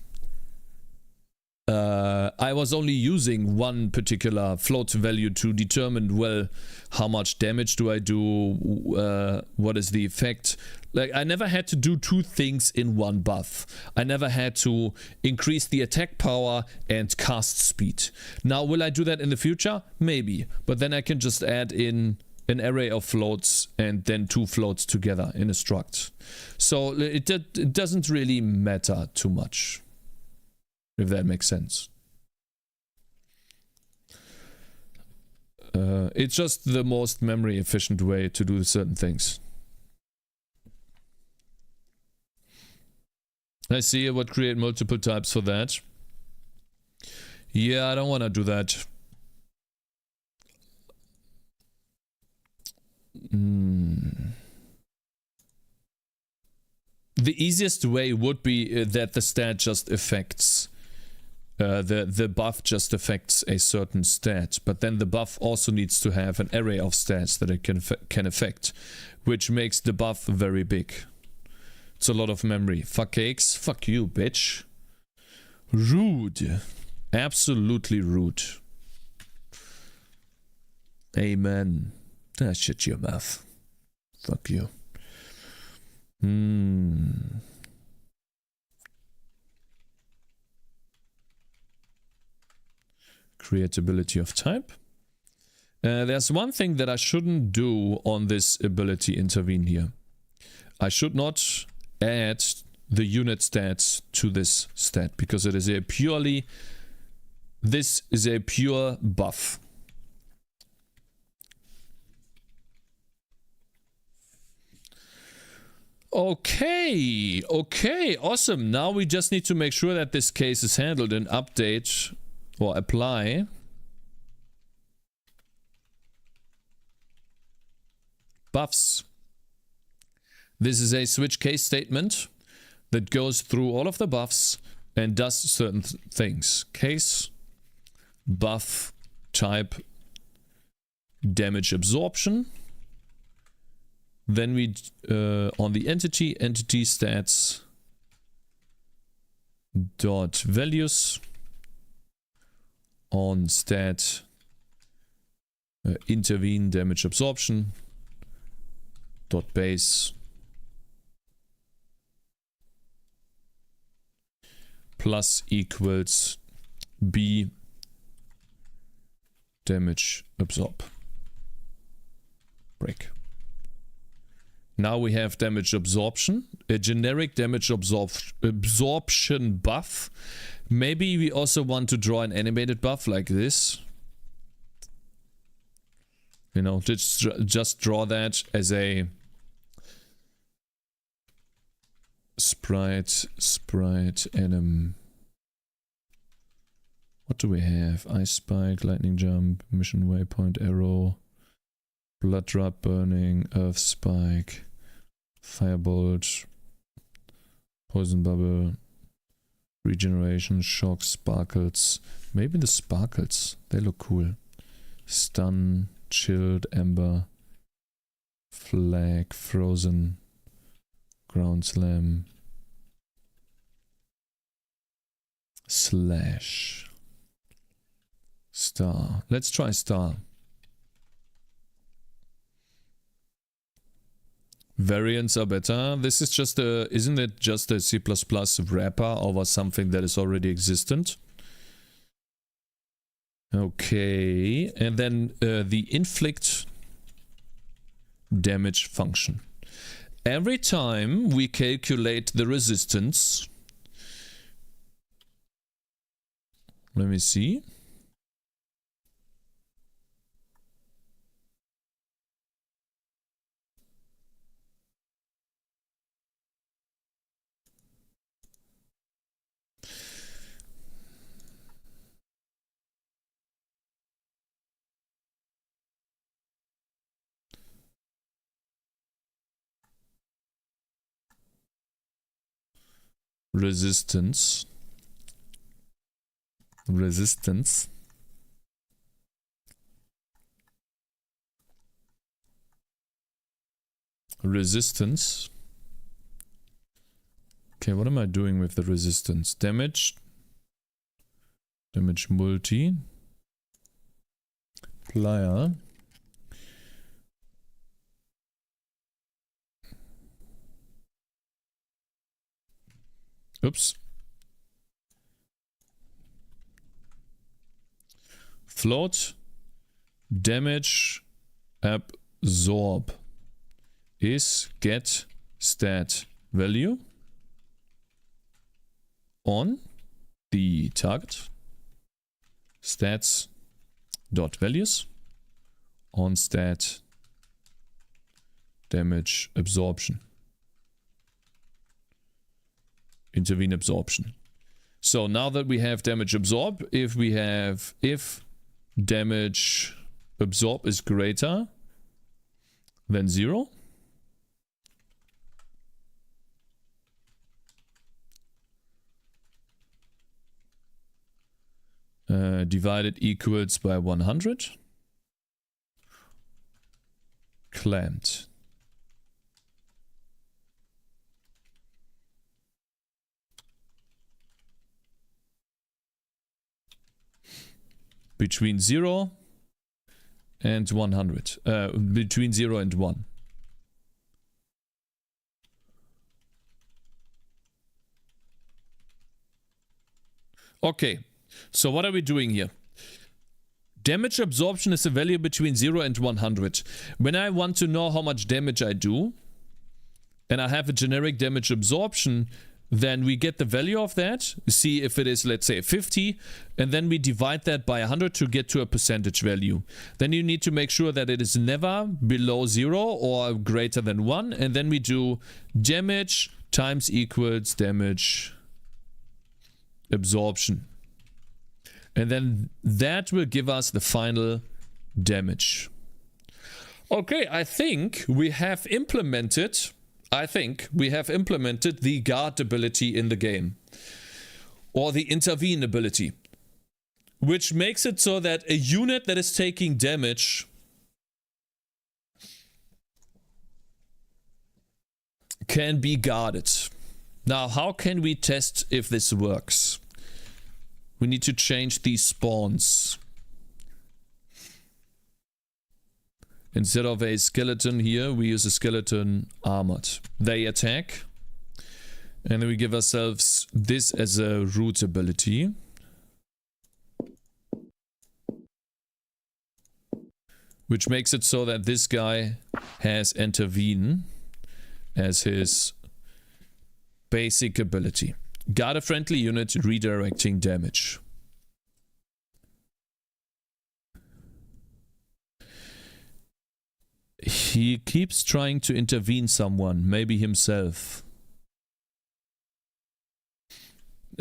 I was only using one particular float value to determine, well, how much damage do I do, what is the effect. Like, I never had to do 2 things in one buff. I never had to increase the attack power and cast speed. Now, will I do that in the future? Maybe. But then I can just add in an array of floats and then 2 floats together in a struct. So it doesn't really matter too much, if that makes sense. It's just the most memory efficient way to do certain things. I see what create multiple types for that. Yeah, I don't want to do that. The easiest way would be that the stat just affects the buff just affects a certain stat, but then the buff also needs to have an array of stats that it can affect, which makes the buff very big. It's a lot of memory. Fuck Cakez. Fuck you, bitch. Rude. Absolutely rude. Amen. Ah, shut your mouth. Fuck you. Creatability of type. There's one thing that I shouldn't do on this ability intervene here. I should not add the unit stats to this stat because it is a purely, this is a pure buff. Okay, awesome. Now we just need to make sure that this case is handled and update or apply buffs. This is a switch case statement that goes through all of the buffs and does certain things. Case, buff, type, damage absorption. Then we, on the entity stats dot values on stat intervene damage absorption dot base plus equals b damage absorb break. Now we have damage absorption, a generic damage absorption buff. Maybe we also want to draw an animated buff like this. You know, just draw that as a sprite anim. What do we have? Ice spike, lightning jump, mission waypoint arrow, blood drop burning, earth spike, firebolt, poison bubble, regeneration, shock, sparkles. Maybe the sparkles, they look cool. Stun, chilled, ember, flag, frozen, ground slam, slash, star. Let's try star. Variants are better. This is just a, isn't it just a C++ wrapper over something that is already existent? Okay, and then the inflict damage function. Every time we calculate the resistance, let me see. Resistance. Okay, what am I doing with the resistance? Damage multi plier. Oops. Float damage absorb is get stat value on the target stats dot values on stat damage absorption. Intervene absorption. So now that we have damage absorb, if damage absorb is greater than 0, divided equals by 100, clamped. Between 0 and 100. Between 0 and 1. Okay, so what are we doing here? Damage absorption is a value between 0 and 100. When I want to know how much damage I do, and I have a generic damage absorption, then we get the value of that, see if it is, let's say, 50, and then we divide that by 100 to get to a percentage value. Then you need to make sure that it is never below 0 or greater than 1, and then we do damage times equals damage absorption. And then that will give us the final damage. Okay, I think we have implemented the guard ability in the game, or the intervene ability, which makes it so that a unit that is taking damage can be guarded. Now, how can we test if this works? We need to change these spawns. Instead of a skeleton here, we use a skeleton armored. They attack. And then we give ourselves this as a root ability. Which makes it so that this guy has intervene. as his basic ability. Guard a friendly unit, redirecting damage. He keeps trying to intervene someone, maybe himself.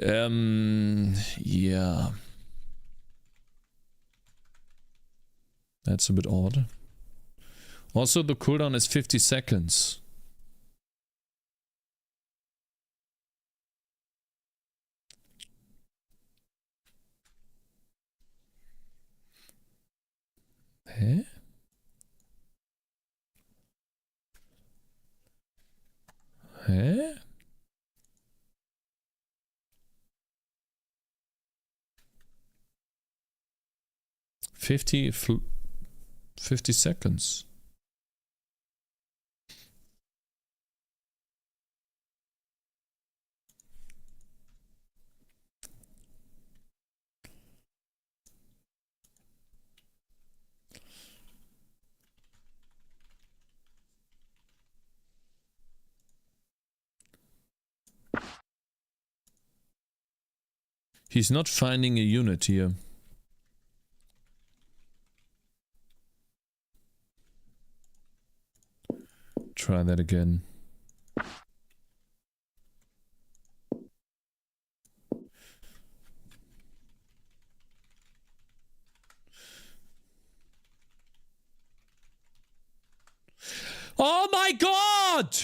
Yeah. That's a bit odd. Also, the cooldown is 50 seconds. Hä? Hä? Fifty seconds. He's not finding a unit here. Try that again. Oh my God!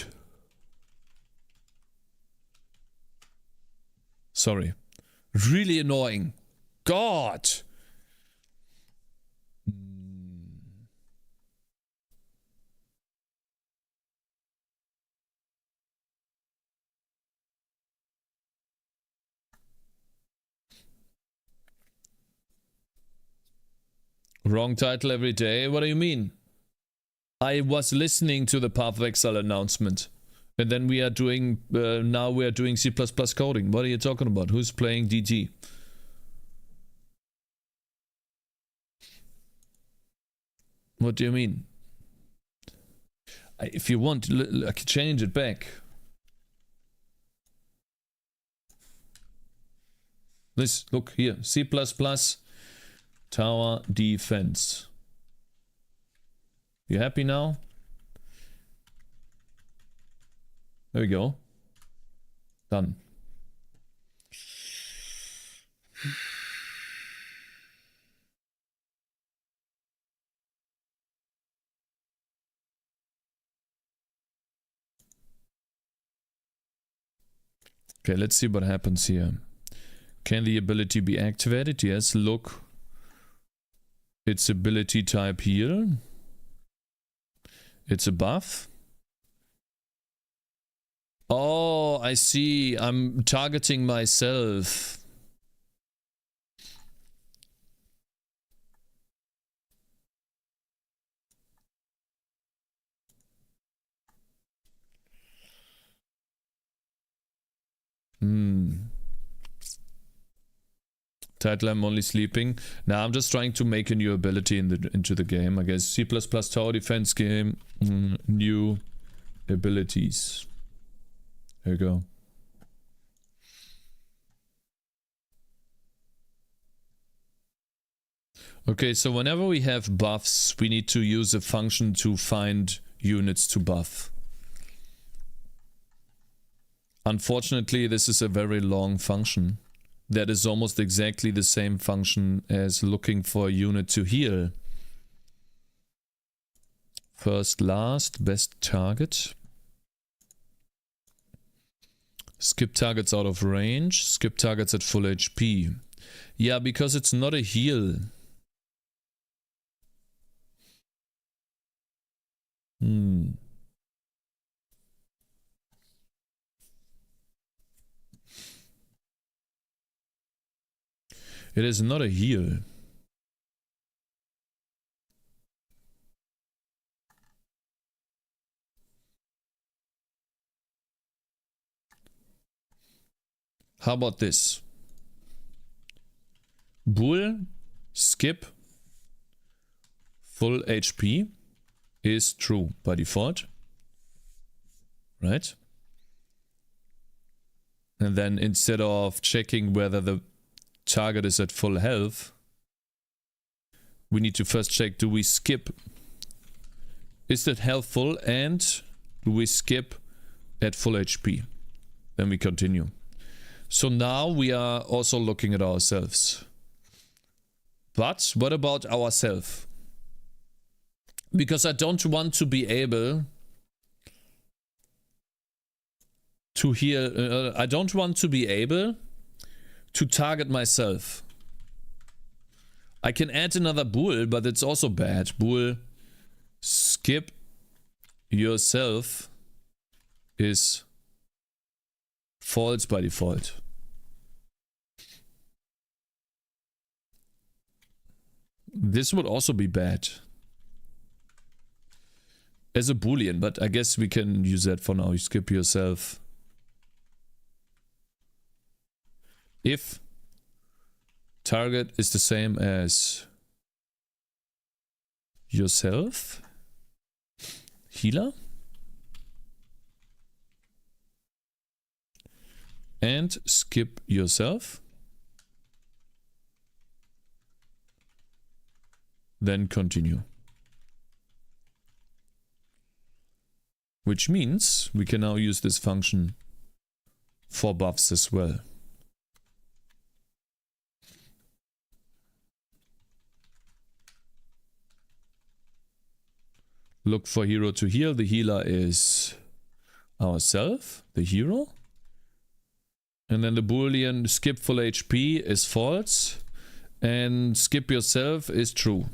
Sorry. Really annoying. God! Wrong title every day? What do you mean? I was listening to the Path of Exile announcement. And then we are doing, now we are doing C++ coding. What are you talking about? Who's playing DT? What do you mean? If you want, I can change it back. This, look here, C++, tower defense. You happy now? There we go. Done. Okay, let's see what happens here. Can the ability be activated? Yes, look. Its ability type here. It's a buff. Oh, I see. I'm targeting myself. Title, I'm only sleeping. Now I'm just trying to make a new ability into the game. I guess C++ tower defense game. New abilities. There you go. Okay, so whenever we have buffs, we need to use a function to find units to buff. Unfortunately, this is a very long function. That is almost exactly the same function as looking for a unit to heal. First, last, best target. Skip targets out of range, skip targets at full HP. Yeah, because it's not a heal. It is not a heal. How about this? Bull, skip, full HP is true by default. right? And then instead of checking whether the target is at full health, we need to first check, do we skip? Is that health full, and do we skip at full HP? Then we continue. So now we are also looking at ourselves. But what about ourselves? Because I don't want to be able to heal. I don't want to be able to target myself. I can add another bull, but it's also bad. Bull, skip yourself is false by default. This would also be bad as a boolean, but I guess we can use that for now. You skip yourself if target is the same as yourself, healer, and skip yourself, then continue. Which means we can now use this function for buffs as well. Look for hero to heal. The healer is ourself, the hero. And then the boolean skip full HP is false. And skip yourself is true.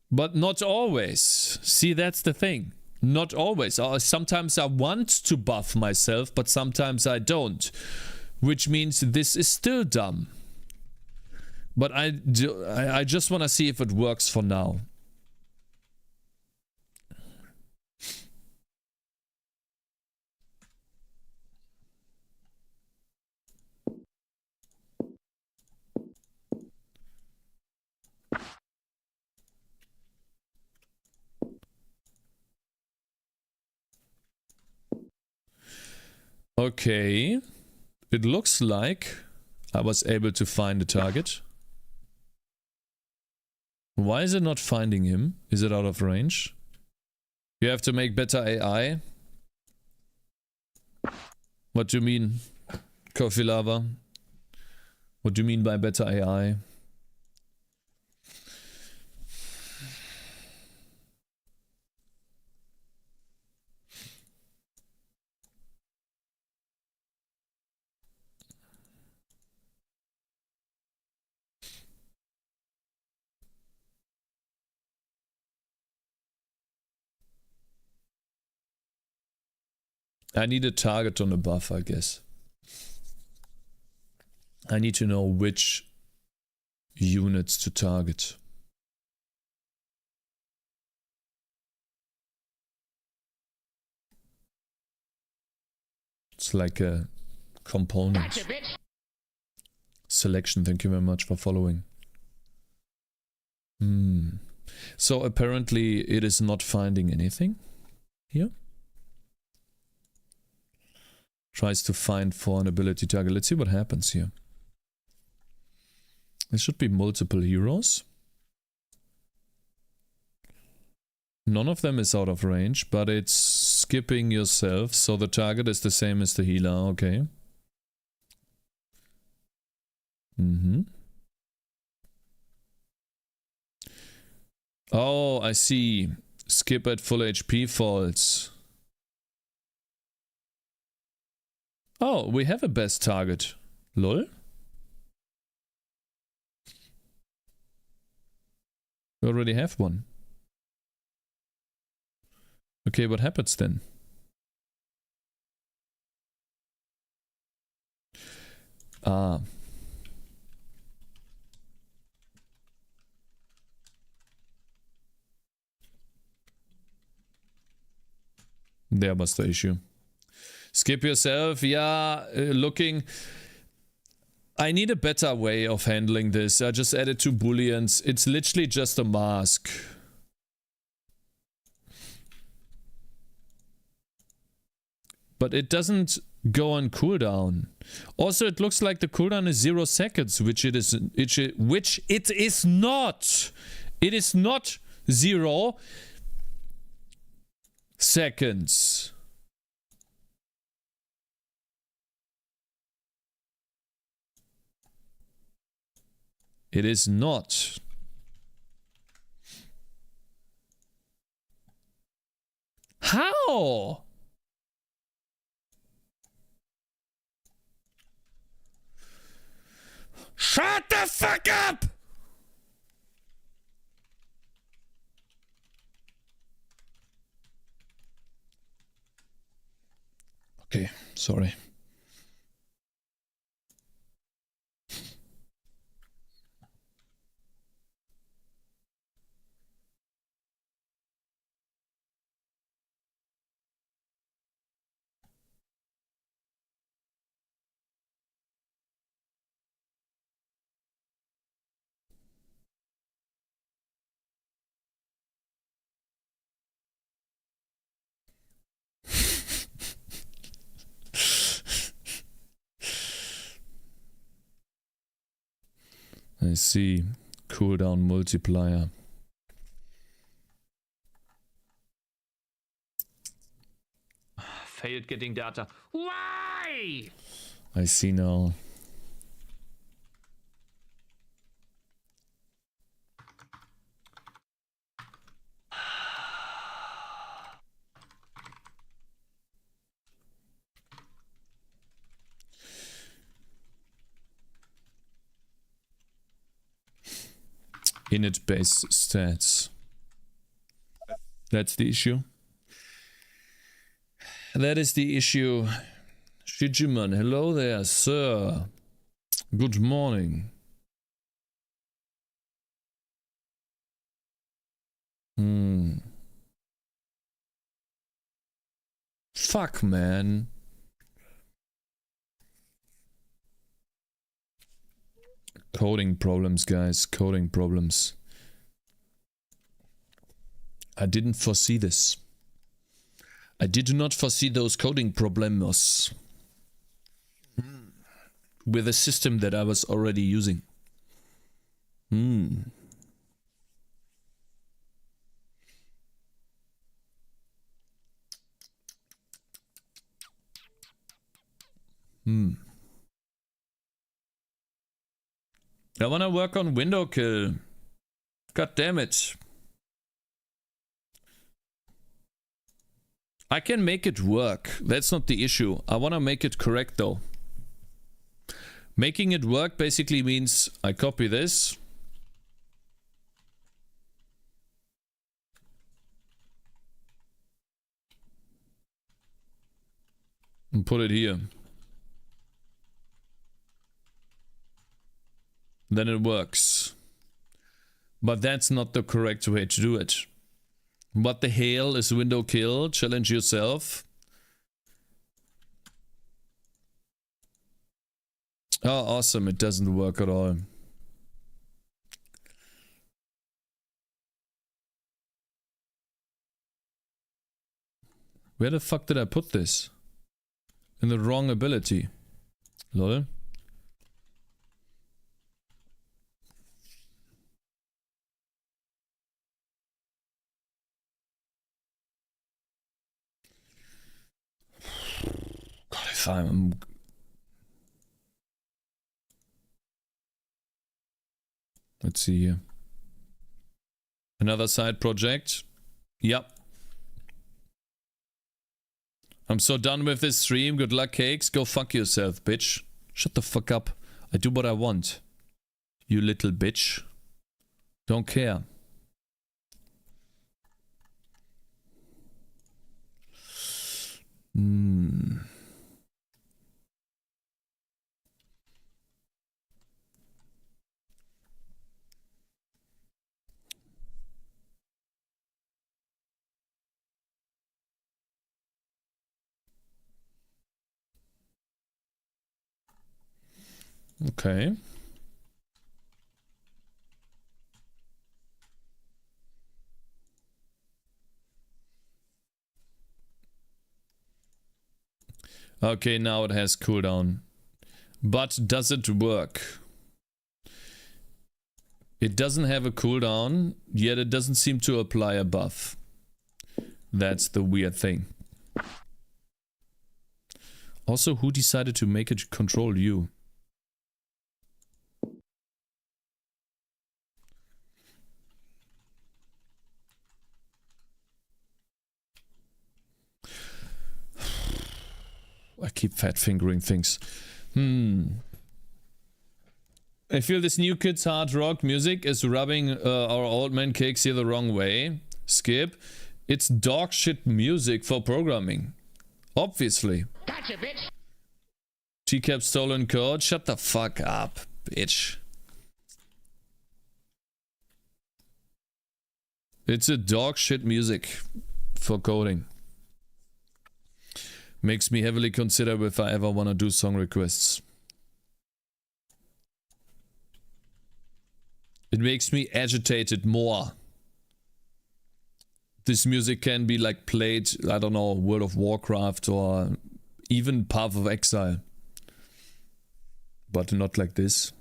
But not always. See, that's the thing. Not always. Sometimes I want to buff myself, but sometimes I don't. Which means this is still dumb. But I just want to see if it works for now. Okay, it looks like I was able to find the target. Why is it not finding him? Is it out of range? You have to make better AI. What do you mean, Coffee Lava? What do you mean by better AI? I need a target on a buff, I guess. I need to know which units to target. It's like a component selection. Thank you very much for following. So apparently it is not finding anything here. Tries to find for an ability target. Let's see what happens here. There should be multiple heroes. None of them is out of range, but it's skipping yourself, so the target is the same as the healer. Okay. Oh, I see. Skip at full HP false. Oh, we have a best target. Lol. We already have one. Okay, what happens then? Ah. There was the issue. Skip yourself, yeah, looking. I need a better way of handling this. I just added 2 booleans. It's literally just a mask. but it doesn't go on cooldown. Also, it looks like the cooldown is 0 seconds, which it is not. It is not 0 seconds. It is not. How? Shut the fuck up! Okay, sorry. I see. Cooldown multiplier. Failed getting data. Why? I see now. Init based stats. That's the issue. That is the issue. Shijiman, hello there, sir. Good morning. Fuck, man. Coding problems, guys. Coding problems. I didn't foresee this. I did not foresee those coding problems with a system that I was already using. I wanna work on Windowkill. God damn it. I can make it work. That's not the issue. I wanna make it correct though. Making it work basically means I copy this. And put it here. Then it works. But that's not the correct way to do it. What the hell is Windowkill? Challenge yourself. Oh, awesome. It doesn't work at all. Where the fuck did I put this? In the wrong ability. Lol. God, if I'm... Let's see here. Another side project. Yep. I'm so done with this stream. Good luck, Cakes. Go fuck yourself, bitch. Shut the fuck up. I do what I want. You little bitch. Don't care. Okay. Okay, now it has cooldown. But does it work? It doesn't have a cooldown, yet it doesn't seem to apply a buff. That's the weird thing. Also, who decided to make it control you? I keep fat fingering things. I feel this new kid's hard rock music is rubbing our old man Cakez here the wrong way. Skip. It's dog shit music for programming. Obviously. Gotcha, bitch. TCAP stolen code. Shut the fuck up, bitch. It's a dog shit music for coding. Makes me heavily consider if I ever want to do song requests. It makes me agitated more. This music can be like played, I don't know, World of Warcraft or even Path of Exile. But not like this.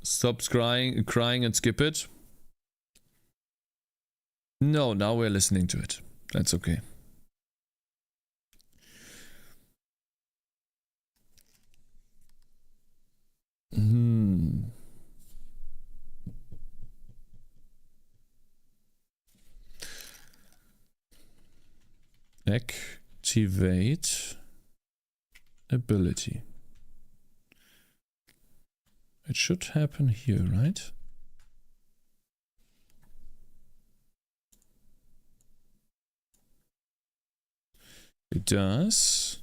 Stop crying and skip it. No, now we're listening to it. That's okay. Activate ability. It should happen here, right? It does.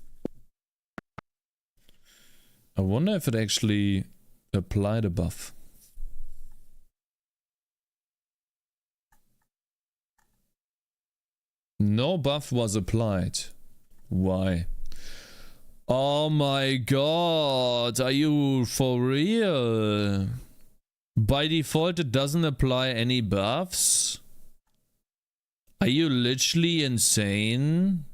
I wonder if it actually applied a buff. No buff was applied. Why? Oh my god, are you for real? By default it doesn't apply any buffs? Are you literally insane?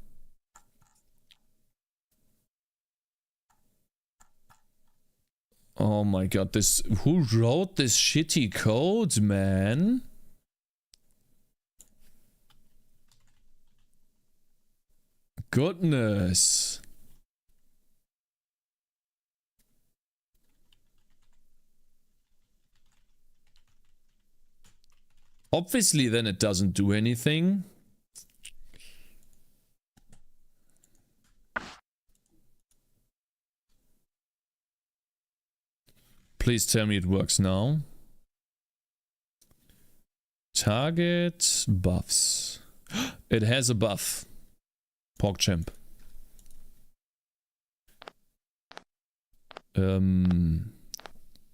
Oh my god, this... Who wrote this shitty code, man? Goodness. Obviously then it doesn't do anything. Please tell me it works now. Target buffs. It has a buff. PogChamp.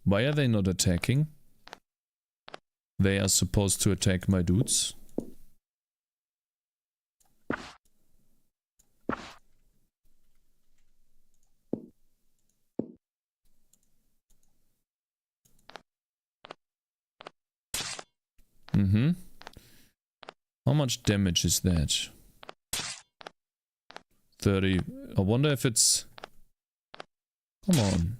Why are they not attacking? They are supposed to attack my dudes. How much damage is that? 30. I wonder if it's... Come on.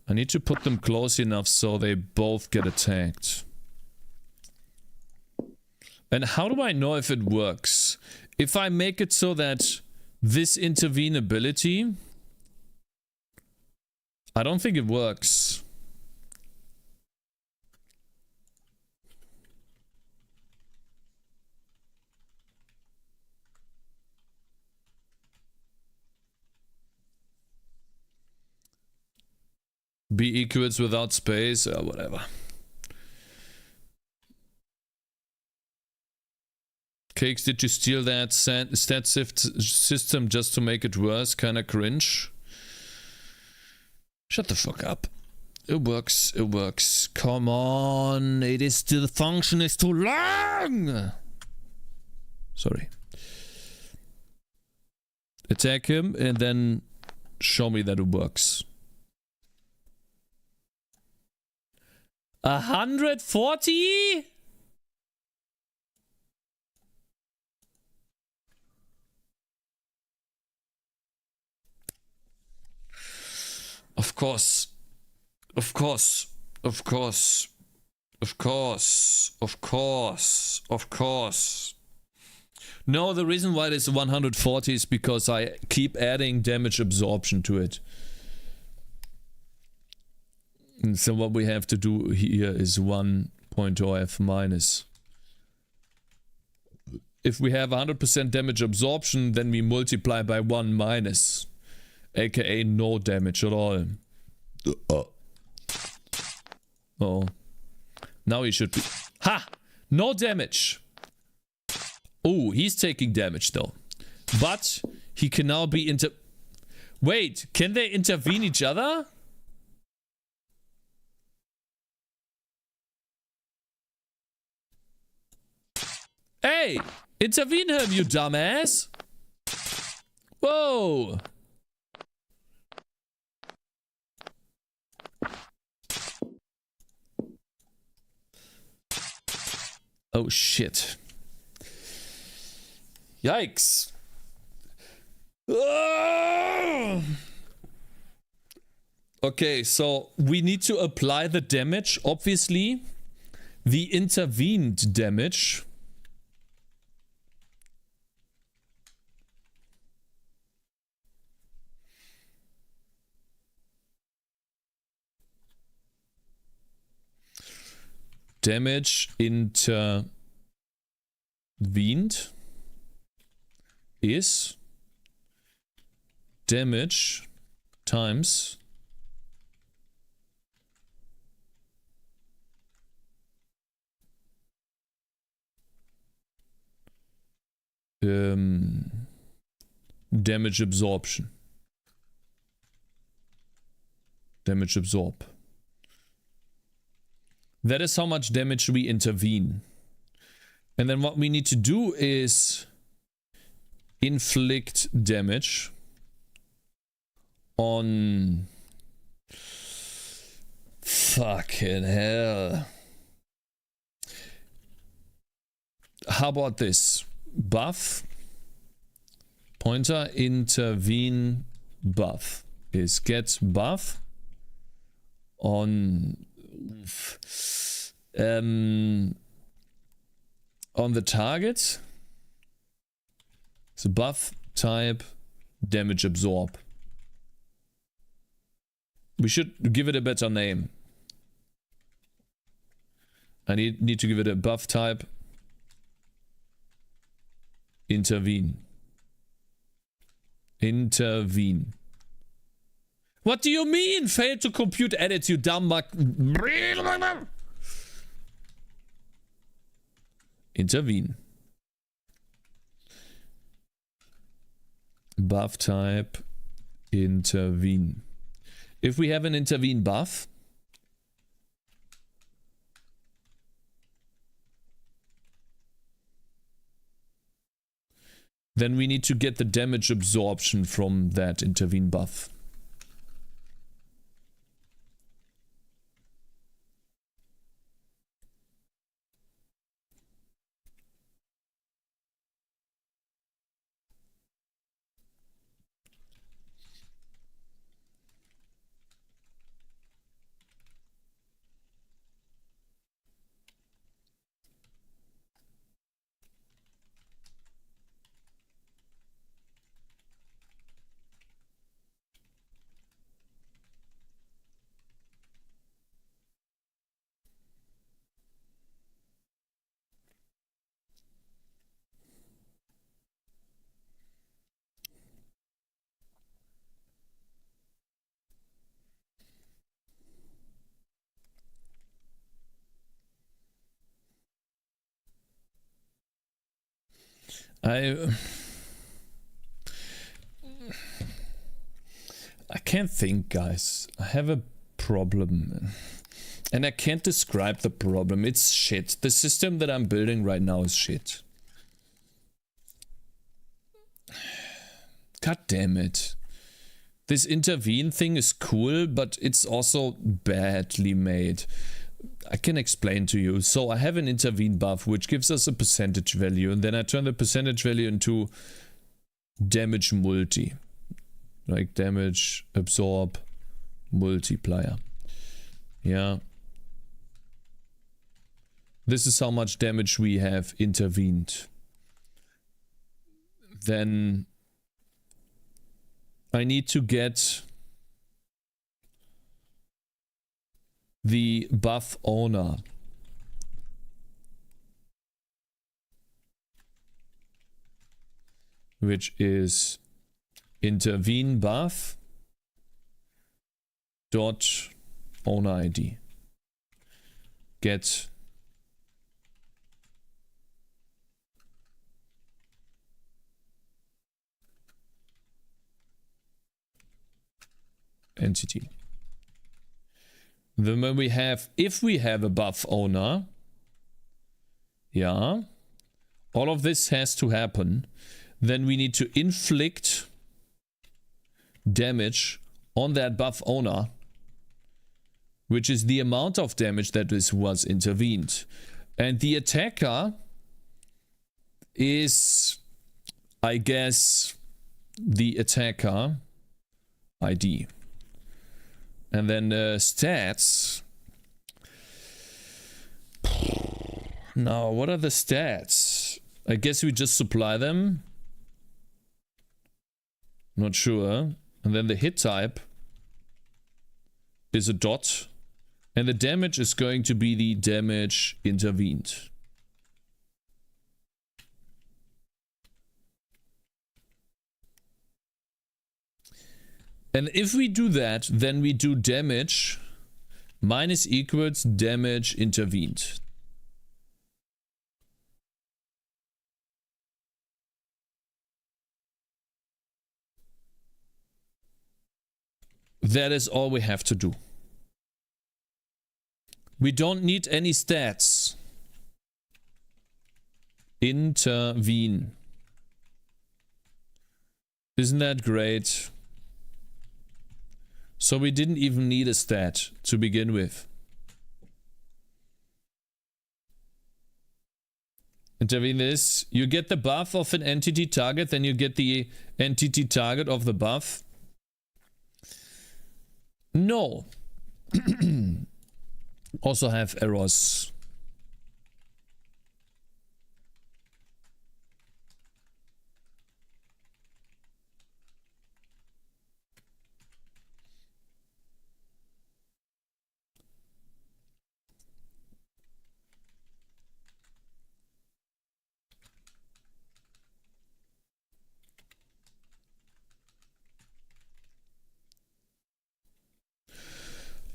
I need to put them close enough so they both get attacked. And how do I know if it works? If I make it so that this intervene ability... I don't think it works. Be equals without space or whatever. Cakez, did you steal that stat system just to make it worse? Kinda cringe. Shut the fuck up. It works, it works. Come on, it is still, the function is too long! Sorry. Attack him and then show me that it works. 140? Of course. Of course. Of course. Of course. Of course. Of course. No, the reason why it is 140 is because I keep adding damage absorption to it. And so what we have to do here is 1.0f minus. If we have 100% damage absorption, then we multiply by 1 minus. AKA no damage at all. Oh. Now he should be... Ha! No damage! Oh, he's taking damage though. But he can now be Wait, can they intervene each other? Hey! Intervene him, you dumbass! Whoa! Oh shit. Yikes. Ah! Okay, so we need to apply the damage. Obviously, the intervened damage intervened is damage times damage absorption. Damage absorb. That is how much damage we intervene. And then what we need to do is inflict damage on... Fucking hell. How about this? Buff. Pointer intervene buff is get buff on the target. So buff type damage absorb. We should give it a better name. I need to give it a buff type intervene. Intervene. What do you mean? Failed to compute edit, you dumb bug. Intervene. Buff type intervene. If we have an intervene buff, then we need to get the damage absorption from that intervene buff. I can't think, guys. I have a problem. And I can't describe the problem. It's shit. The system that I'm building right now is shit. God damn it. This intervene thing is cool, but it's also badly made. I can explain to you. So I have an intervene buff which gives us a percentage value, and then I turn the percentage value into damage multi, like damage absorb multiplier. Yeah, this is how much damage we have intervened. Then I need to get the buff owner. Which is intervene buff dot owner ID. Get entity. Then when we have, if we have a buff owner, yeah, all of this has to happen. Then we need to inflict damage on that buff owner, which is the amount of damage that was intervened. And the attacker is, I guess, the attacker ID. And then stats. Now, what are the stats? I guess we just supply them. Not sure. And then the hit type is a dot. And the damage is going to be the damage intervened. And if we do that, then we do damage minus equals damage intervened. That is all we have to do. We don't need any stats. Intervene. Isn't that great? So we didn't even need a stat to begin with. Intervene this. You get the buff of an entity target, then you get the entity target of the buff. No. Also have errors.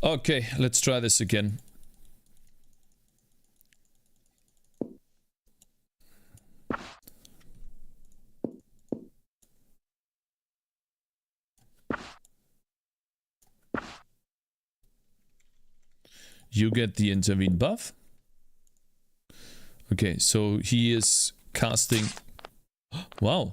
Okay, let's try this again. You get the intervene buff. Okay, so he is casting. Wow.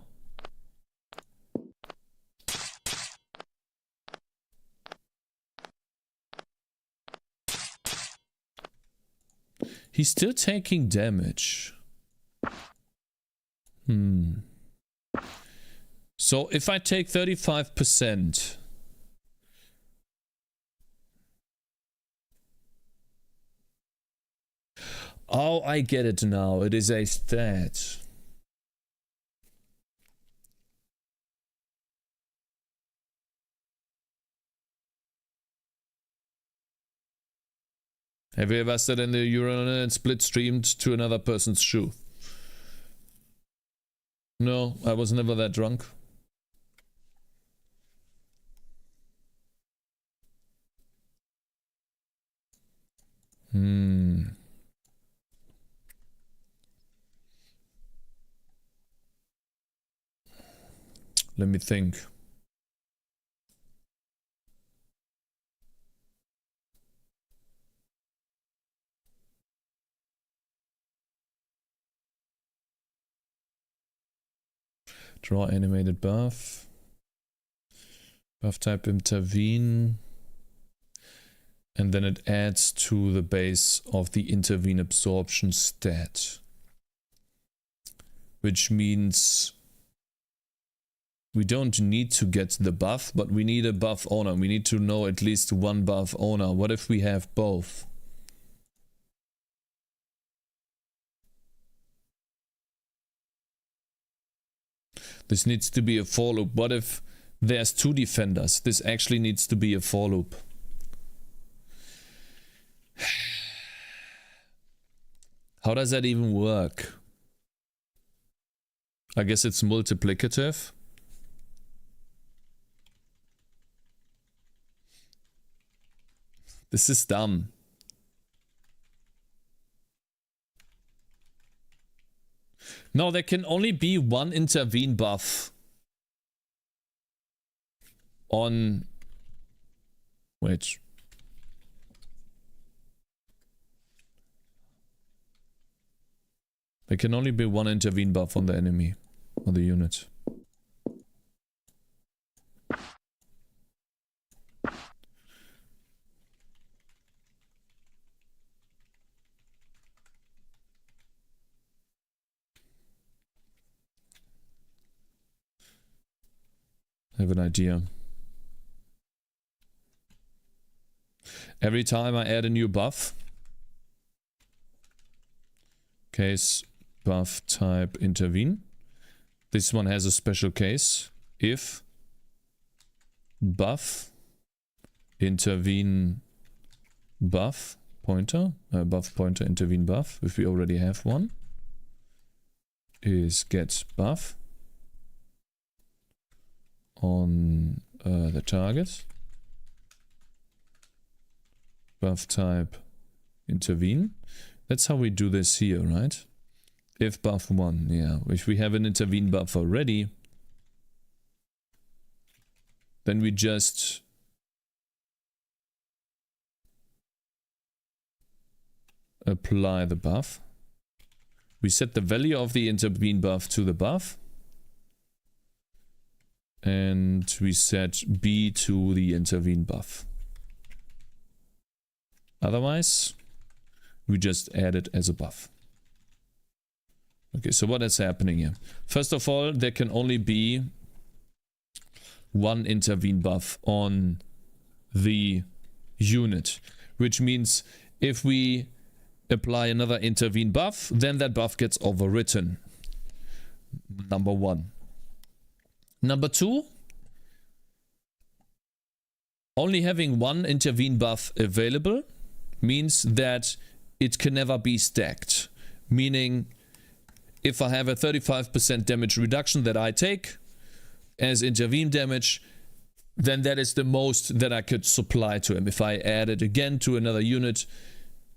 He's still taking damage. So if I take 35%. Oh, I get it now. It is a stat. Have you ever sat in the urinal and split streamed to another person's shoe? No, I was never that drunk. Let me think. Draw animated buff. Buff type intervene. And then it adds to the base of the intervene absorption stat. Which means we don't need to get the buff, but we need a buff owner. We need to know at least one buff owner. What if we have both? This needs to be a for loop. What if there's 2 defenders? This actually needs to be a for loop. How does that even work? I guess it's multiplicative. This is dumb. No, there can only be one intervene buff on... Wait. There can only be one intervene buff on the enemy, on the unit. I have an idea. Every time I add a new buff, case buff type intervene, this one has a special case. If buff intervene buff pointer, buff pointer intervene buff, if we already have one, is get buff on the target, buff type intervene. That's how we do this here, right? If buff 1, yeah. If we have an intervene buff already, then we just apply the buff. We set the value of the intervene buff to the buff. And we set B to the intervene buff. Otherwise, we just add it as a buff. Okay, so what is happening here? First of all, there can only be one intervene buff on the unit, which means if we apply another intervene buff, then that buff gets overwritten. Number 1. Number 2, only having one intervene buff available means that it can never be stacked. Meaning, if I have a 35% damage reduction that I take as intervene damage, then that is the most that I could supply to him. If I add it again to another unit,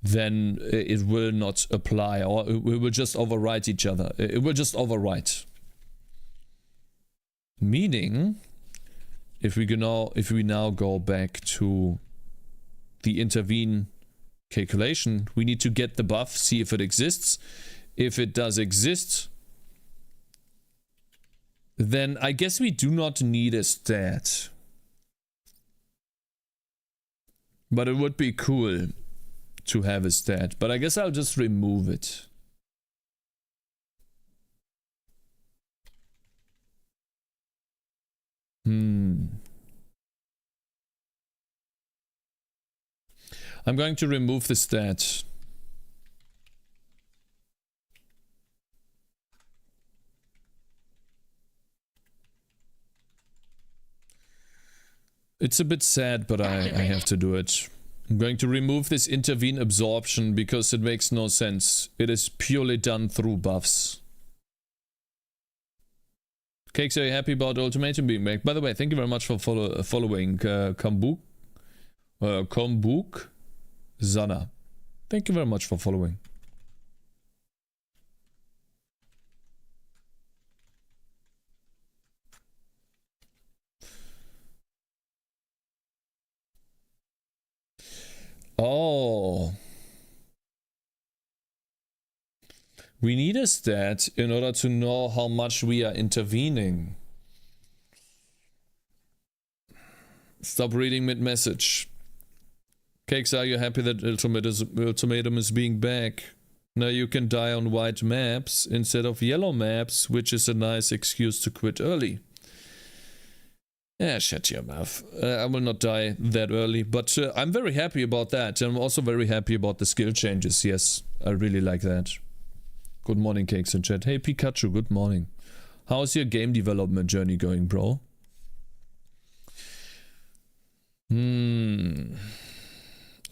then it will not apply, or we will just overwrite each other. It will just overwrite. Meaning, if we now go back to the intervene calculation, we need to get the buff, see if it exists. If it does exist, then I guess we do not need a stat. But it would be cool to have a stat. But I guess I'll just remove it. I'm going to remove the stat. It's a bit sad, but I have to do it. I'm going to remove this intervene absorption because it makes no sense. It is purely done through buffs. Cakez, are you happy about Ultimatum being back? By the way, thank you very much for following Kombuk Zana. Thank you very much for following. Oh. We need a stat in order to know how much we are intervening. Stop reading mid-message. Cakes, are you happy that Ultimatum is being back? Now you can die on white maps instead of yellow maps, which is a nice excuse to quit early. Yeah, shut your mouth. I will not die that early, but I'm very happy about that. I'm also very happy about the skill changes. Yes, I really like that. Good morning, Cakes in chat. Hey, Pikachu, good morning. How's your game development journey going, bro?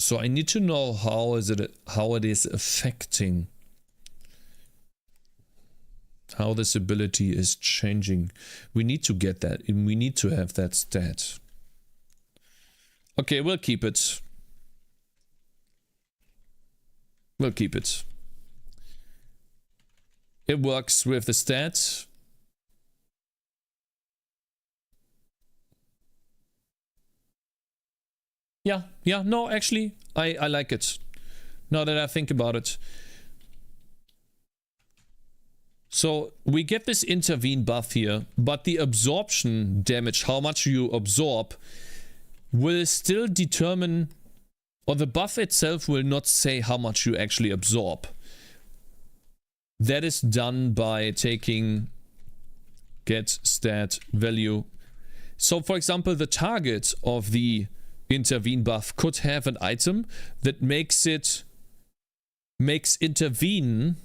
So I need to know how it is affecting, how this ability is changing. We need to get that, and we need to have that stat. Okay, we'll keep it. We'll keep it. It works with the stats. Yeah, no, actually, I like it. Now that I think about it. So, we get this intervene buff here, but the absorption damage, how much you absorb, will still determine, or the buff itself will not say how much you actually absorb. That is done by taking get stat value. So, for example, the target of the intervene buff could have an item that makes intervene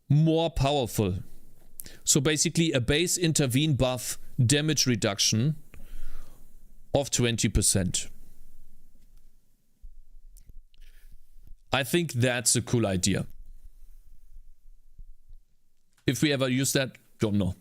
more powerful. So basically a base intervene buff damage reduction of 20%. I think that's a cool idea. If we ever use that, don't know.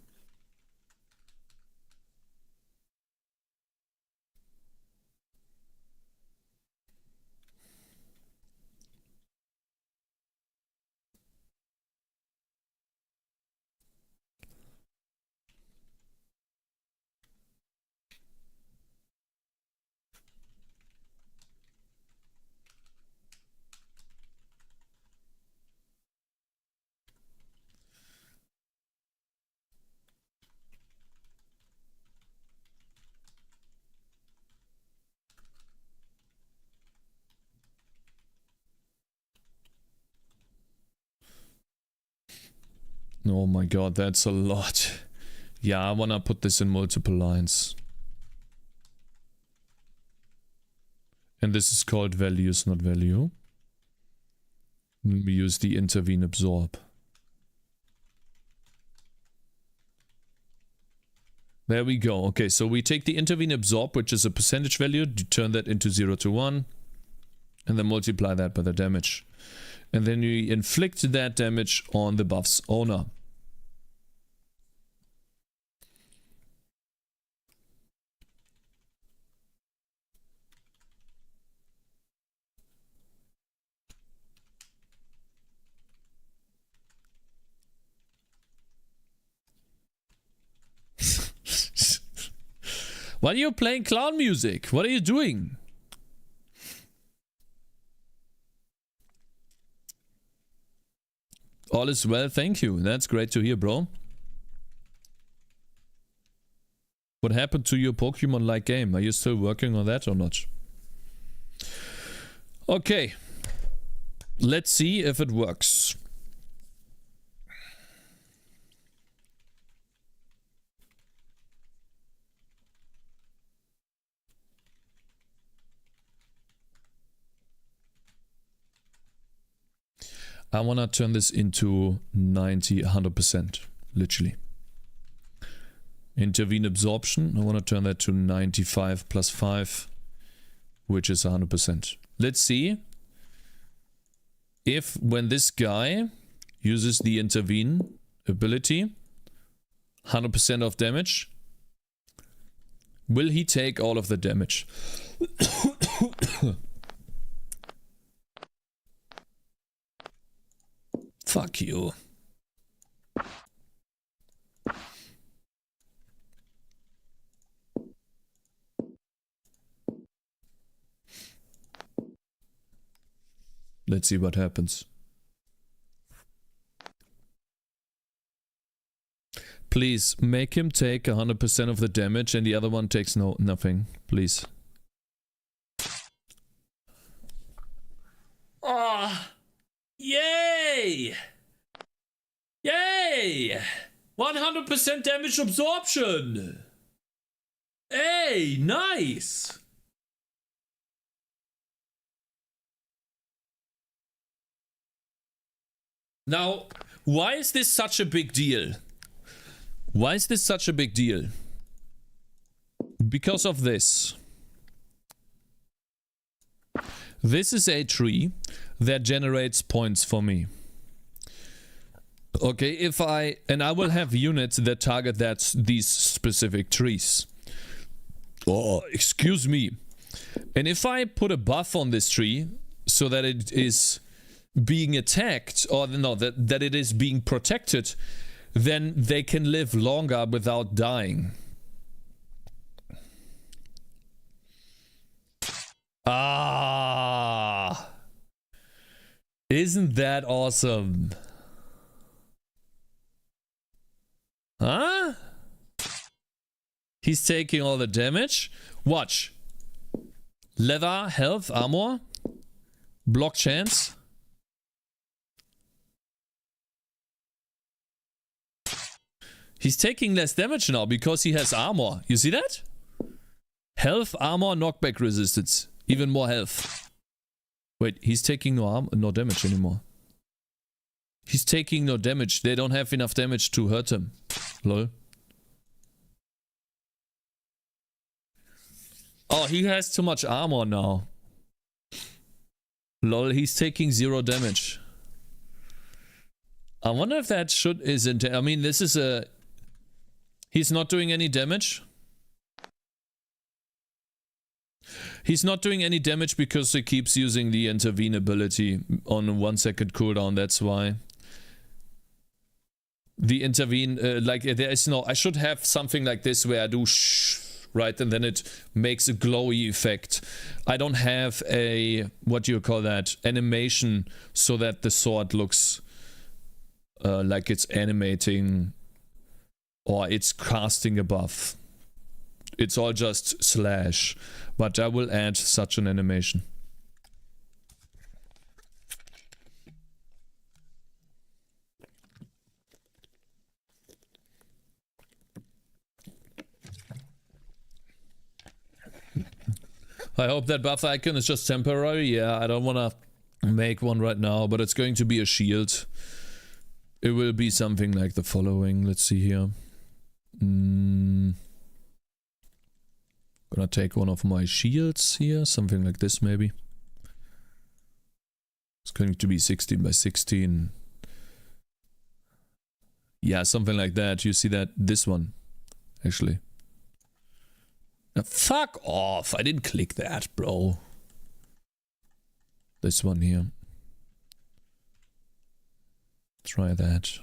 Oh my god, that's a lot. Yeah, I wanna put this in multiple lines. And this is called values, not value. We use the intervene absorb. There we go. Okay, so we take the intervene absorb, which is a percentage value, turn that into 0 to 1, and then multiply that by the damage. And then you inflict that damage on the buff's owner. Why are you playing clown music? What are you doing? All is well, thank you. That's great to hear, bro. What happened to your Pokemon-like game? Are you still working on that or not? Okay. Let's see if it works. I want to turn this into 90, 100%, literally. Intervene absorption, I want to turn that to 95 plus 5, which is 100%. Let's see if when this guy uses the intervene ability, 100% of damage, will he take all of the damage? Fuck you. Let's see what happens. Please make him take 100% of the damage and the other one takes nothing, please. Oh! Yay! Yay! 100% damage absorption! Hey, nice! Now, why is this such a big deal? Why is this such a big deal? Because of this. This is a tree that generates points for me. Okay, and I will have units that target these specific trees. Oh, excuse me. And if I put a buff on this tree so that it is being attacked, or no, that it is being protected, then they can live longer without dying. Ah! Isn't that awesome? Huh? He's taking all the damage. Watch. Leather, health, armor. Block chance. He's taking less damage now because he has armor. You see that? Health, armor, knockback resistance. Even more health. Wait, he's taking no damage anymore. He's taking no damage. They don't have enough damage to hurt him. Lol. Oh, he has too much armor now. Lol, he's taking 0 damage. I wonder if that isn't. I mean, this is a... He's not doing any damage. He's not doing any damage because he keeps using the intervene ability on a 1 second cooldown, that's why. The intervene, like there is no... I should have something like this where I do shh, right? And then it makes a glowy effect. I don't have a, what do you call that? Animation so that the sword looks like it's animating or it's casting a buff. It's all just slash, but I will add such an animation. I hope that buff icon is just temporary. Yeah, I don't want to make one right now, but it's going to be a shield. It will be something like the following. Let's see here. Gonna take one of my shields here, something like this maybe. It's going to be 16 by 16. Yeah, something like that. You see that? This one, actually. Now, fuck off! I didn't click that, bro. This one here. Try that.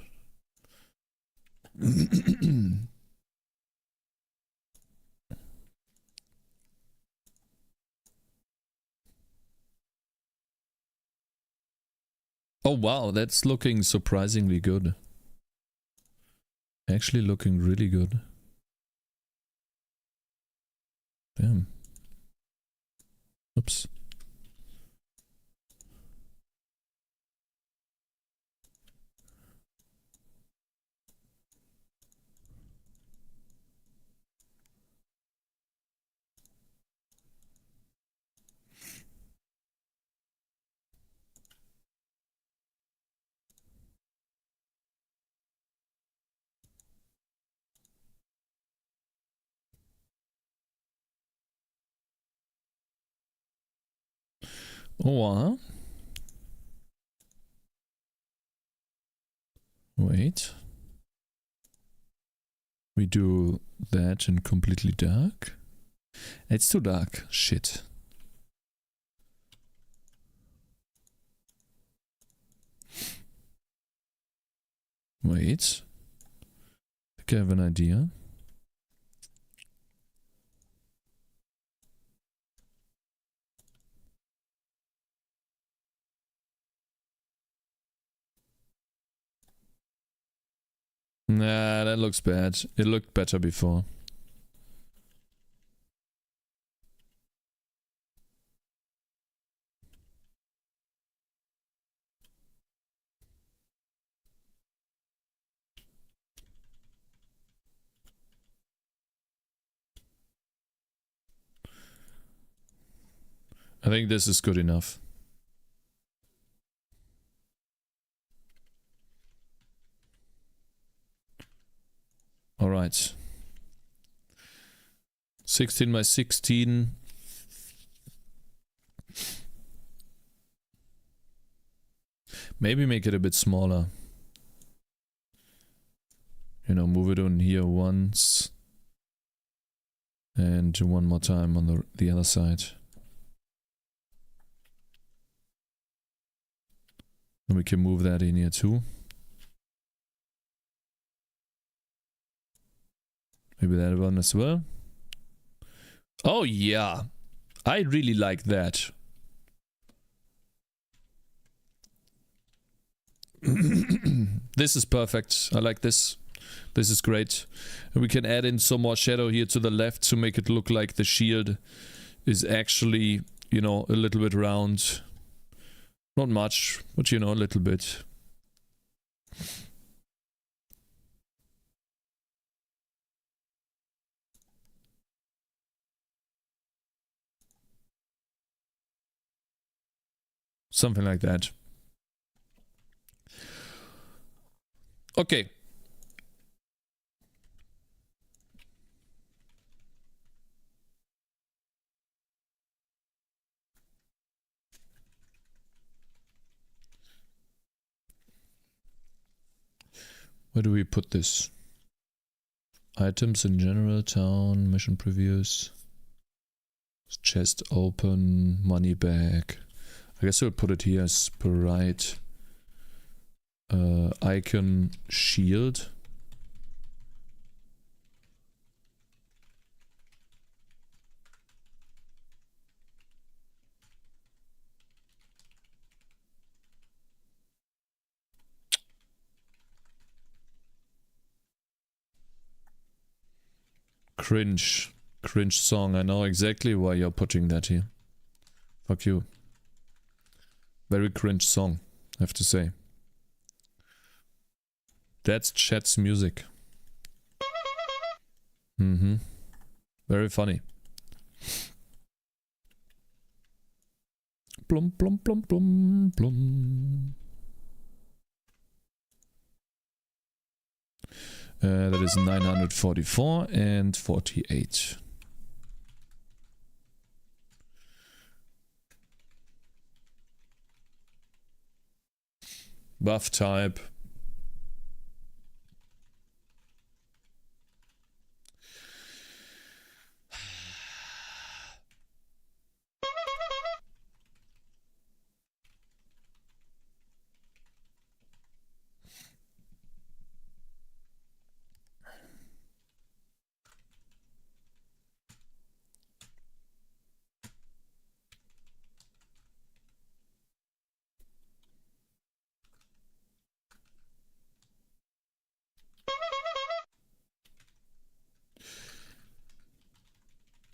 Oh wow, that's looking surprisingly good. Actually looking really good. Damn. Oops. Or wait, we do that in completely dark. It's too dark. Shit. Wait, I think I have an idea. Nah, that looks bad. It looked better before. I think this is good enough. All right. 16 by 16. Maybe make it a bit smaller. You know, move it on here once. And one more time on the other side. And we can move that in here too. Maybe that one as well. Oh yeah. I really like that. This is perfect. I like this. This is great. And we can add in some more shadow here to the left to make it look like the shield is actually, you know, a little bit round. Not much, but you know, a little bit. Something like that. Okay. Where do we put this? Items in general, town, mission previews. Chest open, money bag. I guess we'll put it here as Aseprite. Icon shield. Cringe. Cringe song. I know exactly why you're putting that here. Fuck you. Very cringe song, I have to say. That's chat's music. Mm-hmm. Very funny. Plum plum plum plum plum. That is 944 and 48. Buff type.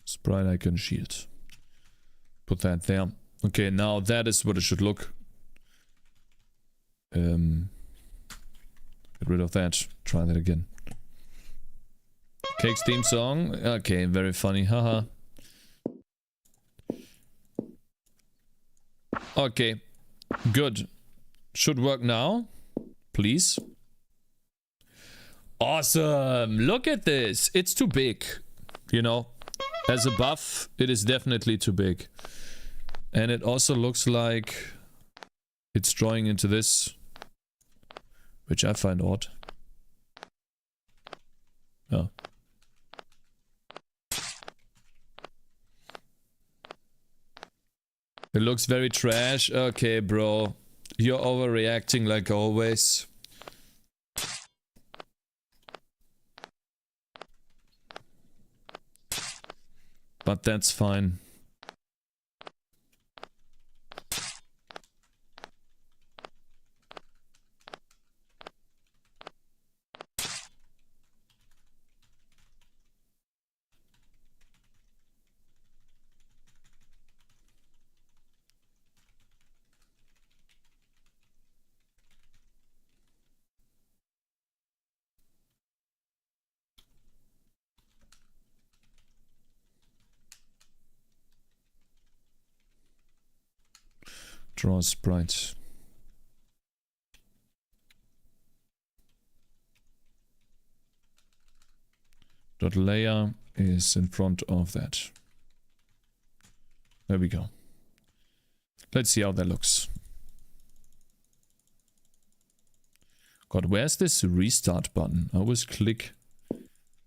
Sprite icon shield. Put that there. Okay, now that is what it should look. Get rid of that. Try that again. Cakez theme song. Okay, very funny. Haha. Okay. Good. Should work now. Please. Awesome. Look at this. It's too big. You know. As a buff, it is definitely too big. And it also looks like it's drawing into this, which I find odd. Oh. It looks very trash. Okay, bro. You're overreacting like always. But that's fine. Draw sprite. Dot layer is in front of that. There we go. Let's see how that looks. God, where's this restart button? I always click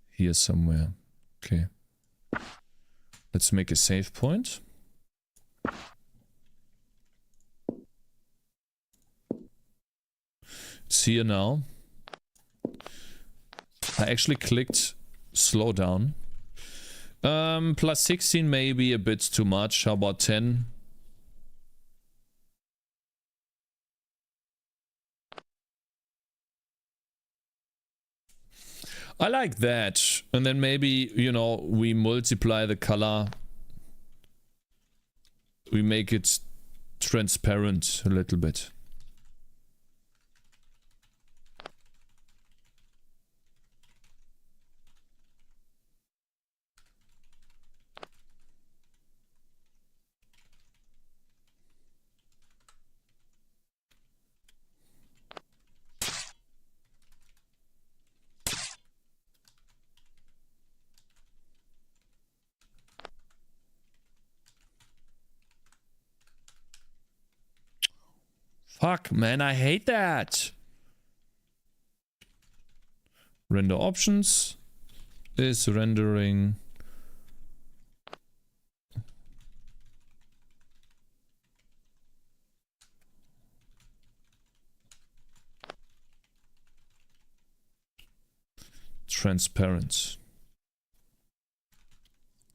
here somewhere. Okay. Let's make a save point. It's here now. I actually clicked slow down. Plus 16 may be a bit too much. How about 10? I like that. And then maybe, you know, we multiply the color. We make it transparent a little bit. Fuck, man, I hate that. Render options is rendering. Transparent.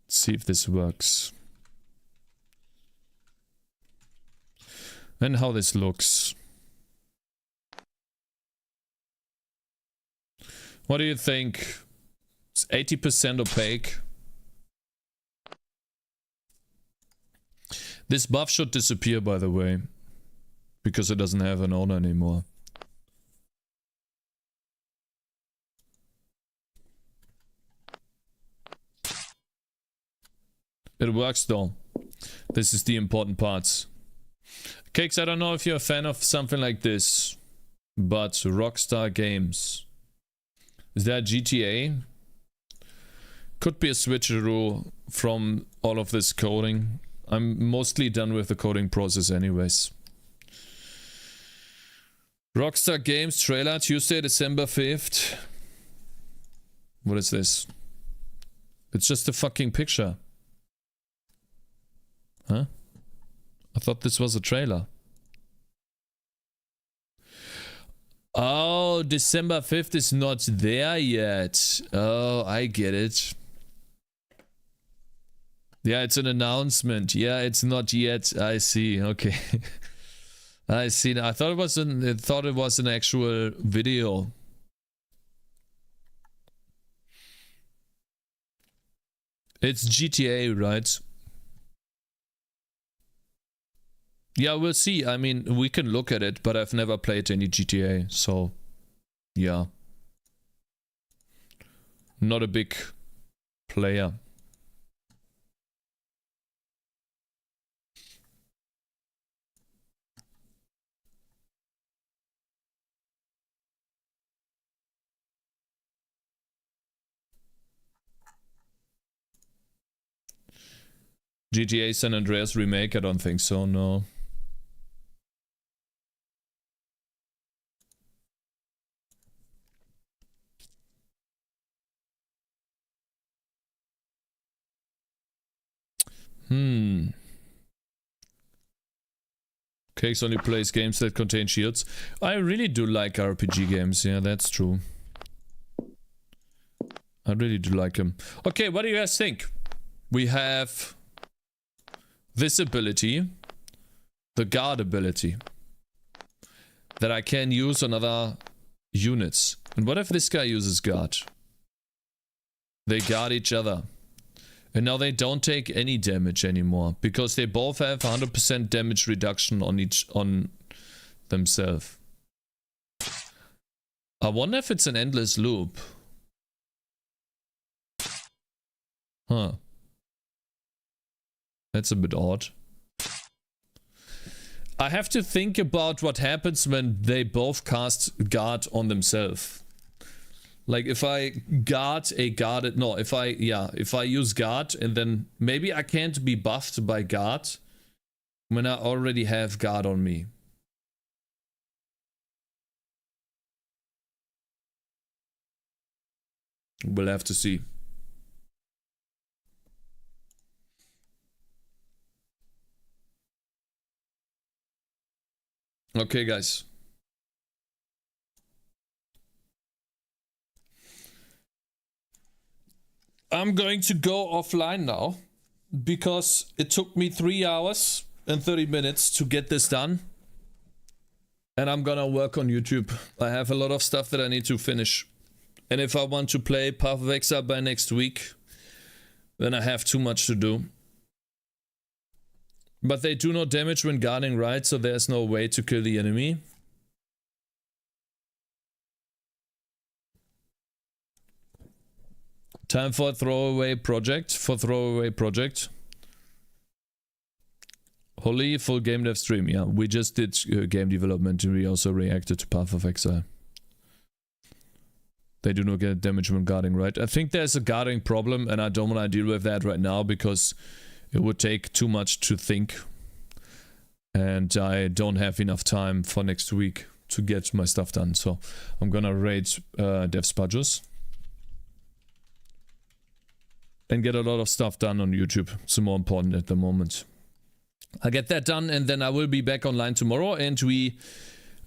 Let's see if this works. And how this looks. What do you think? It's 80% opaque. This buff should disappear, by the way, because it doesn't have an owner anymore. It works though. This is the important part. Cakez, I don't know if you're a fan of something like this, but Rockstar Games. Is there a GTA? Could be a switcheroo from all of this coding. I'm mostly done with the coding process anyways. Rockstar Games trailer, Tuesday, December 5th. What is this? It's just a fucking picture. Huh? I thought this was a trailer. Oh, December 5th is not there yet. Oh, I get it. Yeah, it's an announcement. Yeah, it's not yet. I see. Okay. I see. I thought it was an actual video. It's GTA, right? Yeah, we'll see. I mean, we can look at it, but I've never played any GTA, so yeah. Not a big player. GTA San Andreas remake? I don't think so, no. Cakez only plays games that contain shields. I really do like RPG games, yeah, that's true. I really do like them. Okay, what do you guys think? We have this ability, the guard ability, that I can use on other units. And what if this guy uses guard? They guard each other. And now they don't take any damage anymore because they both have 100% damage reduction on themselves. I wonder if it's an endless loop. Huh. That's a bit odd. I have to think about what happens when they both cast guard on themselves. Like if I guard a guarded, no, if I use guard and then maybe I can't be buffed by guard when I already have guard on me. We'll have to see. Okay, guys. I'm going to go offline now because it took me 3 hours and 30 minutes to get this done. And I'm gonna work on YouTube. I have a lot of stuff that I need to finish. And if I want to play Path of Exile by next week, then I have too much to do. But they do no damage when guarding, right? So there's no way to kill the enemy. Time for a throwaway project. Holy full game dev stream. Yeah, we just did game development and we also reacted to Path of Exile. They do not get damage when guarding, right? I think there's a guarding problem and I don't want to deal with that right now because it would take too much to think. And I don't have enough time for next week to get my stuff done. So I'm gonna raid Dev Spudges. And get a lot of stuff done on YouTube. It's more important at the moment. I'll get that done and then I will be back online tomorrow and we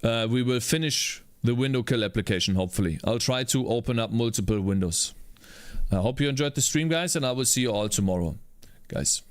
will finish the Windowkill application, hopefully. I'll try to open up multiple windows. I hope you enjoyed the stream, guys, and I will see you all tomorrow. Guys.